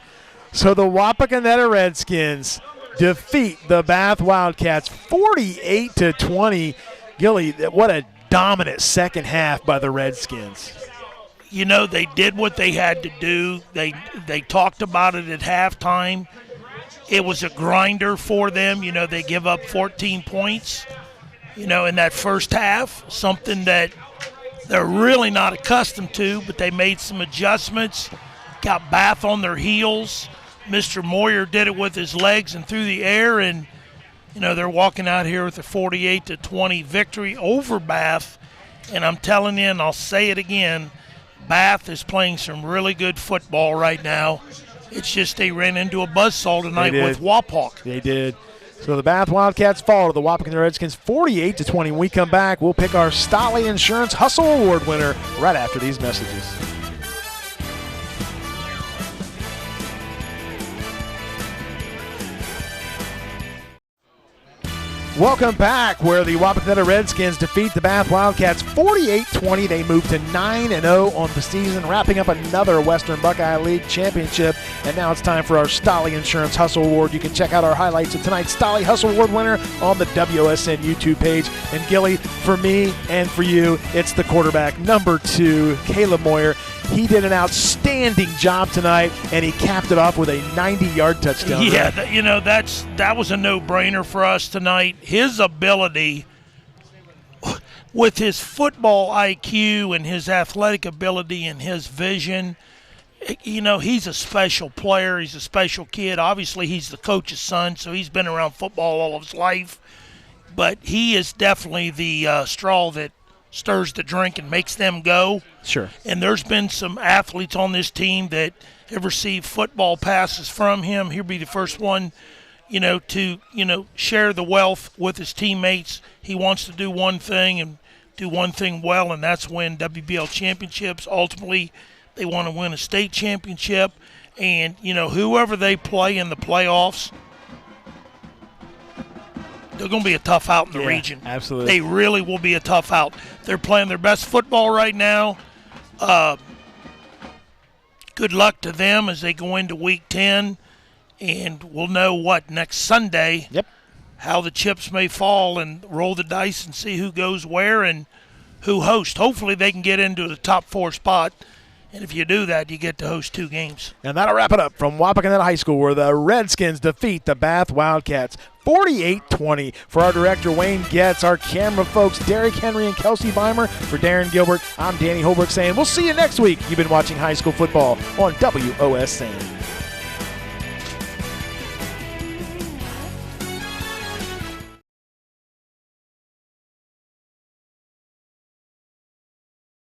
So the Wapakoneta Redskins defeat the Bath Wildcats 48-20. Gilly, what a dominant second half by the Redskins. You know, they did what they had to do. They talked about it at halftime. It was a grinder for them. You know, they give up 14 points, you know, in that first half, something that they're really not accustomed to, but they made some adjustments, got Bath on their heels. Mr. Moyer did it with his legs and through the air, and, you know, they're walking out here with a 48-20 victory over Bath. And I'm telling you, and I'll say it again, Bath is playing some really good football right now. It's just they ran into a buzzsaw tonight with Wapak. They did. So the Bath Wildcats fall to the Wapakoneta Redskins 48-20. When we come back, we'll pick our Stolly Insurance Hustle Award winner right after these messages. Welcome back, where the Wapakoneta Redskins defeat the Bath Wildcats 48-20. They move to 9-0 on the season, wrapping up another Western Buckeye League championship. And now it's time for our Stolly Insurance Hustle Award. You can check out our highlights of tonight's Stolly Hustle Award winner on the WSN YouTube page. And Gilly, for me and for you, it's the quarterback, number 2, Caleb Moyer. He did an outstanding job tonight, and he capped it off with a 90-yard touchdown. Yeah, you know, that was a no-brainer for us tonight. His ability, with his football IQ and his athletic ability and his vision, you know, he's a special player. He's a special kid. Obviously, he's the coach's son, so he's been around football all of his life. But he is definitely the straw that stirs the drink and makes them go. Sure. And there's been some athletes on this team that have received football passes from him. He'll be the first one, you know, to, you know, share the wealth with his teammates. He wants to do one thing and do one thing well, and that's win WBL championships. Ultimately, they want to win a state championship. And, you know, whoever they play in the playoffs, they're going to be a tough out in the region. Absolutely. They really will be a tough out. They're playing their best football right now. Good luck to them as they go into Week 10. And we'll know next Sunday. Yep. How the chips may fall and roll the dice and see who goes where and who hosts. Hopefully they can get into the top 4 spot. And if you do that, you get to host 2 games. And that'll wrap it up from Wapakoneta High School, where the Redskins defeat the Bath Wildcats 48-20. For our director, Wayne Getz, our camera folks, Derek Henry and Kelsey Weimer, for Darren Gilbert, I'm Danny Holbrook saying we'll see you next week. You've been watching high school football on WOSN.